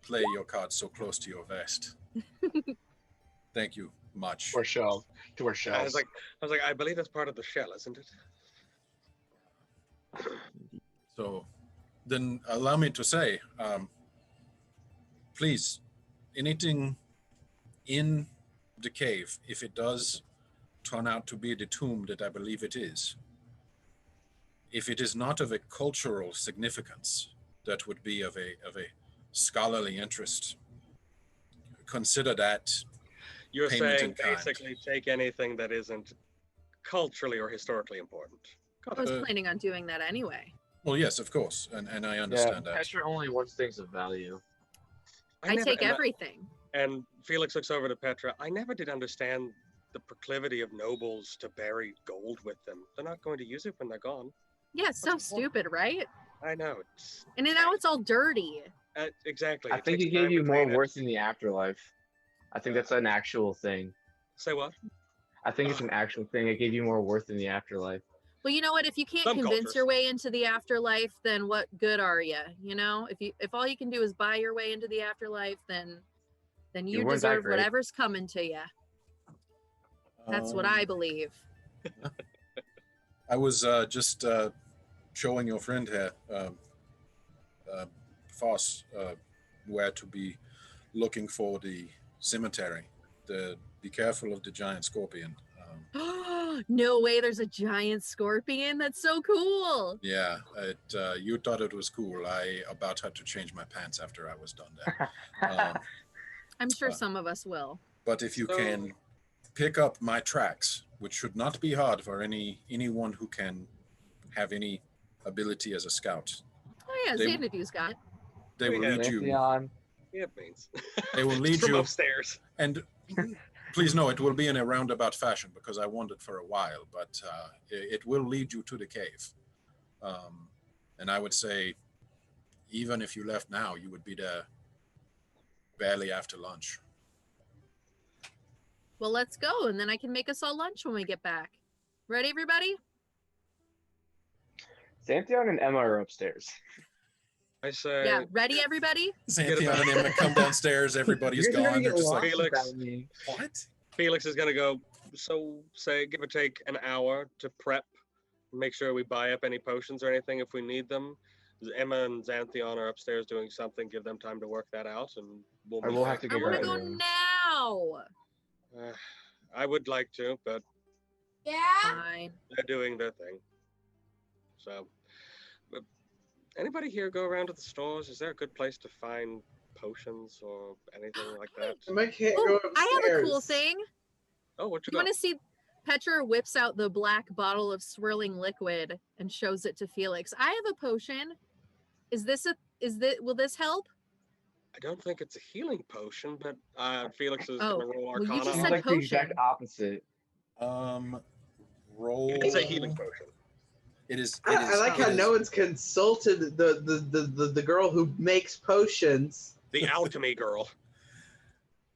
[SPEAKER 1] play your cards so close to your vest. Thank you much.
[SPEAKER 4] To our shells.
[SPEAKER 6] I was like, I believe that's part of the shell, isn't it?
[SPEAKER 1] So, then allow me to say, please, anything in the cave, if it does turn out to be the tomb that I believe it is, if it is not of a cultural significance that would be of a scholarly interest, consider that.
[SPEAKER 6] You're saying basically take anything that isn't culturally or historically important.
[SPEAKER 7] I was planning on doing that anyway.
[SPEAKER 1] Well, yes, of course, and I understand that.
[SPEAKER 3] Petra only wants things of value.
[SPEAKER 7] I take everything.
[SPEAKER 6] And Felix looks over to Petra. I never did understand the proclivity of nobles to bury gold with them. They're not going to use it when they're gone.
[SPEAKER 7] Yeah, it's so stupid, right?
[SPEAKER 6] I know.
[SPEAKER 7] And now it's all dirty.
[SPEAKER 6] Exactly.
[SPEAKER 3] I think it gave you more worth in the afterlife. I think that's an actual thing.
[SPEAKER 6] Say what?
[SPEAKER 3] I think it's an actual thing. It gave you more worth in the afterlife.
[SPEAKER 7] Well, you know what? If you can't convince your way into the afterlife, then what good are you? You know, if all you can do is buy your way into the afterlife, then you deserve whatever's coming to you. That's what I believe.
[SPEAKER 1] I was just showing your friend here, Foss, where to be looking for the cemetery. Be careful of the giant scorpion.
[SPEAKER 7] No way, there's a giant scorpion. That's so cool.
[SPEAKER 1] Yeah, you thought it was cool. I about had to change my pants after I was done there.
[SPEAKER 7] I'm sure some of us will.
[SPEAKER 1] But if you can pick up my tracks, which should not be hard for anyone who can have any ability as a scout.
[SPEAKER 7] Oh yeah, Xanadu's got.
[SPEAKER 1] They will lead you.
[SPEAKER 6] Yeah, it means.
[SPEAKER 1] They will lead you
[SPEAKER 6] upstairs.
[SPEAKER 1] And please know it will be in a roundabout fashion because I wandered for a while, but it will lead you to the cave. And I would say, even if you left now, you would be there barely after lunch.
[SPEAKER 7] Well, let's go, and then I can make us all lunch when we get back. Ready, everybody?
[SPEAKER 3] Xanthion and Emma are upstairs.
[SPEAKER 6] I say,
[SPEAKER 7] Yeah, ready, everybody?
[SPEAKER 1] Xanthion and Emma come downstairs. Everybody's
[SPEAKER 3] You're gonna
[SPEAKER 1] gone. They're
[SPEAKER 3] get
[SPEAKER 1] just
[SPEAKER 3] lost
[SPEAKER 1] like,
[SPEAKER 6] Felix.
[SPEAKER 3] without me.
[SPEAKER 1] what?
[SPEAKER 6] Felix is gonna go. So say, give or take an hour to prep, make sure we buy up any potions or anything if we need them. Emma and Xanthion are upstairs doing something. Give them time to work that out, and we'll.
[SPEAKER 3] I
[SPEAKER 6] meet
[SPEAKER 3] will
[SPEAKER 6] back.
[SPEAKER 3] have to
[SPEAKER 7] I
[SPEAKER 3] go
[SPEAKER 7] want to
[SPEAKER 3] grab
[SPEAKER 7] go
[SPEAKER 3] you.
[SPEAKER 7] now.
[SPEAKER 6] I would like to, but
[SPEAKER 8] Yeah.
[SPEAKER 7] Fine.
[SPEAKER 6] they're doing their thing. So, but anybody here go around to the stores? Is there a good place to find potions or anything like that?
[SPEAKER 2] Emma can't
[SPEAKER 7] Oh,
[SPEAKER 2] go upstairs.
[SPEAKER 7] I have a cool thing.
[SPEAKER 6] Oh, what you
[SPEAKER 7] You
[SPEAKER 6] got?
[SPEAKER 7] want to see? Petra whips out the black bottle of swirling liquid and shows it to Felix. I have a potion. Will this help?
[SPEAKER 6] I don't think it's a healing potion, but Felix is
[SPEAKER 7] Oh,
[SPEAKER 6] gonna roll
[SPEAKER 7] well, you
[SPEAKER 6] Arcana.
[SPEAKER 7] just
[SPEAKER 3] He's
[SPEAKER 7] said
[SPEAKER 3] like the exact
[SPEAKER 7] potion.
[SPEAKER 3] opposite.
[SPEAKER 1] Roll.
[SPEAKER 6] It's a healing potion.
[SPEAKER 1] It is.
[SPEAKER 2] I like how no one's consulted the girl who makes potions.
[SPEAKER 6] The alchemy girl.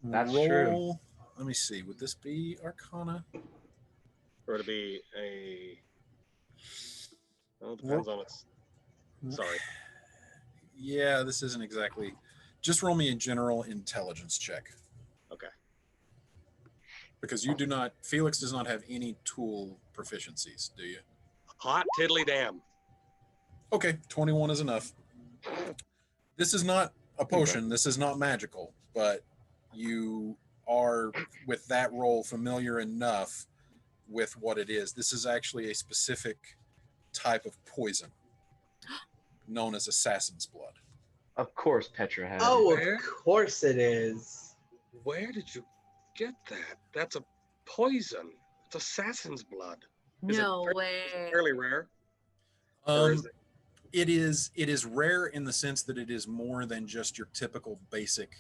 [SPEAKER 3] That's
[SPEAKER 1] roll,
[SPEAKER 3] true.
[SPEAKER 1] Let me see. Would this be Arcana?
[SPEAKER 6] Or to be a. Well, it depends on its. Sorry.
[SPEAKER 1] Yeah, this isn't exactly. Just roll me a general intelligence check.
[SPEAKER 6] Okay.
[SPEAKER 1] Because you do not. Felix does not have any tool proficiencies, do you?
[SPEAKER 6] Hot tiddly damn.
[SPEAKER 1] Okay, 21 is enough. This is not a potion. This is not magical, but you are, with that roll, familiar enough with what it is. This is actually a specific type of poison known as assassin's blood.
[SPEAKER 3] Of course, Petra has.
[SPEAKER 2] Oh,
[SPEAKER 3] it.
[SPEAKER 6] Where?
[SPEAKER 2] of course it is.
[SPEAKER 6] Where did you get that? That's a poison. It's assassin's blood. Is it
[SPEAKER 7] No
[SPEAKER 6] fair-
[SPEAKER 7] way.
[SPEAKER 6] Is it fairly rare? Or is it-
[SPEAKER 1] It is rare in the sense that it is more than just your typical basic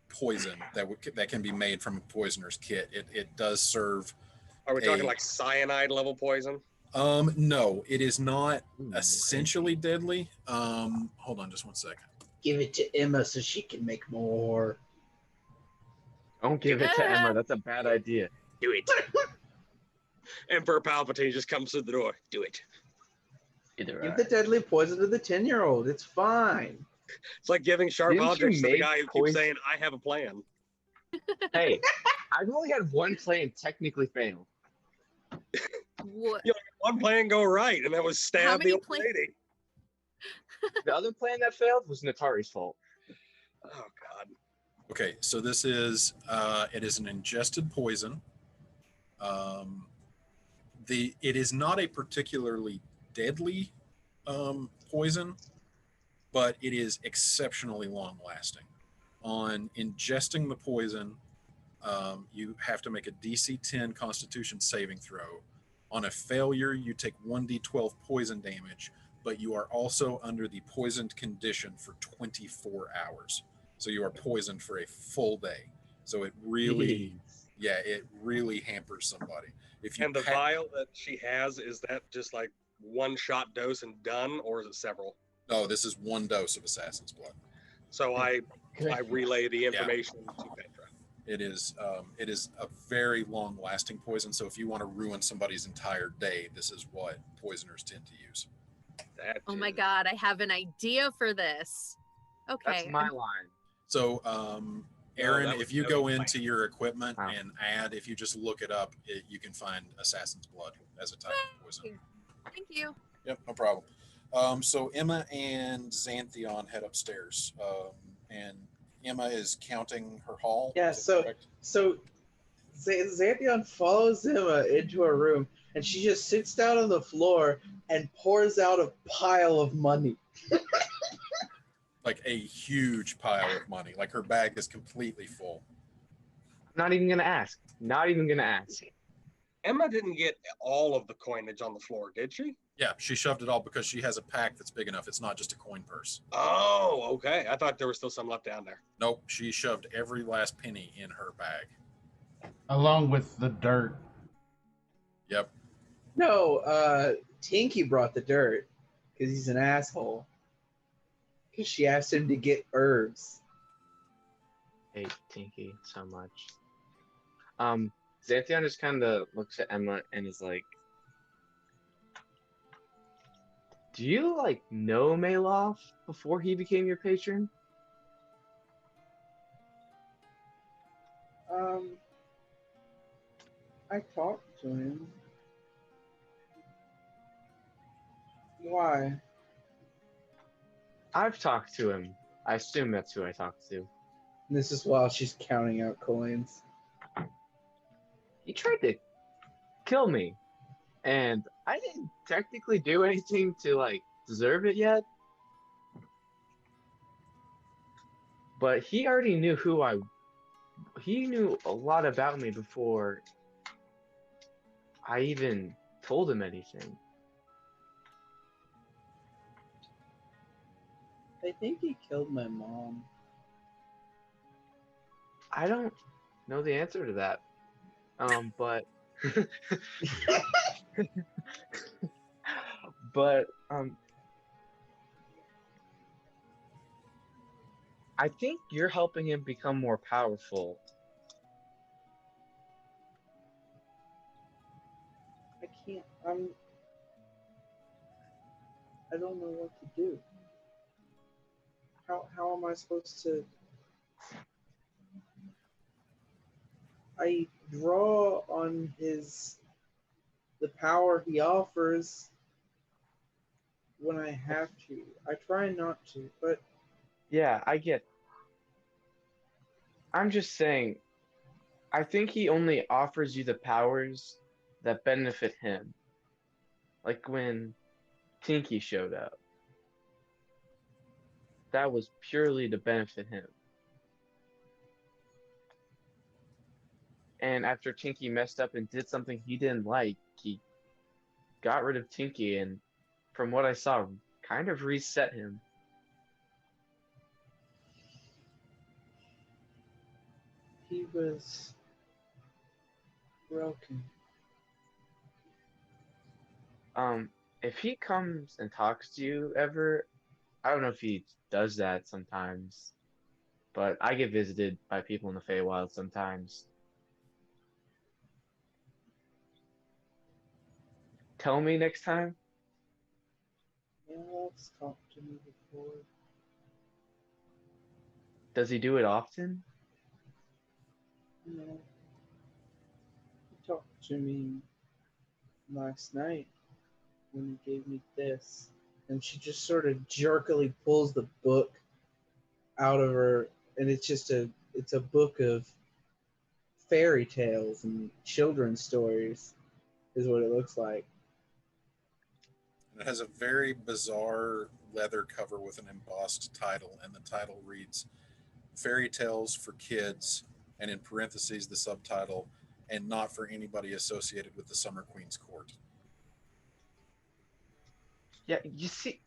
[SPEAKER 1] poison that can be made from a poisoner's kit. It does serve.
[SPEAKER 6] Are we talking
[SPEAKER 1] a-
[SPEAKER 6] like cyanide level poison?
[SPEAKER 1] No, it is not
[SPEAKER 3] Ooh,
[SPEAKER 1] essentially deadly. Hold on just one second.
[SPEAKER 2] Give it to Emma so she can make more.
[SPEAKER 3] Don't give it to Emma. That's a bad idea.
[SPEAKER 6] Do it. Emperor Palpatine just comes through the door. Do it.
[SPEAKER 3] Either
[SPEAKER 2] Give the deadly poison to the 10-year-old. It's fine.
[SPEAKER 6] It's like giving sharp
[SPEAKER 3] Didn't you
[SPEAKER 6] objects to the
[SPEAKER 3] make
[SPEAKER 6] guy who keeps
[SPEAKER 3] poison-
[SPEAKER 6] saying, I have a plan.
[SPEAKER 3] Hey, I've only had one plan technically fail.
[SPEAKER 7] What?
[SPEAKER 6] One plan go right, and that was stab
[SPEAKER 7] many
[SPEAKER 6] the old
[SPEAKER 7] plan-
[SPEAKER 6] lady.
[SPEAKER 3] The other plan that failed was Natari's fault.
[SPEAKER 6] Oh, God.
[SPEAKER 1] Okay, so this is it is an ingested poison. It is not a particularly deadly poison, but it is exceptionally long lasting. On ingesting the poison, you have to make a DC 10 Constitution saving throw. On a failure, you take 1d12 poison damage, but you are also under the poisoned condition for 24 hours. So you are poisoned for a full day. So it really, it really hampers somebody. If you
[SPEAKER 6] And the vial that she has, is that just like one shot dose and done, or is it several?
[SPEAKER 1] No, this is one dose of assassin's blood.
[SPEAKER 6] So I relay the information to Petra.
[SPEAKER 1] It is a very long lasting poison. So if you want to ruin somebody's entire day, this is what poisoners tend to use.
[SPEAKER 6] That
[SPEAKER 7] Oh my
[SPEAKER 6] is-
[SPEAKER 7] god, I have an idea for this. Okay.
[SPEAKER 3] That's my line.
[SPEAKER 1] So, Aaron,
[SPEAKER 6] that was-
[SPEAKER 1] if you
[SPEAKER 6] that
[SPEAKER 1] go
[SPEAKER 6] was
[SPEAKER 1] into your equipment
[SPEAKER 3] Wow.
[SPEAKER 1] and add, if you just look it up, you can find assassin's blood as a type of poison.
[SPEAKER 7] Thank you.
[SPEAKER 1] Yep, no problem. So Emma and Xanthion head upstairs, and Emma is counting her haul.
[SPEAKER 2] Yeah,
[SPEAKER 1] is that
[SPEAKER 2] so
[SPEAKER 1] correct?
[SPEAKER 2] Xanthion follows Emma into her room, and she just sits down on the floor and pours out a pile of money.
[SPEAKER 1] Like a huge pile of money. Like her bag is completely full.
[SPEAKER 3] Not even gonna ask. Not even gonna ask.
[SPEAKER 6] Emma didn't get all of the coinage on the floor, did she?
[SPEAKER 1] Yeah, she shoved it all because she has a pack that's big enough. It's not just a coin purse.
[SPEAKER 6] Oh, okay. I thought there was still some left down there.
[SPEAKER 1] Nope, she shoved every last penny in her bag.
[SPEAKER 9] Along with the dirt.
[SPEAKER 1] Yep.
[SPEAKER 2] No, Tinky brought the dirt because he's an asshole. Because she asked him to get herbs.
[SPEAKER 3] hate Tinky so much. Xanthion just kind of looks at Emma and is like, "Do you like know Maloff before he became your patron?"
[SPEAKER 2] I talked to him. Why?
[SPEAKER 3] I've talked to him. I assume that's who I talked to.
[SPEAKER 2] This is while she's counting out coins.
[SPEAKER 3] He tried to kill me, and I didn't technically do anything to like deserve it yet. But he already knew who I. He knew a lot about me before I even told him anything.
[SPEAKER 2] I think he killed my mom.
[SPEAKER 3] I don't know the answer to that. But but I think you're helping him become more powerful.
[SPEAKER 2] I can't. I don't know what to do. How am I supposed to? I draw on the power he offers when I have to. I try not to, but
[SPEAKER 3] Yeah, I get. I'm just saying, I think he only offers you the powers that benefit him. Like when Tinky showed up. That was purely to benefit him. And after Tinky messed up and did something he didn't like, he got rid of Tinky and, from what I saw, kind of reset him.
[SPEAKER 2] he was broken.
[SPEAKER 3] If he comes and talks to you ever, I don't know if he does that sometimes, but I get visited by people in the Feywild sometimes. Tell me next time.
[SPEAKER 2] Yeah, that's talked to me before.
[SPEAKER 3] Does he do it often?
[SPEAKER 2] You know, he talked to me last night when he gave me this, and she just sort of jerkily pulls the book out of her, and it's a book of fairy tales and children's stories, is what it looks like.
[SPEAKER 1] It has a very bizarre leather cover with an embossed title, and the title reads Fairy Tales for Kids, and in parentheses, the subtitle, and not for anybody associated with the Summer Queen's Court.
[SPEAKER 3] Yeah, you see.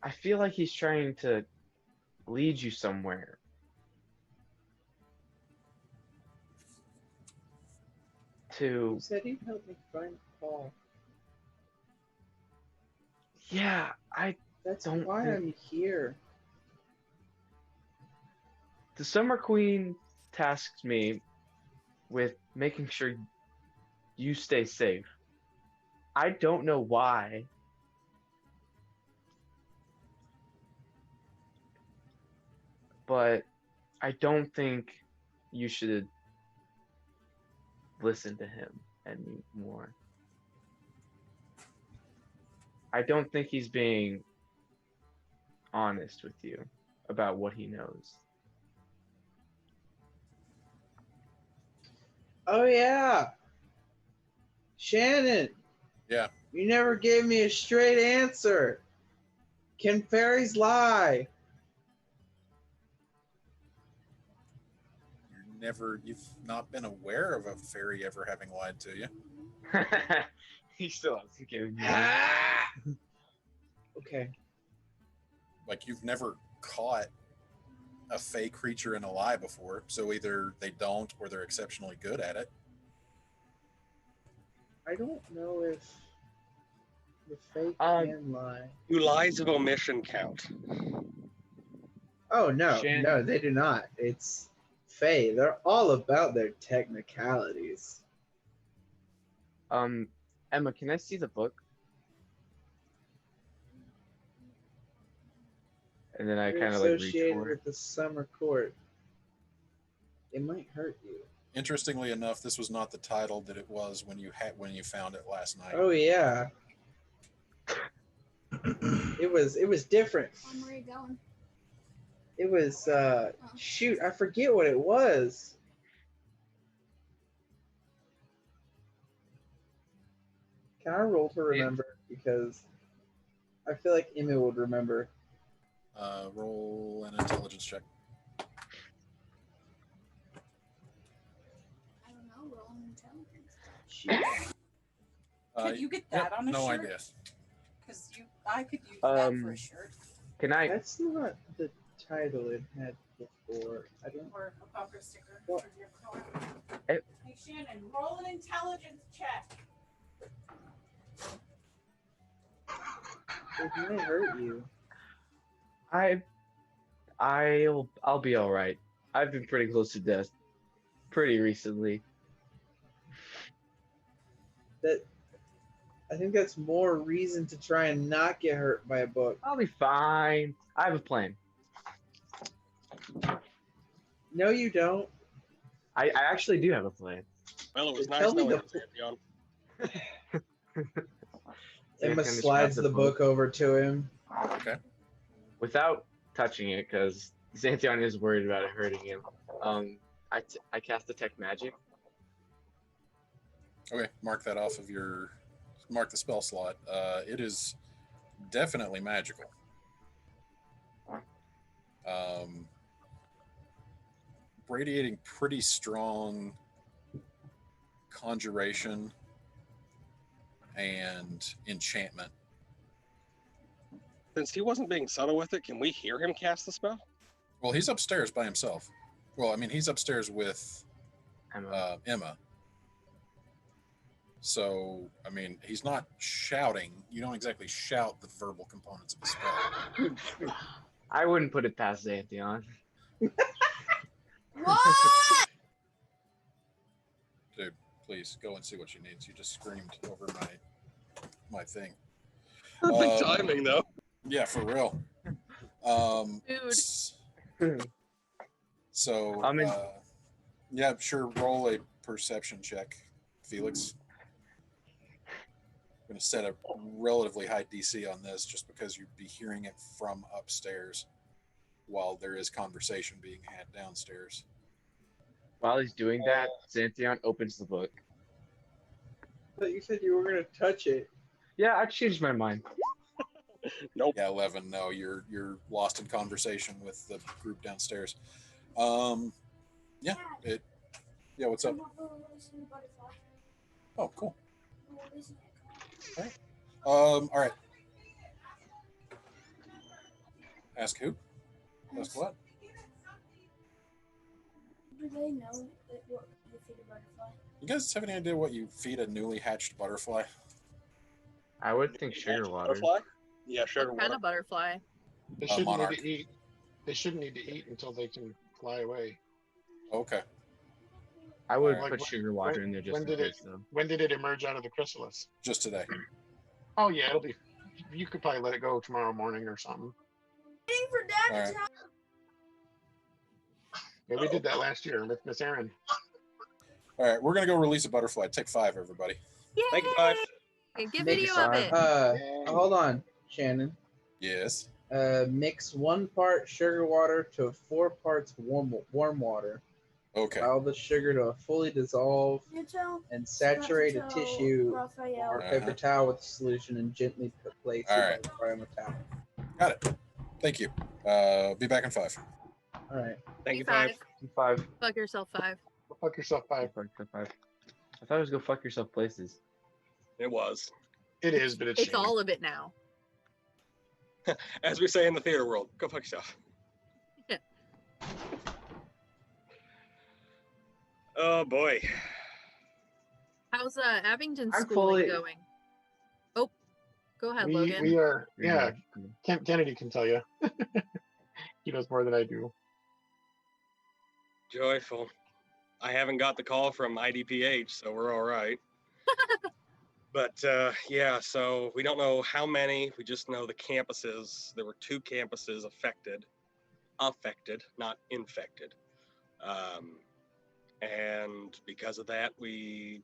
[SPEAKER 3] I feel like he's trying to lead you somewhere.
[SPEAKER 2] He said he'd help me find Paul.
[SPEAKER 3] Yeah,
[SPEAKER 2] That's
[SPEAKER 3] don't
[SPEAKER 2] why
[SPEAKER 3] think-
[SPEAKER 2] I'm here.
[SPEAKER 3] The Summer Queen tasked me with making sure you stay safe. I don't know why. But I don't think you should listen to him anymore. I don't think he's being honest with you about what he knows.
[SPEAKER 2] Oh yeah, Shannon.
[SPEAKER 1] Yeah.
[SPEAKER 2] You never gave me a straight answer. Can fairies lie?
[SPEAKER 1] You've not been aware of a fairy ever having lied to you.
[SPEAKER 3] He still hasn't given you.
[SPEAKER 2] Ah! Okay.
[SPEAKER 1] Like you've never caught a fey creature in a lie before, so either they don't or they're exceptionally good at it.
[SPEAKER 2] I don't know if the fake
[SPEAKER 3] Um,
[SPEAKER 2] can lie.
[SPEAKER 6] Do lies of omission count?
[SPEAKER 2] Oh no,
[SPEAKER 3] Shan-
[SPEAKER 2] no, they do not. It's Fae. They're all about their technicalities.
[SPEAKER 3] Emma, can I see the book? And then I
[SPEAKER 2] You're
[SPEAKER 3] kind of like reach
[SPEAKER 2] associated
[SPEAKER 3] for it.
[SPEAKER 2] with the summer court. It might hurt you.
[SPEAKER 1] Interestingly enough, this was not the title that it was when you found it last night.
[SPEAKER 2] Oh yeah. It was different.
[SPEAKER 5] Where are you going?
[SPEAKER 2] It was shoot, I forget what it was. Can I roll to remember? Because I feel like Emma would remember.
[SPEAKER 1] Roll an intelligence check.
[SPEAKER 5] I don't know. Roll an intelligence.
[SPEAKER 2] Shoot.
[SPEAKER 8] Could you get that on a
[SPEAKER 1] no
[SPEAKER 8] shirt?
[SPEAKER 1] idea.
[SPEAKER 8] Because I could use that for a
[SPEAKER 3] Um,
[SPEAKER 8] shirt
[SPEAKER 3] Can I?
[SPEAKER 2] That's not the title it had before. I don't.
[SPEAKER 8] or a bumper sticker.
[SPEAKER 2] What?
[SPEAKER 8] for your car.
[SPEAKER 3] Eh.
[SPEAKER 8] Hey Shannon, roll an intelligence check.
[SPEAKER 2] It might hurt you.
[SPEAKER 3] I'll be all right. I've been pretty close to death, pretty recently.
[SPEAKER 2] I think that's more reason to try and not get hurt by a book.
[SPEAKER 3] I'll be fine. I have a plan.
[SPEAKER 2] No, you don't.
[SPEAKER 3] I actually do have a plan.
[SPEAKER 6] Well, it was
[SPEAKER 2] Tell
[SPEAKER 6] nice
[SPEAKER 2] me
[SPEAKER 6] knowing
[SPEAKER 2] the-
[SPEAKER 6] you, Xanthion.
[SPEAKER 2] Emma
[SPEAKER 3] Xanthion
[SPEAKER 2] slides
[SPEAKER 3] describes
[SPEAKER 2] the book over to him.
[SPEAKER 1] Okay.
[SPEAKER 3] without touching it, because Xanthion is worried about it hurting him. I cast Detect Magic.
[SPEAKER 1] Okay, mark that off of your. Mark the spell slot. It is definitely magical. Radiating pretty strong conjuration and enchantment.
[SPEAKER 6] Since he wasn't being subtle with it, can we hear him cast the spell?
[SPEAKER 1] Well, he's upstairs by himself. Well, I mean, he's upstairs with Emma. So, I mean, he's not shouting. You don't exactly shout the verbal components of the spell.
[SPEAKER 3] I wouldn't put it past Xanthion.
[SPEAKER 5] What?
[SPEAKER 1] Dude, please go and see what she needs. You just screamed over my thing.
[SPEAKER 6] Perfect timing, though.
[SPEAKER 1] Yeah, for real.
[SPEAKER 7] Dude.
[SPEAKER 1] So,
[SPEAKER 3] I'm in-
[SPEAKER 1] yeah, sure. Roll a perception check, Felix. I'm going to set a relatively high DC on this just because you'd be hearing it from upstairs while there is conversation being had downstairs.
[SPEAKER 3] While he's doing that, Xanthion opens the book.
[SPEAKER 2] But you said you were gonna touch it.
[SPEAKER 3] Yeah, I changed my mind.
[SPEAKER 6] Nope.
[SPEAKER 1] Yeah, 11. No, you're lost in conversation with the group downstairs. Yeah, what's up? Oh, cool. All right. Ask who? Ask what?
[SPEAKER 5] Do they know that what you feed a butterfly?
[SPEAKER 1] You guys have any idea what you feed a newly hatched butterfly?
[SPEAKER 3] I would think sugar water.
[SPEAKER 6] Butterfly? Yeah, sugar
[SPEAKER 7] What kind
[SPEAKER 6] water.
[SPEAKER 7] of butterfly?
[SPEAKER 4] They shouldn't
[SPEAKER 1] monarch.
[SPEAKER 4] need to eat. They shouldn't need to eat until they can fly away.
[SPEAKER 1] Okay.
[SPEAKER 3] I would
[SPEAKER 1] Alright.
[SPEAKER 3] put sugar water in there just
[SPEAKER 4] when
[SPEAKER 3] in
[SPEAKER 4] did
[SPEAKER 3] case, though.
[SPEAKER 4] When did it emerge out of the chrysalis?
[SPEAKER 1] Just today.
[SPEAKER 4] Oh yeah, it'll be. You could probably let it go tomorrow morning or something.
[SPEAKER 5] Waiting for Dad
[SPEAKER 1] All
[SPEAKER 5] to
[SPEAKER 1] right.
[SPEAKER 5] tell.
[SPEAKER 4] Yeah, we did that last year with Miss Erin.
[SPEAKER 1] All right, we're going to go release a butterfly. Take 5, everybody.
[SPEAKER 7] Yay!
[SPEAKER 6] Thank you, Five.
[SPEAKER 7] Okay, give
[SPEAKER 2] Mix
[SPEAKER 7] video of it.
[SPEAKER 2] Hold on, Shannon.
[SPEAKER 1] Yes.
[SPEAKER 2] Mix 1 part sugar water to 4 parts warm water.
[SPEAKER 1] Okay.
[SPEAKER 2] Allow the sugar to fully dissolve
[SPEAKER 5] You tell.
[SPEAKER 2] and saturate a
[SPEAKER 5] Tell
[SPEAKER 2] tissue
[SPEAKER 5] Raphael.
[SPEAKER 2] or paper towel with the solution and gently place
[SPEAKER 1] All
[SPEAKER 2] the
[SPEAKER 1] right.
[SPEAKER 2] butterfly on the towel.
[SPEAKER 1] Got it. Thank you. Be back in 5.
[SPEAKER 2] All right.
[SPEAKER 6] Thank you,
[SPEAKER 7] Five.
[SPEAKER 6] Five.
[SPEAKER 3] 5.
[SPEAKER 7] Fuck yourself, 5.
[SPEAKER 4] Go fuck yourself, Five.
[SPEAKER 3] Fuck yourself, 5. I thought it was go fuck yourself places.
[SPEAKER 6] It was.
[SPEAKER 4] It is, but it's
[SPEAKER 7] It's
[SPEAKER 4] shame.
[SPEAKER 7] all of it now.
[SPEAKER 6] As we say in the theater world, go fuck yourself.
[SPEAKER 7] Yeah.
[SPEAKER 6] Oh boy.
[SPEAKER 7] How How's Abington
[SPEAKER 3] I'm
[SPEAKER 7] schooling
[SPEAKER 3] fully-
[SPEAKER 7] going? Oh, go ahead,
[SPEAKER 4] We
[SPEAKER 7] Logan.
[SPEAKER 4] are, yeah. Kennedy can tell you. He knows more than I do.
[SPEAKER 6] Joyful. I haven't got the call from IDPH, so we're all right. But yeah, so we don't know how many. We just know the campuses. There were 2 campuses affected, not infected. And because of that, we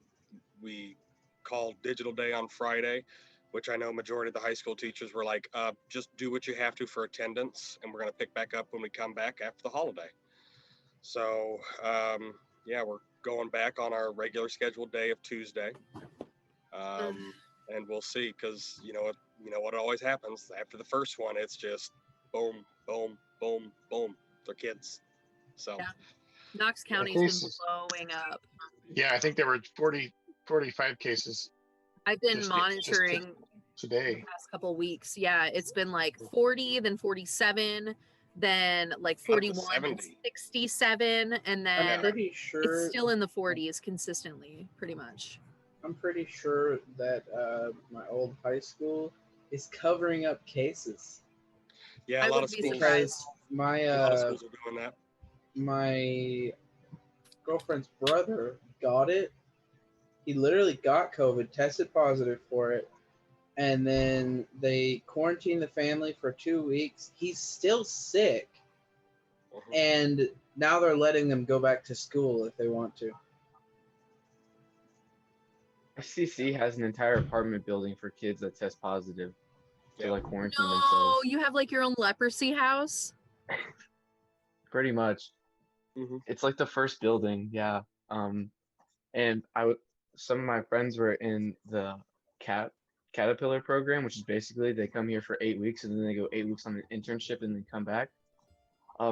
[SPEAKER 6] called Digital Day on Friday, which I know majority of the high school teachers were like, just do what you have to for attendance, and we're going to pick back up when we come back after the holiday. So yeah, we're going back on our regular scheduled day of Tuesday. And we'll see, because you know what always happens after the first one. It's just boom, boom, boom, boom. They're kids. So
[SPEAKER 7] Yeah. Knox County's
[SPEAKER 4] cases-
[SPEAKER 7] been blowing up.
[SPEAKER 4] Yeah, I think there were 45 cases
[SPEAKER 7] I've been
[SPEAKER 4] Just-
[SPEAKER 7] monitoring
[SPEAKER 4] today.
[SPEAKER 7] the past couple weeks. Yeah, it's been like 40, then 47, then like 41, then
[SPEAKER 6] 70.
[SPEAKER 7] 67, and
[SPEAKER 2] I'm
[SPEAKER 7] then
[SPEAKER 2] pretty sure.
[SPEAKER 7] it's still in the 40s consistently, pretty much.
[SPEAKER 2] I'm pretty sure that my old high school is covering up cases
[SPEAKER 6] yeah,
[SPEAKER 7] I
[SPEAKER 6] a lot of
[SPEAKER 7] wouldn't be
[SPEAKER 6] schools.
[SPEAKER 2] because my
[SPEAKER 6] A lot of schools are doing that.
[SPEAKER 2] my girlfriend's brother got it. He literally got COVID, tested positive for it, and then they quarantined the family for 2 weeks. He's still sick,
[SPEAKER 6] Mhm.
[SPEAKER 2] and now they're letting them go back to school if they want to.
[SPEAKER 3] FCC has an entire apartment building for kids that test positive to
[SPEAKER 6] Yeah.
[SPEAKER 3] like quarantine
[SPEAKER 7] No,
[SPEAKER 3] themselves.
[SPEAKER 7] you have like your own leprosy house.
[SPEAKER 3] Pretty much.
[SPEAKER 6] Mhm.
[SPEAKER 3] It's like the first building, yeah. And some of my friends were in the Caterpillar program, which is basically they come here for 8 weeks and then they go 8 weeks on an internship and then come back. All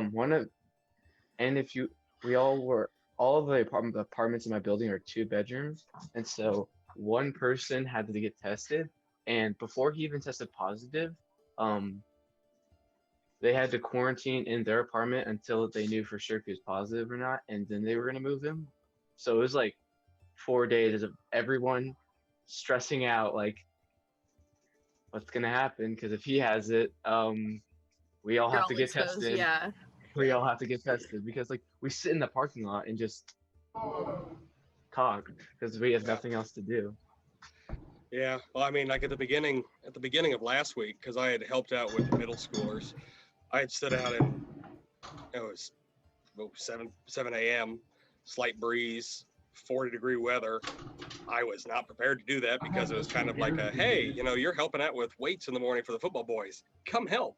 [SPEAKER 3] of the apartments in my building are 2 bedrooms, and so one person had to get tested, and before he even tested positive, they had to quarantine in their apartment until they knew for sure if he was positive or not, and then they were gonna move him. So it was like 4 days of everyone stressing out, like what's gonna happen, because if he has it, we all
[SPEAKER 7] You're
[SPEAKER 3] have to
[SPEAKER 7] all
[SPEAKER 3] get
[SPEAKER 7] exposed,
[SPEAKER 3] tested.
[SPEAKER 7] yeah.
[SPEAKER 3] We all have to get tested because like we sit in the parking lot and just talk because we have nothing else to do.
[SPEAKER 6] Yeah, well, I mean, like at the beginning of last week, because I had helped out with the middle schoolers, I had stood out in it was 7 a.m., slight breeze, 40-degree weather. I was not prepared to do that because it was kind of like a, hey, you're helping out with weights in the morning for the football boys. Come help.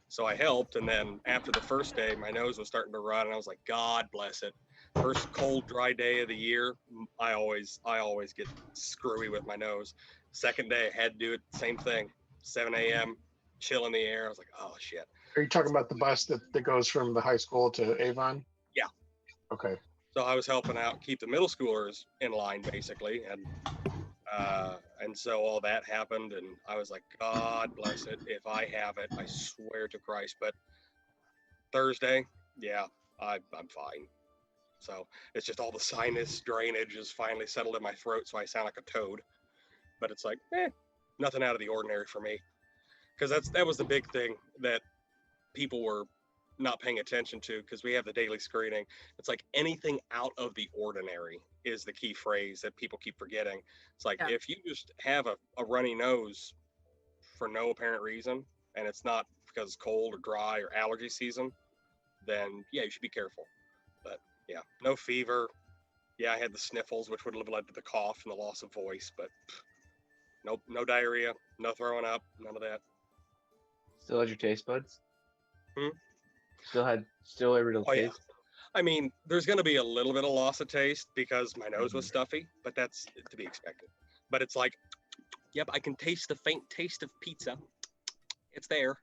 [SPEAKER 6] So I helped, and then after the first day, my nose was starting to run, and I was like, God bless it. First cold, dry day of the year, I always get screwy with my nose. Second day, I had to do it, same thing. 7 a.m., chill in the air. I was like, oh shit.
[SPEAKER 4] Are you talking about the bus that goes from the high school to Avon?
[SPEAKER 6] Yeah.
[SPEAKER 4] Okay.
[SPEAKER 6] So I was helping out, keep the middle schoolers in line, basically, and so all that happened, and I was like, God bless it. If I have it, I swear to Christ. But Thursday, yeah, I'm fine. So it's just all the sinus drainage is finally settled in my throat, so I sound like a toad. But it's like, nothing out of the ordinary for me, because that was the big thing that people were not paying attention to, because we have the daily screening. It's like anything out of the ordinary is the key phrase that people keep forgetting. It's like, if you just have a runny nose for no apparent reason, and it's not because it's cold or dry or allergy season, then yeah, you should be careful. But yeah, no fever. Yeah, I had the sniffles, which would have led to the cough and the loss of voice, but no diarrhea, no throwing up, none of that.
[SPEAKER 3] Still had your taste buds?
[SPEAKER 6] Hmm?
[SPEAKER 3] Still able to
[SPEAKER 6] Oh,
[SPEAKER 3] taste?
[SPEAKER 6] yeah. I mean, there's going to be a little bit of loss of taste because my nose was stuffy, but that's to be expected. But it's like, yep, I can taste the faint taste of pizza. It's there.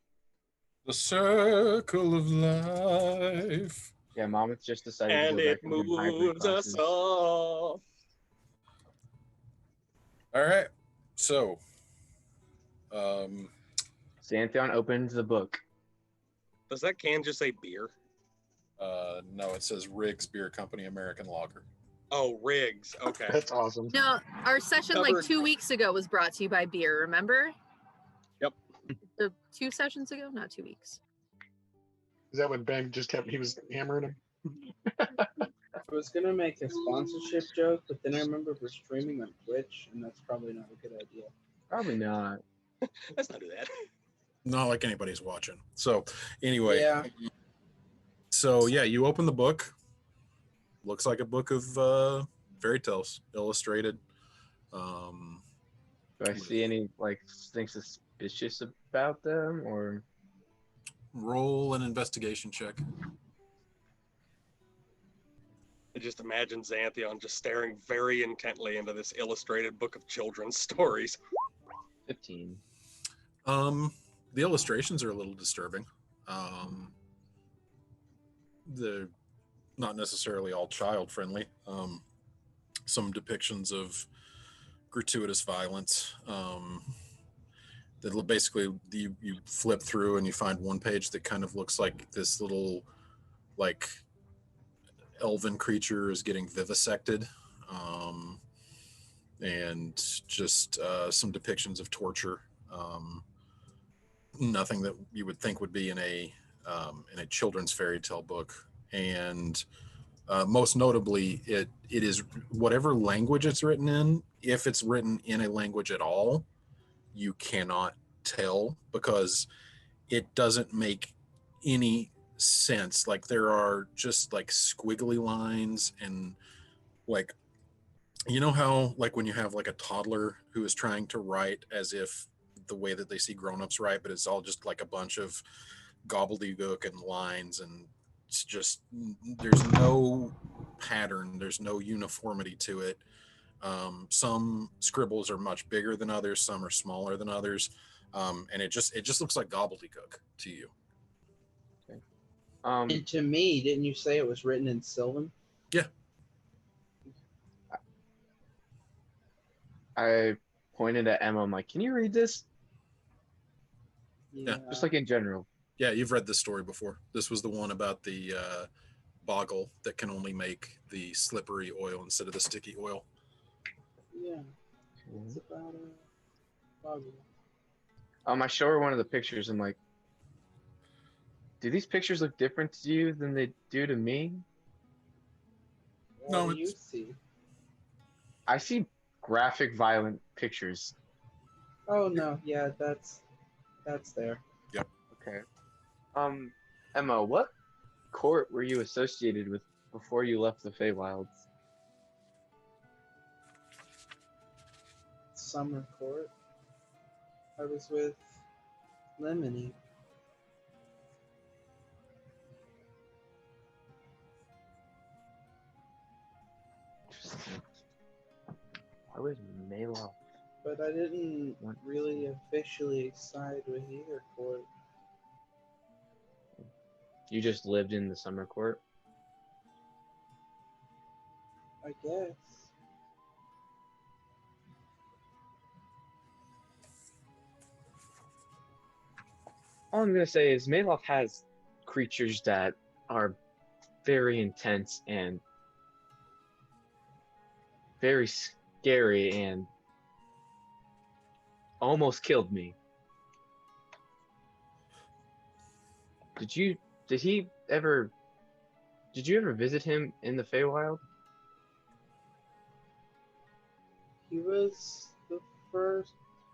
[SPEAKER 1] The circle of life.
[SPEAKER 3] Yeah, Mom has just decided
[SPEAKER 6] And
[SPEAKER 3] to go
[SPEAKER 6] it
[SPEAKER 3] back into hybrid
[SPEAKER 6] moves us
[SPEAKER 3] classes.
[SPEAKER 6] all.
[SPEAKER 1] All right. So,
[SPEAKER 3] Xanthion opens the book.
[SPEAKER 6] Does that can just say beer?
[SPEAKER 1] no, it says Riggs Beer Company American Lager.
[SPEAKER 6] Oh, Riggs. Okay.
[SPEAKER 4] That's awesome.
[SPEAKER 7] No, our session like
[SPEAKER 6] Covered.
[SPEAKER 7] 2 weeks ago was brought to you by beer. Remember?
[SPEAKER 6] Yep.
[SPEAKER 7] The 2 sessions ago, not 2 weeks.
[SPEAKER 4] Is that when Ben just kept? He was hammering him.
[SPEAKER 2] I was gonna make a sponsorship joke, but then I remember we're streaming on Twitch, and that's probably not a good idea.
[SPEAKER 3] Probably not.
[SPEAKER 6] Let's not do that.
[SPEAKER 1] Not like anybody's watching. So anyway,
[SPEAKER 2] Yeah.
[SPEAKER 1] so yeah, you open the book. Looks like a book of fairy tales, illustrated.
[SPEAKER 3] Do I see any like things suspicious about them, or
[SPEAKER 1] Roll an investigation check.
[SPEAKER 6] I just imagine Xanthion just staring very intently into this illustrated book of children's stories.
[SPEAKER 3] 15?
[SPEAKER 1] The illustrations are a little disturbing. They're not necessarily all child friendly. Some depictions of gratuitous violence. That basically you flip through and you find one page that kind of looks like this little like elven creature is getting vivisected, and just some depictions of torture. Nothing that you would think would be in a children's fairy tale book, and most notably, it is whatever language it's written in. If it's written in a language at all, you cannot tell because it doesn't make any sense. Like there are just like squiggly lines and like, you know how like when you have like a toddler who is trying to write as if the way that they see grown-ups write, but it's all just like a bunch of gobbledygook and lines, and it's just there's no pattern, there's no uniformity to it. Some scribbles are much bigger than others, some are smaller than others, and it just looks like gobbledygook to you.
[SPEAKER 3] Okay.
[SPEAKER 2] And to me, didn't you say it was written in Sylvan?
[SPEAKER 1] Yeah.
[SPEAKER 3] I pointed at Emma. I'm like, "Can you read this?"
[SPEAKER 1] Yeah.
[SPEAKER 3] Just like in general.
[SPEAKER 1] Yeah, you've read this story before. This was the one about the boggle that can only make the slippery oil instead of the sticky oil.
[SPEAKER 2] Yeah. It's about a boggle.
[SPEAKER 3] I show her one of the pictures. I'm like, "Do these pictures look different to you than they do to me?"
[SPEAKER 2] What do you see?
[SPEAKER 3] I see graphic, violent pictures.
[SPEAKER 2] Oh no, yeah, that's there.
[SPEAKER 1] Yep.
[SPEAKER 3] Okay. Emma, what court were you associated with before you left the Feywilds?
[SPEAKER 2] Summer Court. I was with Lemony.
[SPEAKER 3] I was Mela.
[SPEAKER 2] But I didn't really officially side with either court.
[SPEAKER 3] You just lived in the summer court?
[SPEAKER 2] I guess.
[SPEAKER 3] All I'm gonna say is Maloth has creatures that are very intense and very scary and almost killed me. Did you ever visit him in the Feywild?
[SPEAKER 2] He was the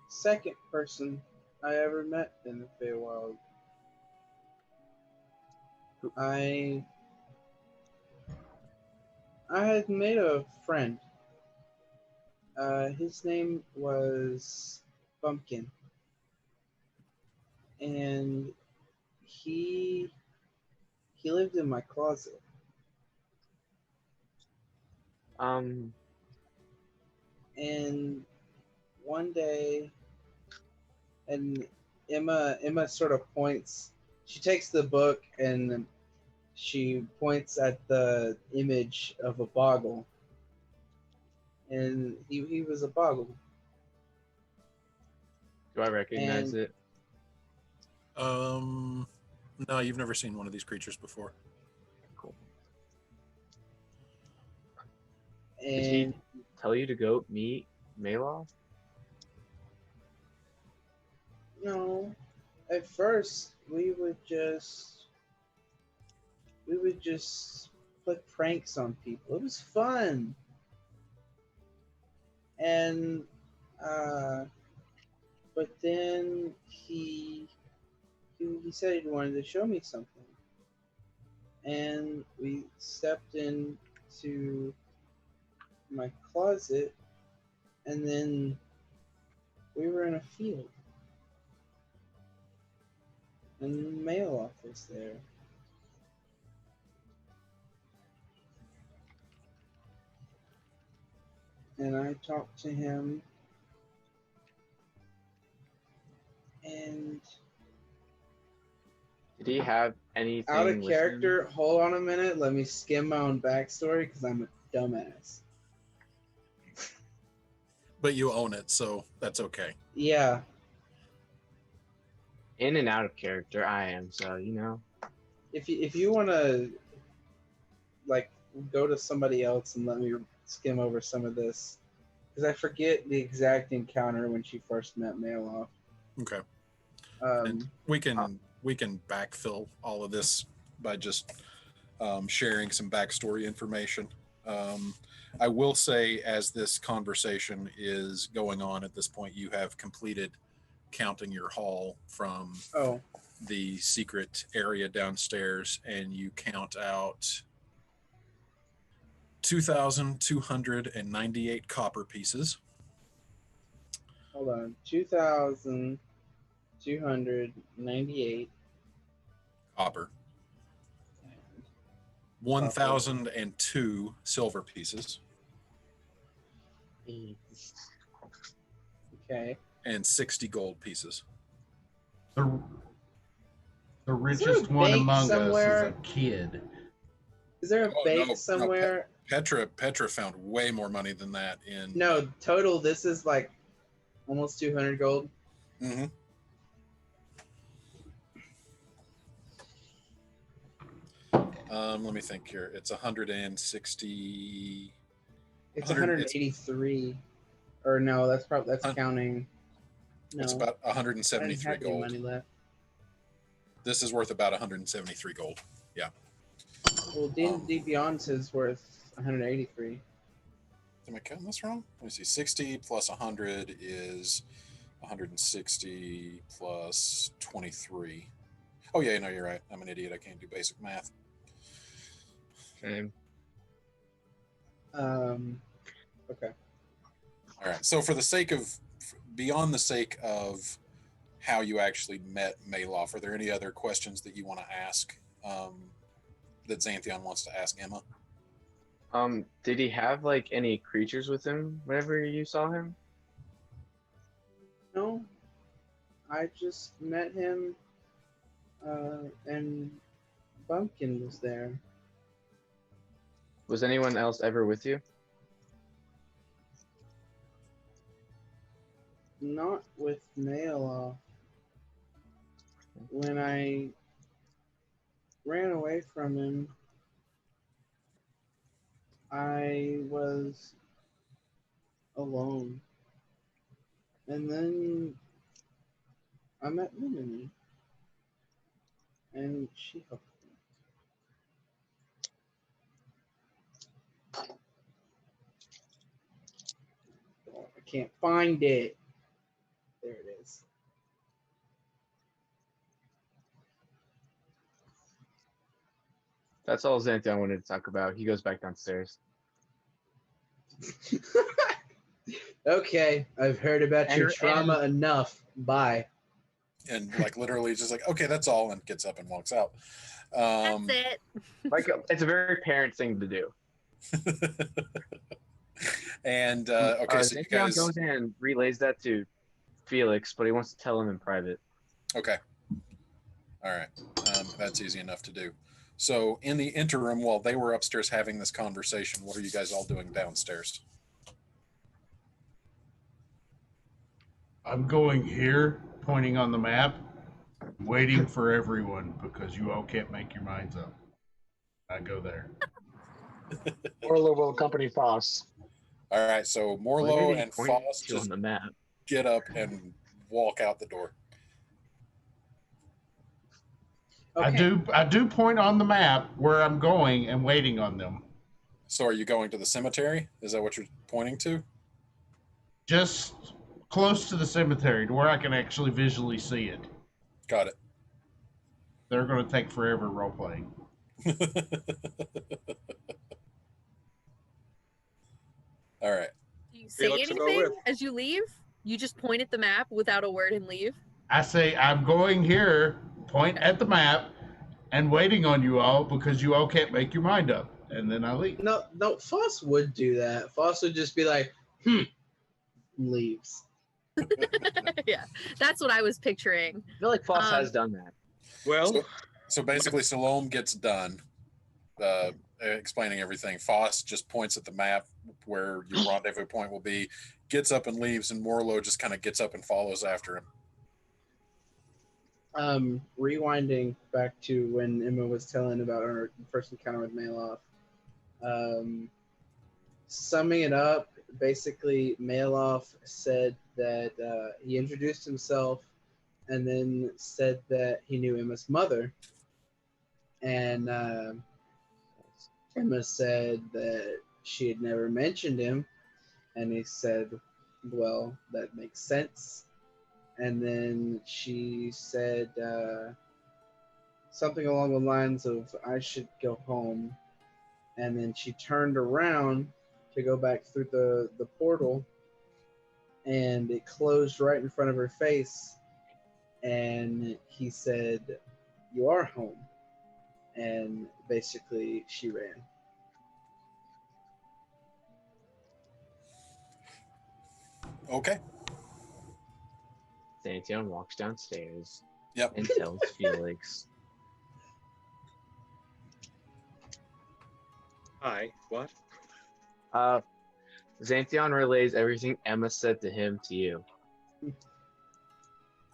[SPEAKER 2] second person I ever met in the Feywild. I had made a friend. His name was Bumpkin, and he lived in my closet. And one day, and Emma sort of points. She takes the book and she points at the image of a boggle, and he was a boggle.
[SPEAKER 3] Do I recognize it?
[SPEAKER 1] No, you've never seen one of these creatures before.
[SPEAKER 3] Cool. Did he
[SPEAKER 2] And
[SPEAKER 3] tell you to go meet Malov?
[SPEAKER 2] no, at first we would just play pranks on people. It was fun. And but then he said he wanted to show me something. And we stepped into my closet, and then we were in a field. And the mail office there. And I talked to him, and
[SPEAKER 3] Did he have anything
[SPEAKER 2] out of
[SPEAKER 3] with
[SPEAKER 2] character,
[SPEAKER 3] him?
[SPEAKER 2] hold on a minute, let me skim my own backstory because I'm a dumbass.
[SPEAKER 1] But you own it, so that's okay.
[SPEAKER 2] Yeah.
[SPEAKER 3] In and out of character, I am, so you know.
[SPEAKER 2] If you want to, like, go to somebody else and let me skim over some of this, because I forget the exact encounter when she first met Maloff.
[SPEAKER 1] Okay. And we can backfill all of this by just sharing some backstory information. I will say, as this conversation is going on at this point, you have completed counting your haul from the secret area downstairs, and you count out 2,298 copper pieces.
[SPEAKER 2] Hold on. 2,298
[SPEAKER 1] copper. 1,002 silver pieces.
[SPEAKER 2] Okay.
[SPEAKER 1] And 60 gold pieces.
[SPEAKER 9] The richest one among us is a kid.
[SPEAKER 2] Is there a bank somewhere?
[SPEAKER 1] Petra found way more money than that in.
[SPEAKER 2] No, total. This is like almost 200 gold.
[SPEAKER 1] Mm-hmm. Let me think here. It's 160.
[SPEAKER 2] It's 183. Or no, that's counting. No.
[SPEAKER 1] It's about 173 gold.
[SPEAKER 2] Money left.
[SPEAKER 1] This is worth about 173 gold. Yeah.
[SPEAKER 2] Well, D Beyond's is worth 183.
[SPEAKER 1] Am I counting this wrong? Let me see. 60 plus 100 is 160 plus 23. Oh yeah, no, you're right. I'm an idiot. I can't do basic math.
[SPEAKER 3] Same.
[SPEAKER 2] Okay.
[SPEAKER 1] All right. So beyond the sake of how you actually met Maloff, are there any other questions that you want to ask that Xanthion wants to ask Emma?
[SPEAKER 3] Did he have like any creatures with him whenever you saw him?
[SPEAKER 2] No. I just met him and Bumpkin was there.
[SPEAKER 3] Was anyone else ever with you?
[SPEAKER 2] Not with Maloff. When I ran away from him, I was alone. And then I met Lemony. And she helped me. Oh, I can't find it. There it is.
[SPEAKER 3] That's all Xanthion wanted to talk about. He goes back downstairs.
[SPEAKER 2] Okay, I've heard about your trauma enough. Bye.
[SPEAKER 1] And like literally just like, okay, that's all, and gets up and walks out.
[SPEAKER 7] That's it.
[SPEAKER 3] Like it's a very parent thing to do.
[SPEAKER 1] And okay, so you guys
[SPEAKER 3] goes in and relays that to Felix, but he wants to tell him in private.
[SPEAKER 1] Okay. All right. That's easy enough to do. So in the interim, while they were upstairs having this conversation, what are you guys all doing downstairs?
[SPEAKER 9] I'm going here, pointing on the map, waiting for everyone because you all can't make your minds up. I go there.
[SPEAKER 4] Orla will accompany Foss.
[SPEAKER 1] All right, so
[SPEAKER 3] What
[SPEAKER 1] Morlo
[SPEAKER 3] did he
[SPEAKER 1] and
[SPEAKER 3] point
[SPEAKER 1] Foss
[SPEAKER 3] to on
[SPEAKER 1] just
[SPEAKER 3] the map?
[SPEAKER 1] get up and walk out the door.
[SPEAKER 2] Okay.
[SPEAKER 9] I do point on the map where I'm going and waiting on them.
[SPEAKER 1] So are you going to the cemetery? Is that what you're pointing to?
[SPEAKER 9] Just close to the cemetery to where I can actually visually see it.
[SPEAKER 1] Got it.
[SPEAKER 9] They're going to take forever role playing.
[SPEAKER 1] All right.
[SPEAKER 7] Do you say
[SPEAKER 6] Felix will go
[SPEAKER 7] anything
[SPEAKER 6] with.
[SPEAKER 7] as you leave? You just point at the map without a word and leave?
[SPEAKER 9] I say, I'm going here, point at the map, and waiting on you all because you all can't make your mind up. And then I leave.
[SPEAKER 2] No, Foss would do that. Foss would just be like, and leaves.
[SPEAKER 7] Yeah, that's what I was picturing.
[SPEAKER 3] I feel like Foss
[SPEAKER 7] Um,
[SPEAKER 3] has done that.
[SPEAKER 6] Well,
[SPEAKER 1] So basically, Salome gets done explaining everything. Foss just points at the map where your rendezvous point will be, gets up and leaves, and Morlo just kind of gets up and follows after him.
[SPEAKER 2] Rewinding back to when Emma was telling about her first encounter with Maloff. Summing it up, basically, Maloff said that he introduced himself and then said that he knew Emma's mother. And Emma said that she had never mentioned him. And he said, well, that makes sense. And then she said something along the lines of, I should go home. And then she turned around to go back through the portal, and it closed right in front of her face. And he said, you are home. And basically, she ran.
[SPEAKER 1] Okay.
[SPEAKER 3] Xanthion walks downstairs
[SPEAKER 1] Yep.
[SPEAKER 3] and tells Felix,
[SPEAKER 6] hi. What?
[SPEAKER 3] Xanthion relays everything Emma said to him to you.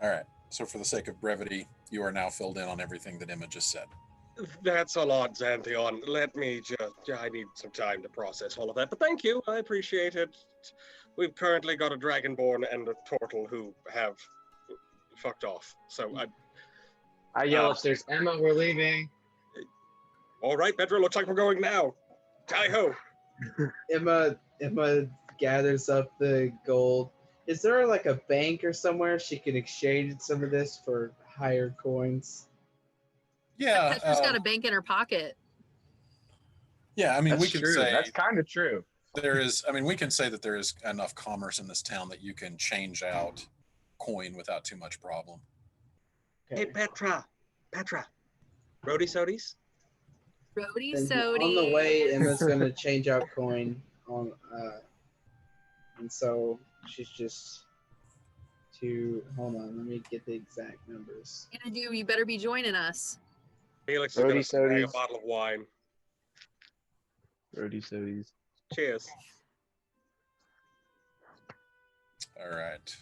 [SPEAKER 1] All right. So for the sake of brevity, you are now filled in on everything that Emma just said.
[SPEAKER 6] That's a lot, Xanthion. Let me I need some time to process all of that. But thank you. I appreciate it. We've currently got a Dragonborn and a Turtle who have fucked off. So
[SPEAKER 3] I yell upstairs, Emma, we're leaving.
[SPEAKER 6] all right, Pedro, looks like we're going now. Hi-ho.
[SPEAKER 2] Emma gathers up the gold. Is there like a bank or somewhere she can exchange some of this for higher coins?
[SPEAKER 1] Yeah.
[SPEAKER 7] Petra's got a bank in her pocket.
[SPEAKER 1] Yeah, I mean,
[SPEAKER 3] That's
[SPEAKER 1] we can
[SPEAKER 3] true.
[SPEAKER 1] say
[SPEAKER 3] That's kind of true.
[SPEAKER 1] there is, I mean, we can say that there is enough commerce in this town that you can change out coin without too much problem.
[SPEAKER 6] Hey, Petra. Roadie sodies?
[SPEAKER 7] Roadie
[SPEAKER 2] Then
[SPEAKER 7] sody.
[SPEAKER 2] on the way, Emma's gonna change out coin on, and so she's just hold on. Let me get the exact numbers.
[SPEAKER 7] Gonna do, you better be joining us.
[SPEAKER 6] Felix is going to
[SPEAKER 3] Roadie
[SPEAKER 6] bag a
[SPEAKER 3] sodies.
[SPEAKER 6] bottle of wine.
[SPEAKER 3] Roadie sodies.
[SPEAKER 6] Cheers.
[SPEAKER 1] All right.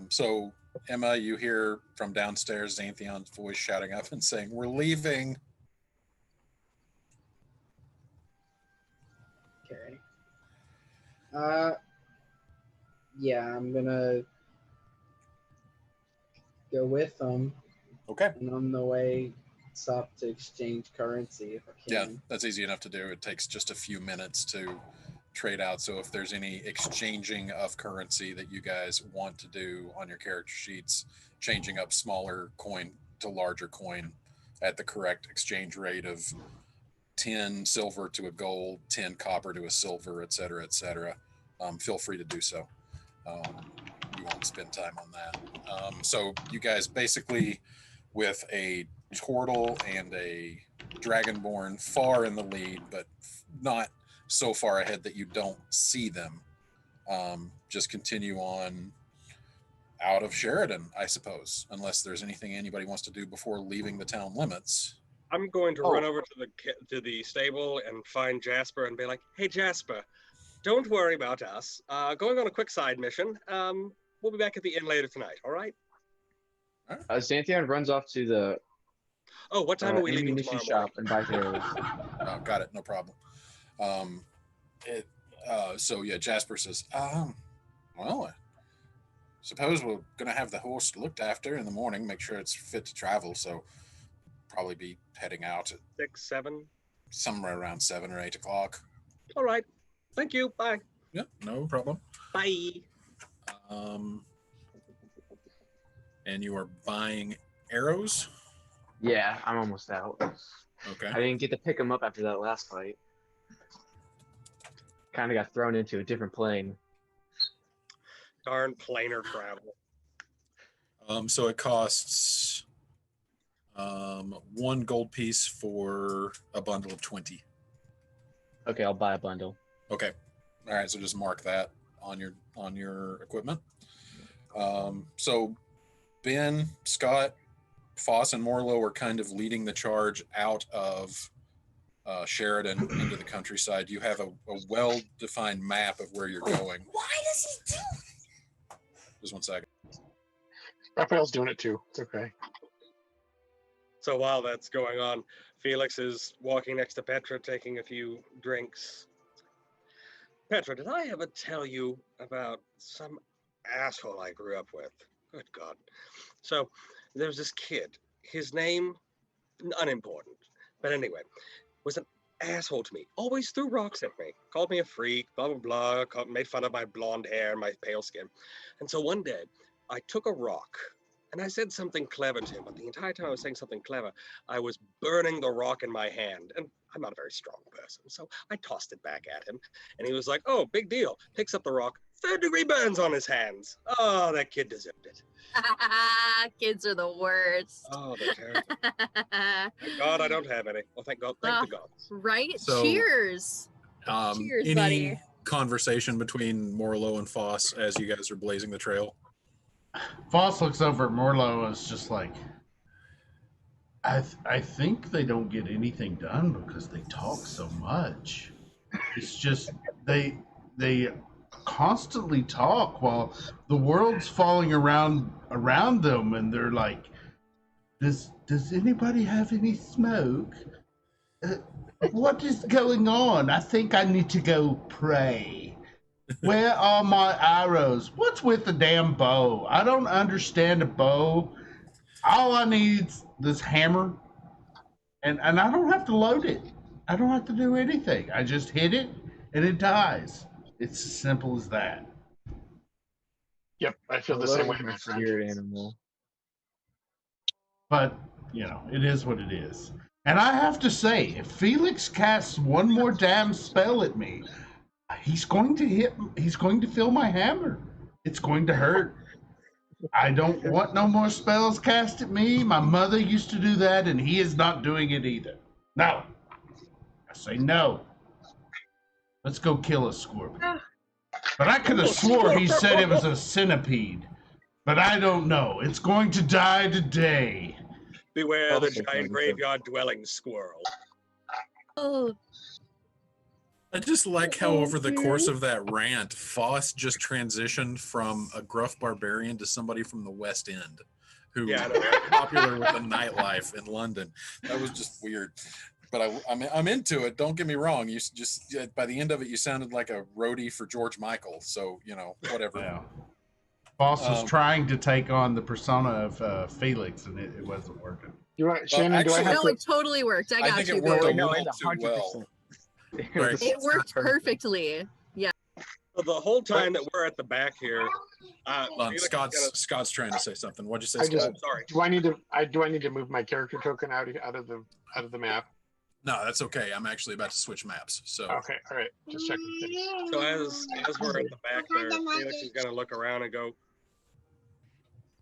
[SPEAKER 1] So, Emma, you hear from downstairs Xanthion's voice shouting up and saying, we're leaving.
[SPEAKER 2] Okay. Yeah, I'm gonna go with them.
[SPEAKER 1] Okay.
[SPEAKER 2] And on the way, stop to exchange currency if I
[SPEAKER 1] Yeah,
[SPEAKER 2] can.
[SPEAKER 1] that's easy enough to do. It takes just a few minutes to trade out. So if there's any exchanging of currency that you guys want to do on your character sheets, changing up smaller coin to larger coin at the correct exchange rate of 10 silver to a gold, 10 copper to a silver, et cetera, feel free to do so. We won't spend time on that. So you guys basically, with a turtle and a dragonborn far in the lead, but not so far ahead that you don't see them, just continue on out of Sheridan, I suppose, unless there's anything anybody wants to do before leaving the town limits.
[SPEAKER 6] I'm going to run over to the stable and find Jasper and be like, hey, Jasper, don't worry about us. Going on a quick side mission. We'll be back at the inn later tonight, all right?
[SPEAKER 3] Xanthion runs off to the
[SPEAKER 6] what time are we leaving
[SPEAKER 3] ammunition
[SPEAKER 6] tomorrow
[SPEAKER 3] shop and buys arrows.
[SPEAKER 1] Got it, no problem. So yeah, Jasper says, well, I suppose we're gonna have the horse looked after in the morning, make sure it's fit to travel. So probably be heading out at
[SPEAKER 6] 6, 7.
[SPEAKER 1] somewhere around 7 or 8 o'clock.
[SPEAKER 6] All right. Thank you. Bye.
[SPEAKER 1] Yeah, no problem.
[SPEAKER 6] Bye.
[SPEAKER 1] And you are buying arrows?
[SPEAKER 3] Yeah, I'm almost out.
[SPEAKER 1] Okay.
[SPEAKER 3] I didn't get to pick him up after that last fight. Kind of got thrown into a different plane.
[SPEAKER 6] Darn planar travel.
[SPEAKER 1] So it costs 1 gold piece for a bundle of 20.
[SPEAKER 3] Okay, I'll buy a bundle.
[SPEAKER 1] Okay. All right, so just mark that on your equipment. So Ben, Scott, Foss, and Morlo are kind of leading the charge out of Sheridan into the countryside. You have a well-defined map of where you're going.
[SPEAKER 8] Why does he do that?
[SPEAKER 1] Just 1 second.
[SPEAKER 4] Raphael's doing it too. It's okay.
[SPEAKER 6] So while that's going on, Felix is walking next to Petra, taking a few drinks. Petra, did I ever tell you about some asshole I grew up with? Good God. So there's this kid. His name, unimportant. But anyway, was an asshole to me. Always threw rocks at me. Called me a freak, blah, blah, blah. Made fun of my blonde hair and my pale skin. And so one day, I took a rock and I said something clever to him. But the entire time I was saying something clever, I was burning the rock in my hand. And I'm not a very strong person. So I tossed it back at him. And he was like, oh, big deal. Picks up the rock. 3rd-degree burns on his hands. Oh, that kid deserved it.
[SPEAKER 7] Kids are the worst.
[SPEAKER 6] Oh, they're terrible. Thank God I don't have any. Well, thank God. Thank the gods.
[SPEAKER 7] Right?
[SPEAKER 1] So,
[SPEAKER 7] Cheers. Cheers,
[SPEAKER 1] any
[SPEAKER 7] buddy.
[SPEAKER 1] conversation between Morlo and Foss as you guys are blazing the trail?
[SPEAKER 9] Foss looks over at Morlo and is just like, I think they don't get anything done because they talk so much. It's just they constantly talk while the world's falling around them, and they're like, does anybody have any smoke? What is going on? I think I need to go pray. Where are my arrows? What's with the damn bow? I don't understand a bow. All I need is this hammer, and I don't have to load it. I don't have to do anything. I just hit it, and it dies. It's as simple as that.
[SPEAKER 4] Yep, I feel the same way, my friend.
[SPEAKER 3] Spirit animal.
[SPEAKER 9] But, you know, it is what it is. And I have to say, if Felix casts one more damn spell at me, he's going to feel my hammer. It's going to hurt. I don't want no more spells cast at me. My mother used to do that, and he is not doing it either. No. I say no. Let's go kill a scorpion. But I could have swore he said it was a centipede. But I don't know. It's going to die today.
[SPEAKER 6] Beware the giant graveyard-dwelling squirrel.
[SPEAKER 7] Oh.
[SPEAKER 1] I just like how over the course of that rant, Foss just transitioned from a gruff barbarian to somebody from the West End who was popular with the nightlife in London. That was just weird. But I'm into it. Don't get me wrong. You just by the end of it, you sounded like a roadie for George Michael. So, you know, whatever.
[SPEAKER 9] Yeah. Foss was trying to take on the persona of Felix, and it wasn't working.
[SPEAKER 7] Shannon, do I have to... No, it totally worked. I think it worked a little too well. It worked perfectly. Yeah.
[SPEAKER 6] So the whole time that we're at the back here,
[SPEAKER 1] Scott's trying to say something. What'd you say, Scott?
[SPEAKER 6] Sorry.
[SPEAKER 4] Do I need to move my character token out of the map?
[SPEAKER 6] No, that's okay. I'm actually about to switch maps. So
[SPEAKER 4] okay, all right, just checking.
[SPEAKER 6] So as we're at the back there, Felix is gonna look around and go,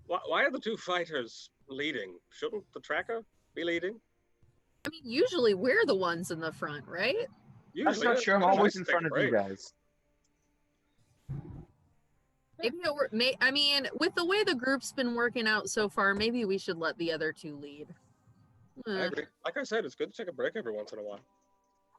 [SPEAKER 6] why are the two fighters leading? Shouldn't the tracker be leading?
[SPEAKER 7] I mean, usually we're the ones in the front, right?
[SPEAKER 3] I'm not sure. I'm always in front of you guys.
[SPEAKER 7] Maybe I mean, with the way the group's been working out so far, maybe we should let the other two lead.
[SPEAKER 6] I agree. Like I said, it's good to take a break every once in a while.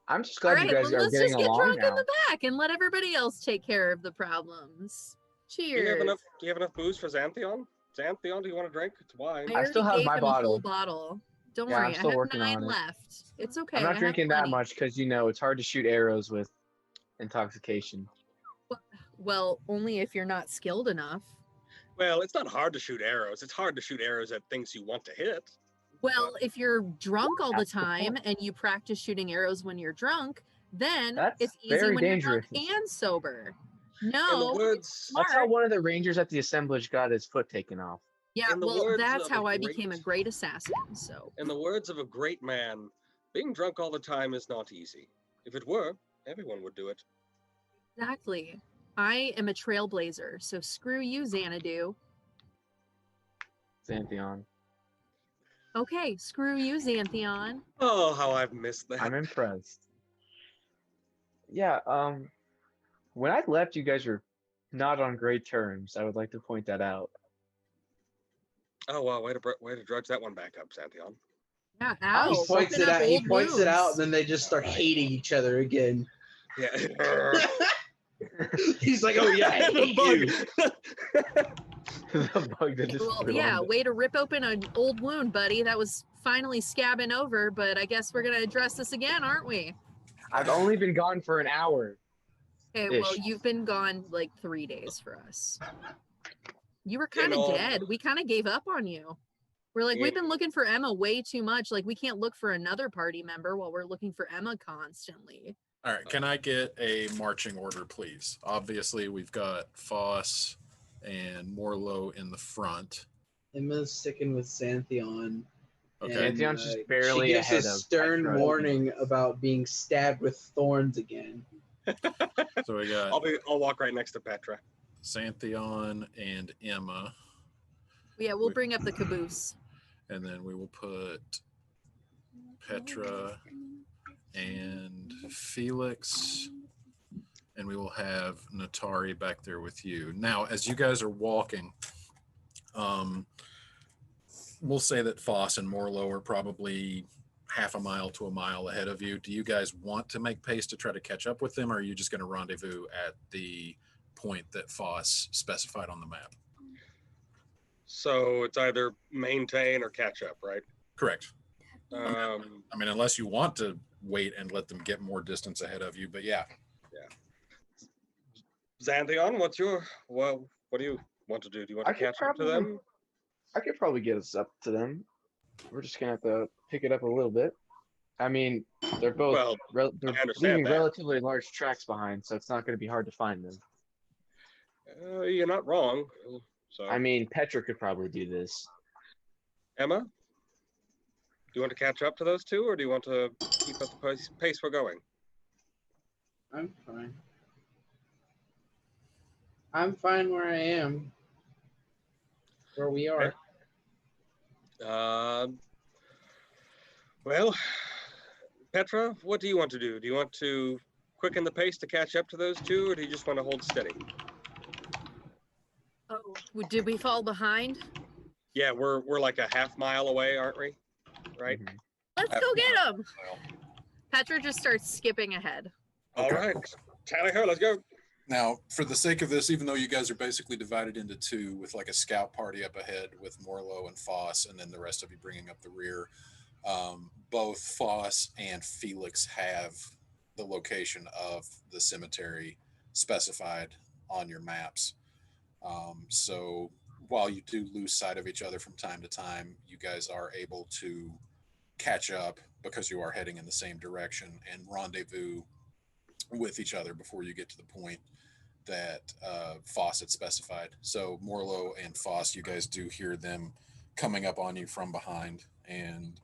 [SPEAKER 3] I'm just glad you guys are getting along now. Let's just get drunk
[SPEAKER 7] in the back and let everybody else take care of the problems. Cheers.
[SPEAKER 6] Do you have enough booze for Xanthion? Xanthion, do you want to drink? It's wine.
[SPEAKER 3] I still have my bottle.
[SPEAKER 7] Bottle. Don't
[SPEAKER 3] Yeah, I'm
[SPEAKER 7] worry, I
[SPEAKER 3] still
[SPEAKER 7] have
[SPEAKER 3] working
[SPEAKER 7] 9
[SPEAKER 3] on it.
[SPEAKER 7] left. It's okay.
[SPEAKER 3] I'm
[SPEAKER 7] I
[SPEAKER 3] not
[SPEAKER 7] have
[SPEAKER 3] drinking that
[SPEAKER 7] plenty.
[SPEAKER 3] much because it's hard to shoot arrows with intoxication.
[SPEAKER 7] Well, only if you're not skilled enough.
[SPEAKER 6] Well, it's not hard to shoot arrows. It's hard to shoot arrows at things you want to hit.
[SPEAKER 7] Well, if you're drunk all the
[SPEAKER 3] That's the
[SPEAKER 7] time
[SPEAKER 3] point.
[SPEAKER 7] and you practice shooting arrows when you're drunk, then
[SPEAKER 3] That's
[SPEAKER 7] it's easy
[SPEAKER 3] very
[SPEAKER 7] when
[SPEAKER 3] dangerous.
[SPEAKER 7] you're drunk and sober.
[SPEAKER 6] In the
[SPEAKER 7] No,
[SPEAKER 6] words,
[SPEAKER 3] That's how one of the rangers at the assemblage got his foot taken off.
[SPEAKER 7] yeah,
[SPEAKER 6] in the
[SPEAKER 7] well,
[SPEAKER 6] words
[SPEAKER 7] that's
[SPEAKER 6] of
[SPEAKER 7] how
[SPEAKER 6] a
[SPEAKER 7] I
[SPEAKER 6] great-
[SPEAKER 7] became a great assassin. So
[SPEAKER 6] in the words of a great man, being drunk all the time is not easy. If it were, everyone would do it.
[SPEAKER 7] exactly, I am a trailblazer. So screw you, Xanadu.
[SPEAKER 3] Xantheon.
[SPEAKER 7] Okay, screw you, Xantheon.
[SPEAKER 6] Oh, how I've missed that.
[SPEAKER 3] I'm impressed. Yeah, when I left, you guys were not on great terms. I would like to point that out.
[SPEAKER 6] Oh, wow, way to drudge that one back up, Xantheon.
[SPEAKER 7] Yeah,
[SPEAKER 2] He
[SPEAKER 7] ow,
[SPEAKER 2] points
[SPEAKER 7] open
[SPEAKER 2] it
[SPEAKER 7] up
[SPEAKER 2] out. He
[SPEAKER 7] old
[SPEAKER 2] points it out,
[SPEAKER 7] wounds.
[SPEAKER 2] and then they just start hating each other again.
[SPEAKER 6] Yeah.
[SPEAKER 2] He's like, "Oh yeah, I
[SPEAKER 6] The
[SPEAKER 2] hate
[SPEAKER 6] bug.
[SPEAKER 2] you."
[SPEAKER 3] The bug that just
[SPEAKER 7] Well,
[SPEAKER 3] spawned.
[SPEAKER 7] yeah, way to rip open an old wound, buddy. That was finally scabbing over, but I guess we're gonna address this again, aren't we?
[SPEAKER 3] I've only been gone for an hour.
[SPEAKER 7] Okay, well,
[SPEAKER 3] Ish.
[SPEAKER 7] you've been gone like 3 days for us. You were
[SPEAKER 6] You
[SPEAKER 7] kind of
[SPEAKER 6] know-
[SPEAKER 7] dead. We kind of gave up on you. We're like, we've been looking for Emma way too much. Like, we can't look for another party member while we're looking for Emma constantly.
[SPEAKER 1] All right, can I get a marching order, please? Obviously, we've got Foss and Morlo in the front.
[SPEAKER 2] Emma's sticking with Xantheon.
[SPEAKER 1] Okay.
[SPEAKER 2] and,
[SPEAKER 3] Xantheon's just barely
[SPEAKER 2] she gives
[SPEAKER 3] ahead
[SPEAKER 2] a
[SPEAKER 3] of
[SPEAKER 2] stern
[SPEAKER 3] Petra.
[SPEAKER 2] warning about being stabbed with thorns again.
[SPEAKER 1] So we got
[SPEAKER 6] I'll walk right next to Petra.
[SPEAKER 1] Xantheon and Emma,
[SPEAKER 7] Yeah, we'll bring up the caboose.
[SPEAKER 1] and then we will put Petra and Felix, and we will have Natari back there with you. Now, as you guys are walking, we'll say that Foss and Morlo are probably half a mile to a mile ahead of you. Do you guys want to make pace to try to catch up with them, or are you just going to rendezvous at the point that Foss specified on the map?
[SPEAKER 6] So it's either maintain or catch up, right?
[SPEAKER 1] Correct.
[SPEAKER 6] Um,
[SPEAKER 1] I mean, unless you want to wait and let them get more distance ahead of you, but yeah.
[SPEAKER 6] Xantheon, what do you want to do? Do you want to
[SPEAKER 3] I could
[SPEAKER 6] catch up to them?
[SPEAKER 3] I could probably get us up to them. We're just gonna have to pick it up a little bit. I mean, they're both
[SPEAKER 6] Well,
[SPEAKER 3] they're
[SPEAKER 6] I understand
[SPEAKER 3] leaving
[SPEAKER 6] that.
[SPEAKER 3] relatively large tracks behind, so it's not going to be hard to find them.
[SPEAKER 6] You're not wrong. So,
[SPEAKER 3] I mean, Petra could probably do this.
[SPEAKER 6] Emma, do you want to catch up to those two, or do you want to keep up the pace we're going?
[SPEAKER 2] I'm fine. I'm fine where I am. Where we are.
[SPEAKER 6] Well, Petra, what do you want to do? Do you want to quicken the pace to catch up to those two, or do you just want to hold steady?
[SPEAKER 7] Oh, did we fall behind?
[SPEAKER 6] Yeah, we're like a half mile away, aren't we? Right?
[SPEAKER 3] Mhm.
[SPEAKER 7] Let's go get him. Petra just starts skipping ahead.
[SPEAKER 6] All
[SPEAKER 1] Okay.
[SPEAKER 6] right. Tally her, let's go.
[SPEAKER 1] Now, for the sake of this, even though you guys are basically divided into two with like a scout party up ahead with Morlo and Foss, and then the rest of you bringing up the rear, both Foss and Felix have the location of the cemetery specified on your maps. So while you do lose sight of each other from time to time, you guys are able to catch up because you are heading in the same direction and rendezvous with each other before you get to the point that Foss had specified. So Morlo and Foss, you guys do hear them coming up on you from behind, and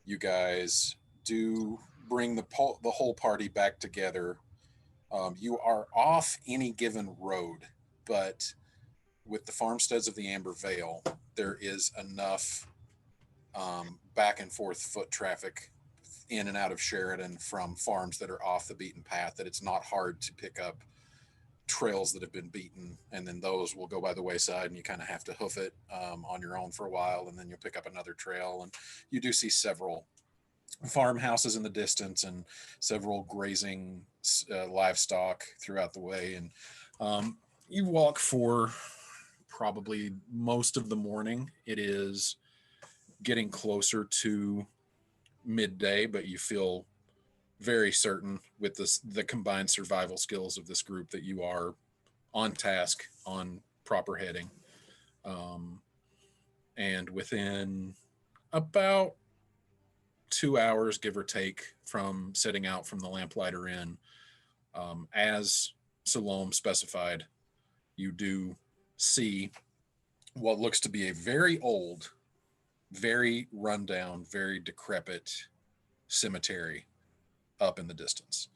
[SPEAKER 1] you guys do bring the whole party back together. You are off any given road, but with the farmsteads of the Amber Vale, there is enough back and forth foot traffic in and out of Sheridan from farms that are off the beaten path that it's not hard to pick up trails that have been beaten, and then those will go by the wayside and you kind of have to hoof it on your own for a while, and then you'll pick up another trail. And you do see several farmhouses in the distance and several grazing livestock throughout the way. And you walk for probably most of the morning. It is getting closer to midday, but you feel very certain with the combined survival skills of this group that you are on task, on proper heading. And within about 2 hours, give or take, from setting out from the Lamplighter Inn, as Salome specified, you do see what looks to be a very old, very rundown, very decrepit cemetery up in the distance.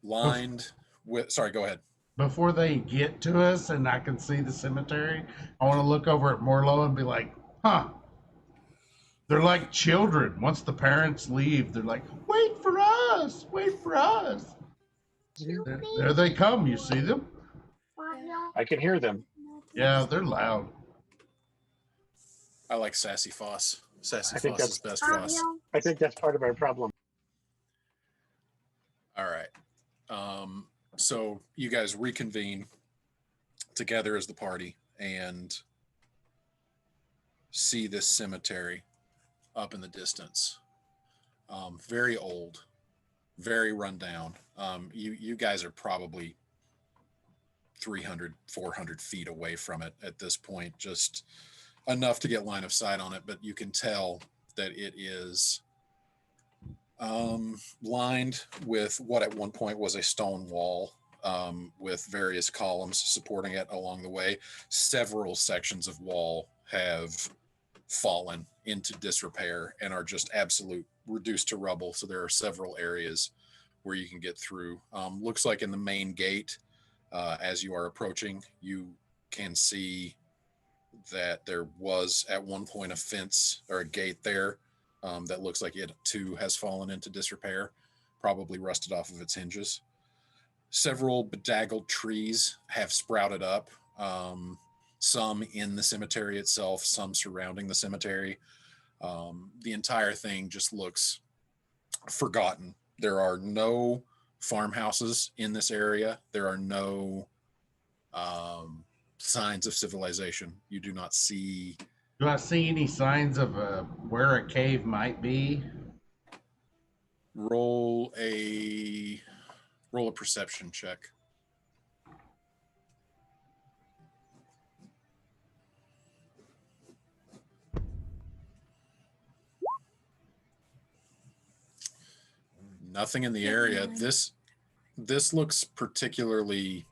[SPEAKER 1] Lined with, sorry, go ahead.
[SPEAKER 9] Before they get to us and I can see the cemetery, I want to look over at Morlo and be like, huh, they're like children. Once the parents leave, they're like, wait for us, wait for us. There they come. You see them?
[SPEAKER 4] I can hear them.
[SPEAKER 9] Yeah, they're loud.
[SPEAKER 1] I like Sassy Foss. Sassy
[SPEAKER 4] I think
[SPEAKER 1] Foss is best Foss.
[SPEAKER 4] I think that's part of our problem.
[SPEAKER 1] All right. So you guys reconvene together as the party and see this cemetery up in the distance. Very old, very run down. You guys are probably 300, 400 feet away from it at this point, just enough to get line of sight on it, but you can tell that it is lined with what at one point was a stone wall, with various columns supporting it along the way. Several sections of wall have fallen into disrepair and are just absolute reduced to rubble. So there are several areas where you can get through. Looks like in the main gate, as you are approaching, you can see that there was at one point a fence or a gate there. That looks like it too has fallen into disrepair, probably rusted off of its hinges. Several bedazzled trees have sprouted up, some in the cemetery itself, some surrounding the cemetery. The entire thing just looks forgotten. There are no farmhouses in this area. There are no signs of civilization. You do not see.
[SPEAKER 9] Do I see any signs of where a cave might be?
[SPEAKER 1] Roll a perception check. Nothing in the area. This looks particularly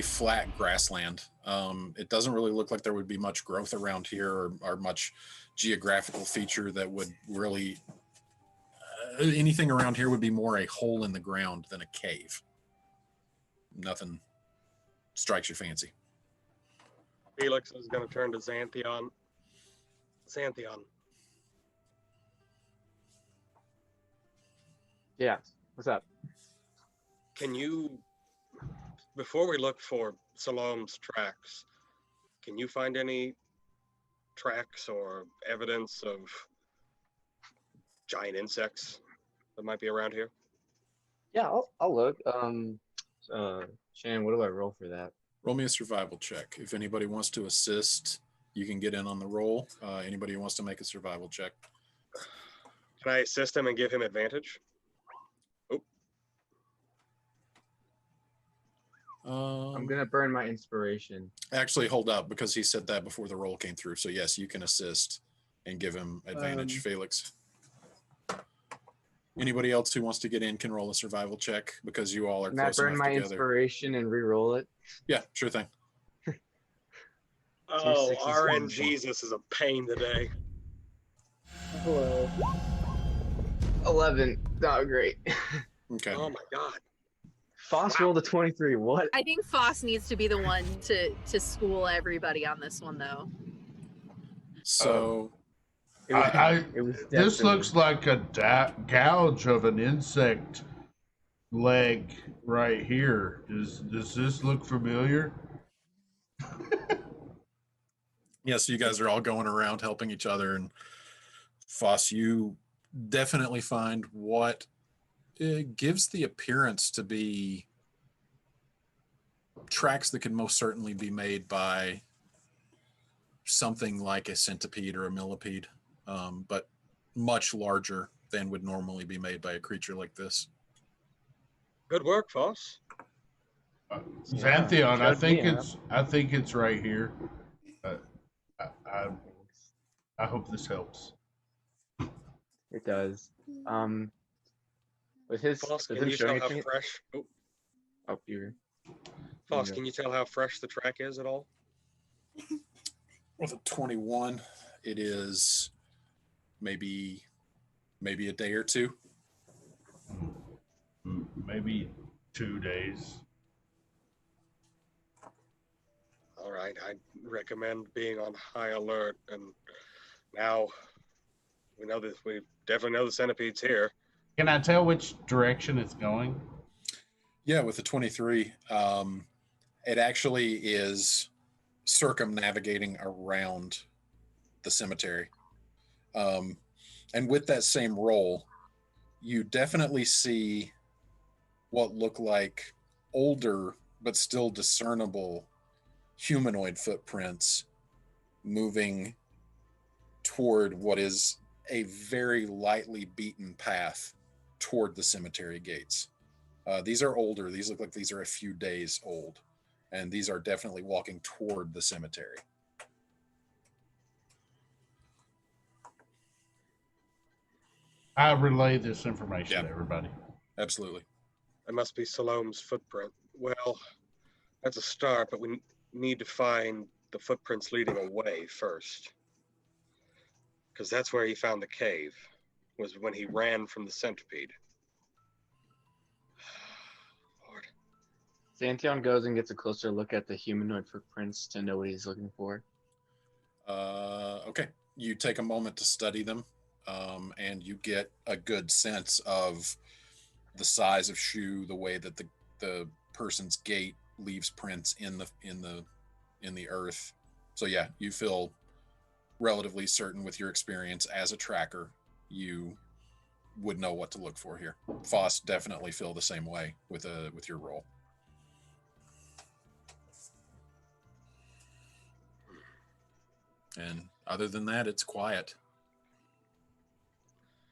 [SPEAKER 1] flat grassland. It doesn't really look like there would be much growth around here or much geographical feature that would really anything around here would be more a hole in the ground than a cave. Nothing strikes your fancy.
[SPEAKER 6] Felix is going to turn to Xanthion. Xanthion,
[SPEAKER 3] Yeah. What's up?
[SPEAKER 6] can you, before we look for Salome's tracks, can you find any tracks or evidence of giant insects that might be around here?
[SPEAKER 3] Yeah, I'll look. Shannon, what do I roll for that?
[SPEAKER 1] Roll me a survival check. If anybody wants to assist, you can get in on the roll. Anybody who wants to make a survival check.
[SPEAKER 6] Can I assist him and give him advantage?
[SPEAKER 3] I'm gonna burn my inspiration.
[SPEAKER 1] Actually, hold up, because he said that before the roll came through. So yes, you can assist and give him advantage, Felix. Anybody else who wants to get in can roll a survival check because you all are
[SPEAKER 3] Can I
[SPEAKER 1] close
[SPEAKER 3] burn
[SPEAKER 1] enough
[SPEAKER 3] my
[SPEAKER 1] together.
[SPEAKER 3] inspiration and re-roll it?
[SPEAKER 1] Yeah, sure thing.
[SPEAKER 6] Oh,
[SPEAKER 3] 260s.
[SPEAKER 6] RNGesus is a pain today.
[SPEAKER 2] Hello.
[SPEAKER 3] 11. Oh, great.
[SPEAKER 1] Okay.
[SPEAKER 6] Oh my god.
[SPEAKER 3] Foss rolled a 23. What?
[SPEAKER 7] I think Foss needs to be the one to school everybody on this one, though.
[SPEAKER 1] So
[SPEAKER 3] It was,
[SPEAKER 9] This
[SPEAKER 3] destiny.
[SPEAKER 9] looks like a gouge of an insect leg right here. Does this look familiar?
[SPEAKER 1] yeah, so you guys are all going around helping each other, and Foss, you definitely find what gives the appearance to be tracks that can most certainly be made by something like a centipede or a millipede, but much larger than would normally be made by a creature like this.
[SPEAKER 6] Good work, Foss.
[SPEAKER 9] Xanthion,
[SPEAKER 3] good
[SPEAKER 9] I think it's right here. I hope this helps.
[SPEAKER 3] It does. With his
[SPEAKER 6] Foss,
[SPEAKER 3] with
[SPEAKER 6] can
[SPEAKER 3] him
[SPEAKER 6] you tell
[SPEAKER 3] showing
[SPEAKER 6] how
[SPEAKER 3] it to me.
[SPEAKER 6] fresh? Oh,
[SPEAKER 3] Oh, you're.
[SPEAKER 6] Foss,
[SPEAKER 3] Yeah.
[SPEAKER 6] can you tell how fresh the track is at all?
[SPEAKER 1] With a 21, it is maybe a day or two.
[SPEAKER 9] Maybe 2 days.
[SPEAKER 6] All right, I recommend being on high alert. And now we definitely know the centipede's here.
[SPEAKER 9] Can I tell which direction it's going?
[SPEAKER 1] Yeah, with the 23, it actually is circumnavigating around the cemetery. And with that same roll, you definitely see what look like older but still discernible humanoid footprints moving toward what is a very lightly beaten path toward the cemetery gates. These are older. These look like these are a few days old, and these are definitely walking toward the cemetery.
[SPEAKER 9] I relay this information
[SPEAKER 1] Yeah.
[SPEAKER 9] to everybody.
[SPEAKER 1] Absolutely.
[SPEAKER 6] It must be Salome's footprint. Well, that's a start, but we need to find the footprints leading away first. Because that's where he found the cave, was when he ran from the centipede. Lord.
[SPEAKER 3] Xanthion goes and gets a closer look at the humanoid footprints to know what he's looking for.
[SPEAKER 1] Okay. You take a moment to study them, and you get a good sense of the size of shoe, the way that the person's gait leaves prints in the earth. So yeah, you feel relatively certain with your experience as a tracker, you would know what to look for here. Foss definitely feel the same way with your roll. And other than that, it's quiet.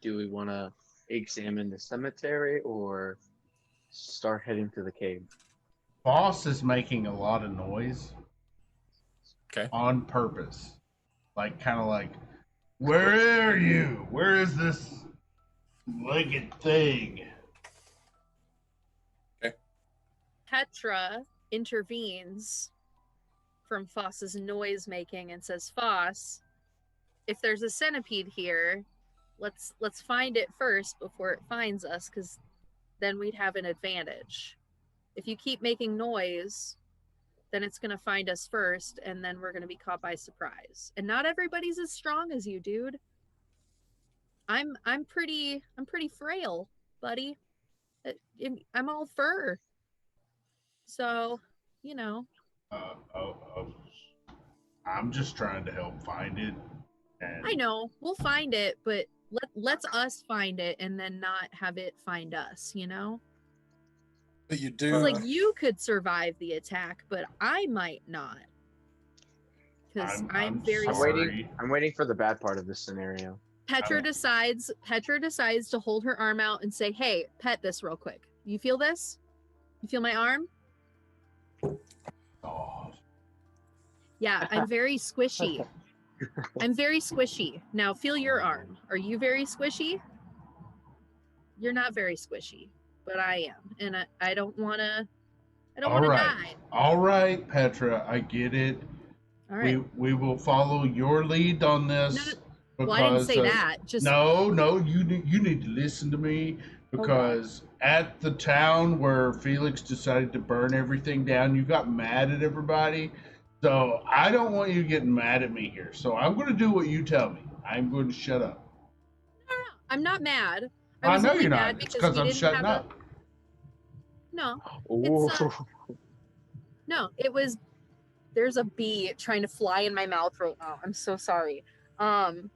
[SPEAKER 3] Do we want to examine the cemetery or start heading to the cave?
[SPEAKER 9] Boss is making a lot of noise.
[SPEAKER 1] Okay.
[SPEAKER 9] On purpose. Like, kind of like, where are you? Where is this legged thing?
[SPEAKER 1] Okay.
[SPEAKER 7] Petra intervenes from Foss's noise making and says, Foss, if there's a centipede here, let's find it first before it finds us, because then we'd have an advantage. If you keep making noise, then it's going to find us first, and then we're going to be caught by surprise. And not everybody's as strong as you, dude. I'm pretty frail, buddy. I'm all fur. So, you know.
[SPEAKER 9] I'm just trying to help find it. And
[SPEAKER 7] I know. We'll find it, but let's us find it and then not have it find us, you know?
[SPEAKER 1] But you do.
[SPEAKER 7] Like, you could survive the attack, but I might not. Because I'm very
[SPEAKER 9] sorry.
[SPEAKER 3] I'm waiting for the bad part of this scenario.
[SPEAKER 7] Petra decides to hold her arm out and say, hey, pet this real quick. You feel this? You feel my arm?
[SPEAKER 9] Oh.
[SPEAKER 7] Yeah, I'm very squishy. I'm very squishy. Now feel your arm. Are you very squishy? You're not very squishy, but I am. And I don't want to die.
[SPEAKER 9] All right, Petra, I get it.
[SPEAKER 7] All right.
[SPEAKER 9] We will follow your lead on this.
[SPEAKER 7] No, well, I didn't say that. Just
[SPEAKER 9] no, you need to listen to me, because at the town where Felix decided to burn everything down, you got mad at everybody. So I don't want you getting mad at me here. So I'm going to do what you tell me. I'm going to shut up.
[SPEAKER 7] No, I'm not mad.
[SPEAKER 9] I know
[SPEAKER 7] only
[SPEAKER 9] you're
[SPEAKER 7] mad
[SPEAKER 9] not. It's because I'm shutting up.
[SPEAKER 7] No.
[SPEAKER 3] Ooh.
[SPEAKER 7] No, it was. There's a bee trying to fly in my mouth right now. I'm so sorry. And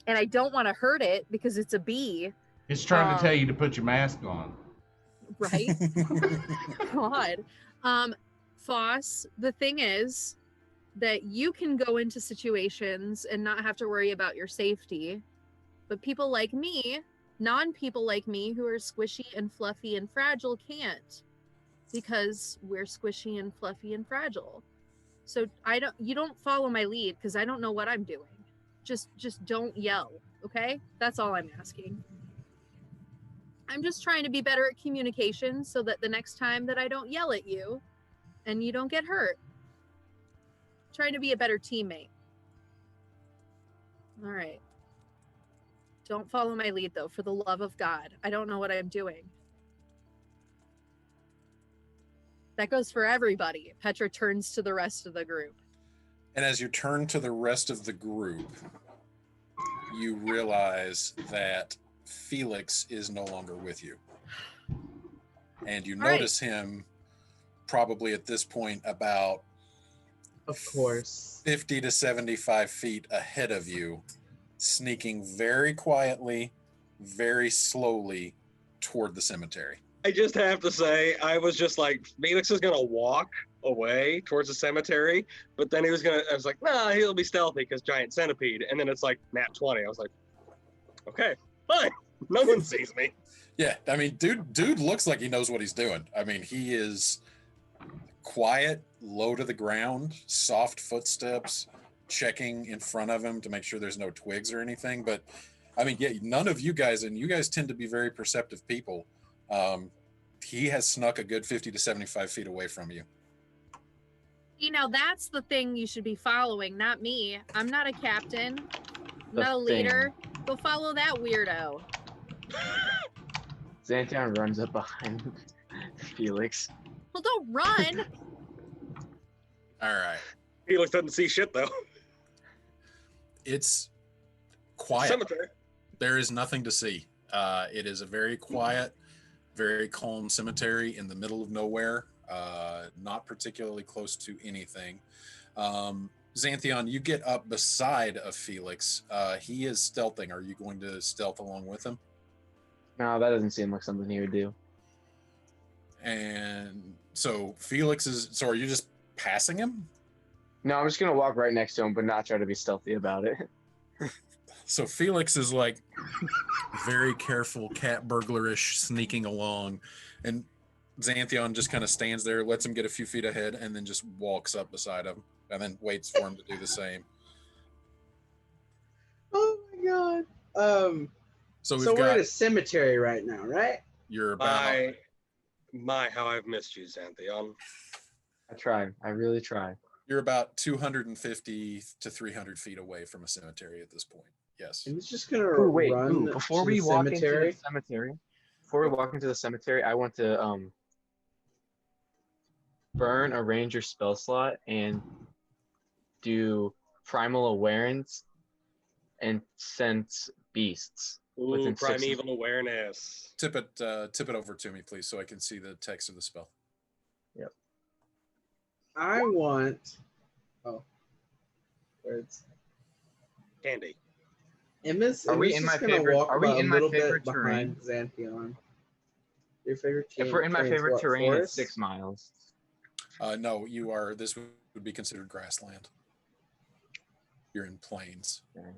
[SPEAKER 7] I don't want to hurt it because it's a bee.
[SPEAKER 9] It's trying to tell you to put your mask on.
[SPEAKER 7] Right? God. Foss, the thing is, that you can go into situations and not have to worry about your safety. But people like me, non-people like me who are squishy and fluffy and fragile can't, because we're squishy and fluffy and fragile. So you don't follow my lead because I don't know what I'm doing. Just don't yell, okay? That's all I'm asking. I'm just trying to be better at communication so that the next time that I don't yell at you and you don't get hurt. Trying to be a better teammate. All right. Don't follow my lead though, for the love of God. I don't know what I'm doing. That goes for everybody. Petra turns to the rest of the group.
[SPEAKER 1] And as you turn to the rest of the group, you realize that Felix is no longer with you. And you notice him probably at this point about,
[SPEAKER 2] of course,
[SPEAKER 1] 50 to 75 feet ahead of you, sneaking very quietly, very slowly toward the cemetery.
[SPEAKER 6] I just have to say, I was just like, Felix is gonna walk away towards the cemetery, but then I was like, nah, he'll be stealthy because giant centipede. And then it's like nat 20. I was like, okay, fine. No one sees me.
[SPEAKER 1] Yeah, I mean, dude looks like he knows what he's doing. I mean, he is quiet, low to the ground, soft footsteps, checking in front of him to make sure there's no twigs or anything. But I mean, yeah, none of you guys, and you guys tend to be very perceptive people. He has snuck a good 50 to 75 feet away from you.
[SPEAKER 7] You know, that's the thing you should be following, not me. I'm not a captain. I'm not a leader. Go follow that weirdo.
[SPEAKER 3] Xanthion runs up behind Felix.
[SPEAKER 7] Well, don't run.
[SPEAKER 1] All right.
[SPEAKER 6] Felix doesn't see shit though.
[SPEAKER 1] It's quiet.
[SPEAKER 6] Cemetery.
[SPEAKER 1] There is nothing to see. It is a very quiet, very calm cemetery in the middle of nowhere, not particularly close to anything. Xanthion, you get up beside of Felix. He is stealthing. Are you going to stealth along with him?
[SPEAKER 3] No, that doesn't seem like something he would do.
[SPEAKER 1] And so Felix is, so are you just passing him?
[SPEAKER 3] No, I'm just going to walk right next to him, but not try to be stealthy about it.
[SPEAKER 1] So Felix is like very careful, cat burglarish, sneaking along, and Xanthion just kind of stands there, lets him get a few feet ahead, and then just walks up beside him, and then waits for him to do the same.
[SPEAKER 2] Oh my god.
[SPEAKER 1] So
[SPEAKER 2] we're at a cemetery right now, right?
[SPEAKER 1] You're about.
[SPEAKER 6] My, how I've missed you, Xanthion.
[SPEAKER 3] I try. I really try.
[SPEAKER 1] You're about 250 to 300 feet away from a cemetery at this point. Yes.
[SPEAKER 2] I'm just gonna run
[SPEAKER 3] before
[SPEAKER 2] to
[SPEAKER 3] we
[SPEAKER 2] the
[SPEAKER 3] walk
[SPEAKER 2] cemetery.
[SPEAKER 3] into the cemetery. Before we walk into the cemetery, I want to burn a ranger spell slot and do primal awareness and sense beasts.
[SPEAKER 6] Ooh, primeval awareness.
[SPEAKER 1] Tip it over to me, please, so I can see the text of the spell.
[SPEAKER 3] Yep.
[SPEAKER 2] I want. Oh, words.
[SPEAKER 6] Candy.
[SPEAKER 2] Emma's just gonna walk a little bit behind Xanthion. Your favorite terrain?
[SPEAKER 3] If we're in my favorite terrain, it's 6 miles.
[SPEAKER 1] No, you are. This would be considered grassland. You're in plains.
[SPEAKER 3] Okay.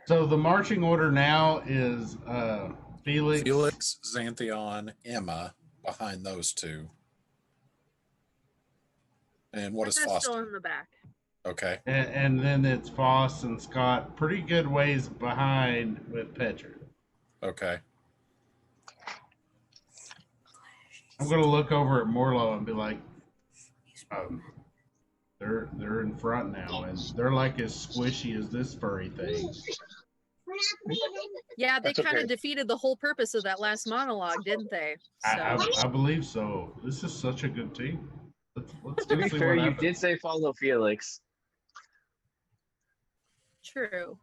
[SPEAKER 9] So the marching order now is Felix,
[SPEAKER 1] Xanthion, Emma behind those two. And what is Foster?
[SPEAKER 7] Still in the back.
[SPEAKER 1] Okay.
[SPEAKER 9] and then it's Foss and Scott, pretty good ways behind with Petra.
[SPEAKER 1] Okay.
[SPEAKER 9] I'm gonna look over at Morlo and be like, they're in front now, and they're like as squishy as this furry thing.
[SPEAKER 7] Yeah, they
[SPEAKER 4] That's
[SPEAKER 7] kind of
[SPEAKER 4] okay.
[SPEAKER 7] defeated the whole purpose of that last monologue, didn't they? So.
[SPEAKER 9] I believe so. This is such a good team. Let's
[SPEAKER 3] To be
[SPEAKER 9] see
[SPEAKER 3] fair,
[SPEAKER 9] what
[SPEAKER 3] you
[SPEAKER 9] happens.
[SPEAKER 3] did say follow Felix.
[SPEAKER 7] True.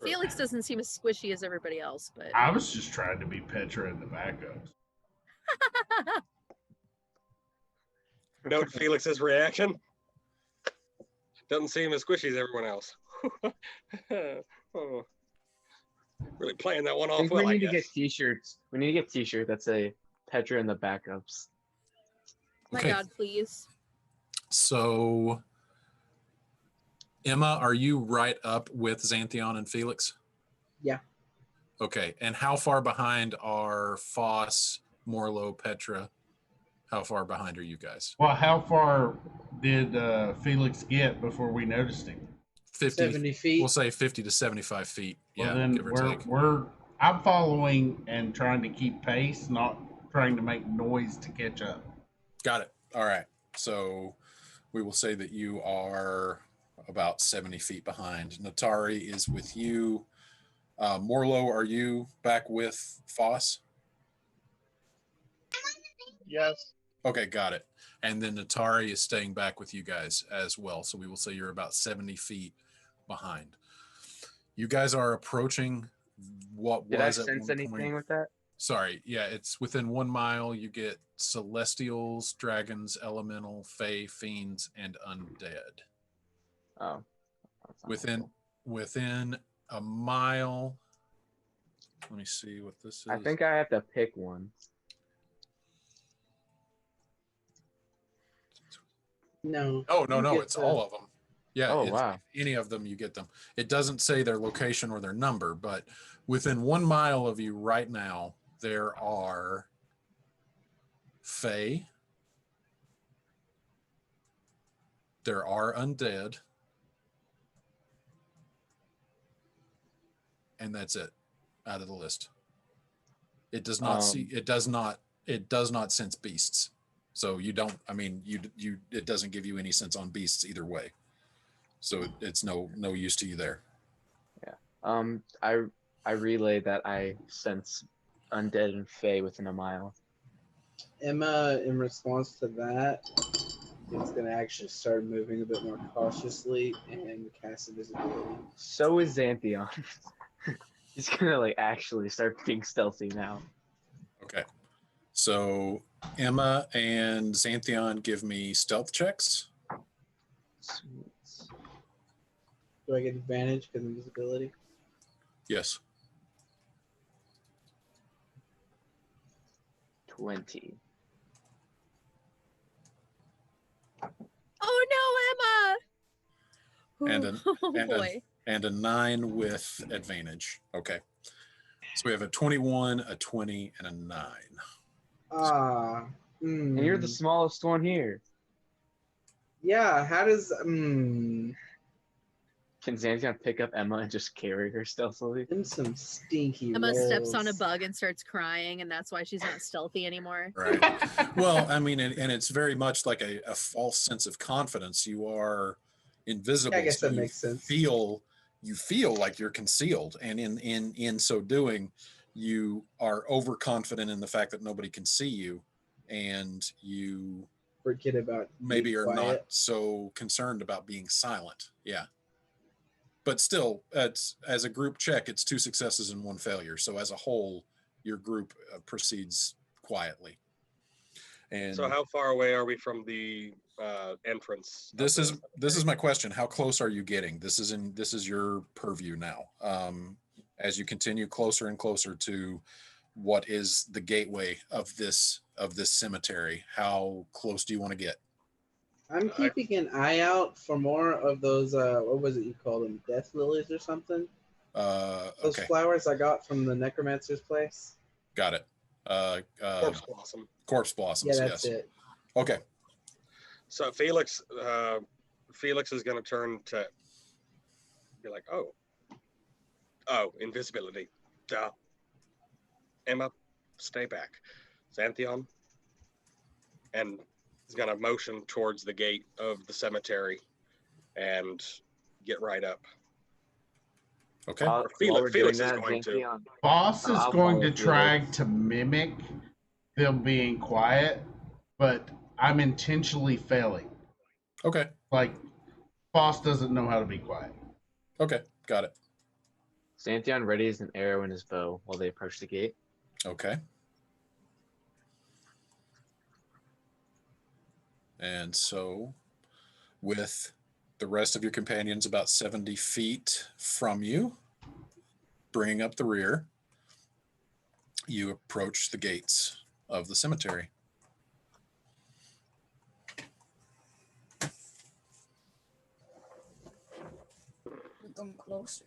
[SPEAKER 7] Felix doesn't seem as squishy as everybody else, but
[SPEAKER 9] I was just trying to be Petra in the backups.
[SPEAKER 6] Note Felix's reaction. Doesn't seem as squishy as everyone else. Oh. Really playing that one
[SPEAKER 3] I
[SPEAKER 6] off
[SPEAKER 3] think
[SPEAKER 6] well,
[SPEAKER 3] we
[SPEAKER 6] I
[SPEAKER 3] need to
[SPEAKER 6] guess.
[SPEAKER 3] get t-shirts. We need to get t-shirt that say Petra in the backups.
[SPEAKER 7] my
[SPEAKER 1] Okay.
[SPEAKER 7] God, please.
[SPEAKER 1] So, Emma, are you right up with Xanthion and Felix?
[SPEAKER 2] Yeah.
[SPEAKER 1] Okay. And how far behind are Foss, Morlo, Petra? How far behind are you guys?
[SPEAKER 9] Well, how far did Felix get before we noticed him?
[SPEAKER 1] 50.
[SPEAKER 2] 70 feet.
[SPEAKER 1] We'll say 50 to 75 feet.
[SPEAKER 9] Well,
[SPEAKER 1] Yeah,
[SPEAKER 9] then
[SPEAKER 1] give or take.
[SPEAKER 9] I'm following and trying to keep pace, not trying to make noise to catch up.
[SPEAKER 1] Got it. All right. So we will say that you are about 70 feet behind. Natari is with you. Morlo, are you back with Foss?
[SPEAKER 4] Yes.
[SPEAKER 1] Okay, got it. And then Natari is staying back with you guys as well. So we will say you're about 70 feet behind. You guys are approaching what
[SPEAKER 3] Did I
[SPEAKER 1] was at
[SPEAKER 3] sense
[SPEAKER 1] one
[SPEAKER 3] anything
[SPEAKER 1] point.
[SPEAKER 3] with that?
[SPEAKER 1] Sorry, yeah, it's within 1 mile. You get celestials, dragons, elemental, fae, fiends, and undead.
[SPEAKER 3] Oh. That's not
[SPEAKER 1] Within a mile. Let me see what this is.
[SPEAKER 3] I think I have to pick one.
[SPEAKER 2] No.
[SPEAKER 1] Oh, no,
[SPEAKER 2] you
[SPEAKER 1] no,
[SPEAKER 2] get
[SPEAKER 1] it's
[SPEAKER 2] the-
[SPEAKER 1] all of them. Yeah,
[SPEAKER 3] Oh,
[SPEAKER 1] it's
[SPEAKER 3] wow.
[SPEAKER 1] any of them, you get them. It doesn't say their location or their number, but within 1 mile of you right now, there are fae, there are undead, and that's it out of the list. It does not it does not sense beasts. So you don't, I mean, it doesn't give you any sense on beasts either way. So it's no use to you there.
[SPEAKER 3] I relay that I sense undead and fae within a mile.
[SPEAKER 2] Emma, in response to that, is going to actually start moving a bit more cautiously and cast invisibility.
[SPEAKER 3] So is Xanthion. He's gonna like actually start being stealthy now.
[SPEAKER 1] Okay. So Emma and Xanthion give me stealth checks.
[SPEAKER 3] Sweet.
[SPEAKER 2] Do I get advantage because of invisibility?
[SPEAKER 1] Yes.
[SPEAKER 3] 20.
[SPEAKER 7] Oh no, Emma!
[SPEAKER 1] And an-
[SPEAKER 7] Oh
[SPEAKER 1] and an-
[SPEAKER 7] boy.
[SPEAKER 1] And a 9 with advantage. Okay. So we have a 21, a 20, and a 9.
[SPEAKER 2] Ah.
[SPEAKER 3] And you're the smallest one here.
[SPEAKER 2] Yeah, how does.
[SPEAKER 3] Can Xanthion pick up Emma and just carry her stealthily?
[SPEAKER 2] Them some stinky
[SPEAKER 7] Emma steps on a
[SPEAKER 2] rolls.
[SPEAKER 7] bug and starts crying, and that's why she's not stealthy anymore.
[SPEAKER 1] Right. Well, I mean, and it's very much like a false sense of confidence. You are invisible.
[SPEAKER 2] I guess
[SPEAKER 1] so
[SPEAKER 2] that
[SPEAKER 1] you
[SPEAKER 2] makes sense.
[SPEAKER 1] You feel like you're concealed, and in so doing, you are overconfident in the fact that nobody can see you, and you
[SPEAKER 2] Forget about
[SPEAKER 1] maybe
[SPEAKER 2] being
[SPEAKER 1] are
[SPEAKER 2] quiet.
[SPEAKER 1] not so concerned about being silent. Yeah. But still, it's, as a group check, it's 2 successes and 1 failure. So as a whole, your group proceeds quietly. And
[SPEAKER 6] So how far away are we from the entrance?
[SPEAKER 1] this is my question. How close are you getting? This is your purview now. As you continue closer and closer to what is the gateway of this cemetery, how close do you want to get?
[SPEAKER 2] I'm keeping an eye out for more of those. What was it you called them? Death lilies or something? Those
[SPEAKER 1] Okay,
[SPEAKER 2] flowers I got from the necromancer's place.
[SPEAKER 1] got it.
[SPEAKER 6] Corpse blossom.
[SPEAKER 1] Corpse blossoms.
[SPEAKER 2] Yeah, that's
[SPEAKER 1] yes.
[SPEAKER 2] it.
[SPEAKER 1] Okay.
[SPEAKER 6] So Felix is going to turn to be like, oh, invisibility. Duh. Emma, stay back. Xanthion, and he's going to motion towards the gate of the cemetery and get right up.
[SPEAKER 1] Okay.
[SPEAKER 3] While we're
[SPEAKER 6] Felix
[SPEAKER 3] doing
[SPEAKER 6] is
[SPEAKER 3] that,
[SPEAKER 6] going to.
[SPEAKER 3] Xanthion,
[SPEAKER 9] Boss is
[SPEAKER 3] I'll
[SPEAKER 9] going to
[SPEAKER 3] follow
[SPEAKER 9] try
[SPEAKER 3] Felix.
[SPEAKER 9] to mimic them being quiet, but I'm intentionally failing.
[SPEAKER 1] Okay.
[SPEAKER 9] Like, Boss doesn't know how to be quiet.
[SPEAKER 1] Okay. Got it.
[SPEAKER 3] Xanthion readies an arrow in his bow while they approach the gate.
[SPEAKER 1] Okay. And so, with the rest of your companions about 70 feet from you, bringing up the rear, you approach the gates of the cemetery.
[SPEAKER 5] Come closer.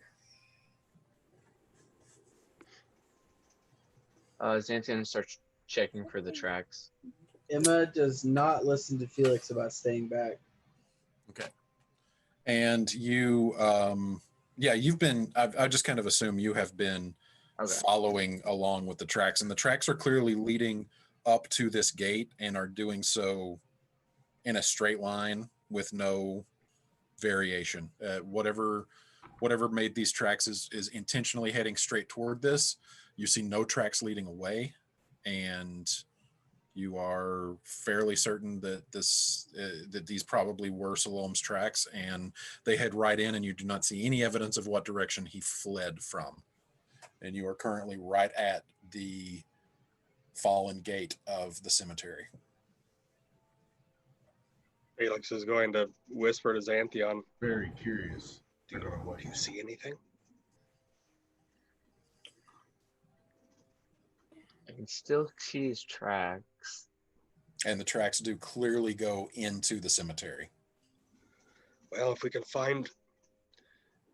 [SPEAKER 3] Xanthion starts checking for the tracks.
[SPEAKER 2] Emma does not listen to Felix about staying back.
[SPEAKER 1] Okay. And you, yeah, you've been, I just kind of assume you have been following along with the tracks, and the tracks are clearly leading up to this gate and are doing so in a straight line with no variation. Whatever made these tracks is intentionally heading straight toward this. You see no tracks leading away, and you are fairly certain that that these probably were Salom's tracks, and they head right in, and you do not see any evidence of what direction he fled from. And you are currently right at the fallen gate of the cemetery.
[SPEAKER 6] Felix is going to whisper to Xanthion.
[SPEAKER 9] Very curious.
[SPEAKER 6] Do you see anything?
[SPEAKER 3] I can still see his tracks.
[SPEAKER 1] And the tracks do clearly go into the cemetery.
[SPEAKER 6] Well, if we can find...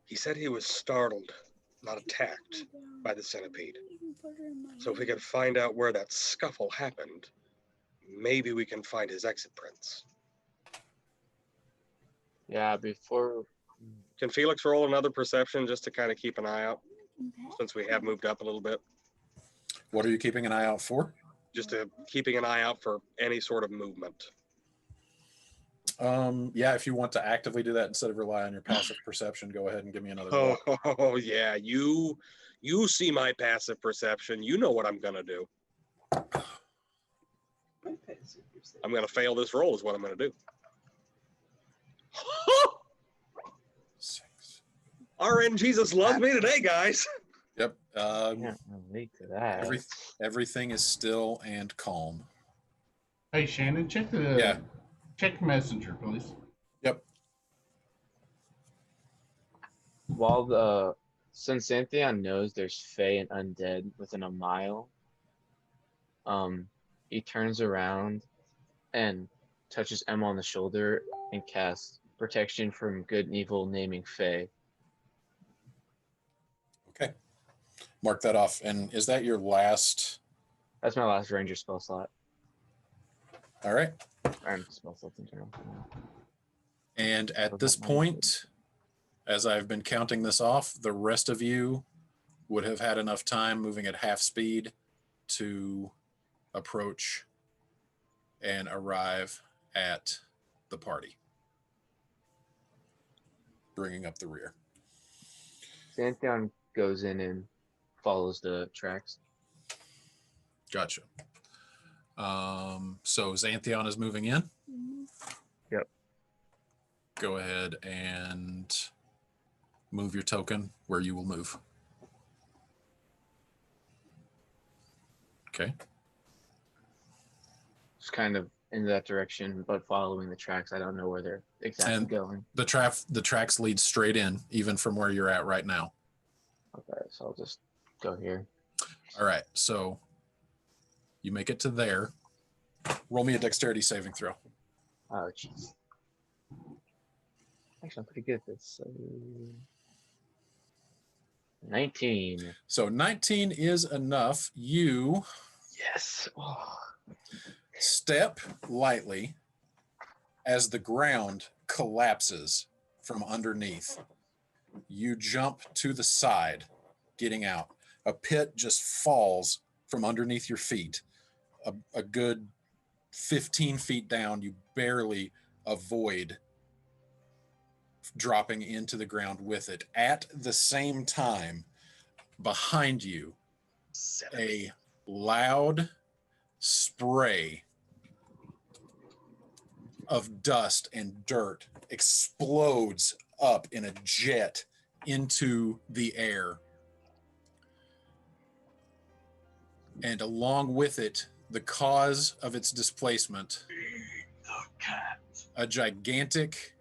[SPEAKER 6] He said he was startled, not attacked, by the centipede. So if we can find out where that scuffle happened, maybe we can find his exit prints.
[SPEAKER 3] Yeah, before...
[SPEAKER 6] Can Felix roll another perception just to kind of keep an eye out, since we have moved up a little bit?
[SPEAKER 1] What are you keeping an eye out for?
[SPEAKER 6] Just keeping an eye out for any sort of movement.
[SPEAKER 1] Yeah, if you want to actively do that instead of rely on your passive perception, go ahead and give me another roll.
[SPEAKER 6] Oh yeah, you see my passive perception. You know what I'm gonna do. I'm gonna fail this roll is what I'm gonna do.
[SPEAKER 1] 6.
[SPEAKER 6] RN Jesus loves me today, guys.
[SPEAKER 1] Yep.
[SPEAKER 3] Can't relate to that.
[SPEAKER 1] Everything is still and calm.
[SPEAKER 9] Hey, Shannon, check Messenger, please.
[SPEAKER 1] Yep.
[SPEAKER 3] While since Xanthion knows there's Fae and undead within a mile, he turns around and touches Emma on the shoulder and casts protection from good and evil, naming Fae.
[SPEAKER 1] Okay. Mark that off. And is that your last?
[SPEAKER 3] That's my last ranger spell slot.
[SPEAKER 1] All right.
[SPEAKER 3] And spell slots in general.
[SPEAKER 1] And at this point, as I've been counting this off, the rest of you would have had enough time moving at half speed to approach and arrive at the party, bringing up the rear.
[SPEAKER 3] Xanthion goes in and follows the tracks.
[SPEAKER 1] Gotcha. So Xanthion is moving in.
[SPEAKER 3] Yep.
[SPEAKER 1] Go ahead and move your token where you will move. Okay.
[SPEAKER 3] Just kind of in that direction, but following the tracks. I don't know where they're exactly going.
[SPEAKER 1] The tracks lead straight in, even from where you're at right now.
[SPEAKER 3] Okay, so I'll just go here.
[SPEAKER 1] All right, so you make it to there. Roll me a dexterity saving throw.
[SPEAKER 3] Oh, jeez. Actually, I'm pretty good at this. 19.
[SPEAKER 1] So 19 is enough. You
[SPEAKER 3] Yes. Oh.
[SPEAKER 1] step lightly as the ground collapses from underneath. You jump to the side, getting out. A pit just falls from underneath your feet. A good 15 feet down, you barely avoid dropping into the ground with it. At the same time, behind you, a loud spray of dust and dirt explodes up in a jet into the air. And along with it, the cause of its displacement, a gigantic,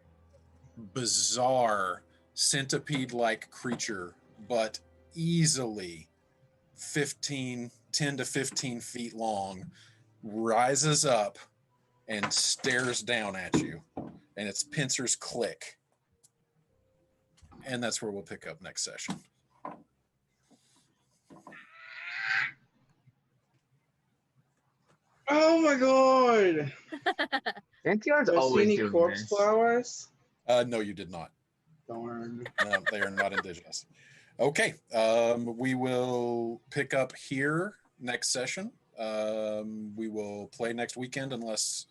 [SPEAKER 1] bizarre, centipede-like creature, but easily 10 to 15 feet long, rises up and stares down at you, and its pincers click. And that's where we'll pick up next session.
[SPEAKER 2] Oh my god!
[SPEAKER 3] Pantheon's
[SPEAKER 2] Do I see
[SPEAKER 3] always
[SPEAKER 2] any
[SPEAKER 3] doing
[SPEAKER 2] corpse
[SPEAKER 3] this.
[SPEAKER 2] flowers?
[SPEAKER 1] No, you did not.
[SPEAKER 2] Darn.
[SPEAKER 1] No, they are not indigenous. Okay, we will pick up here next session. We will play next weekend unless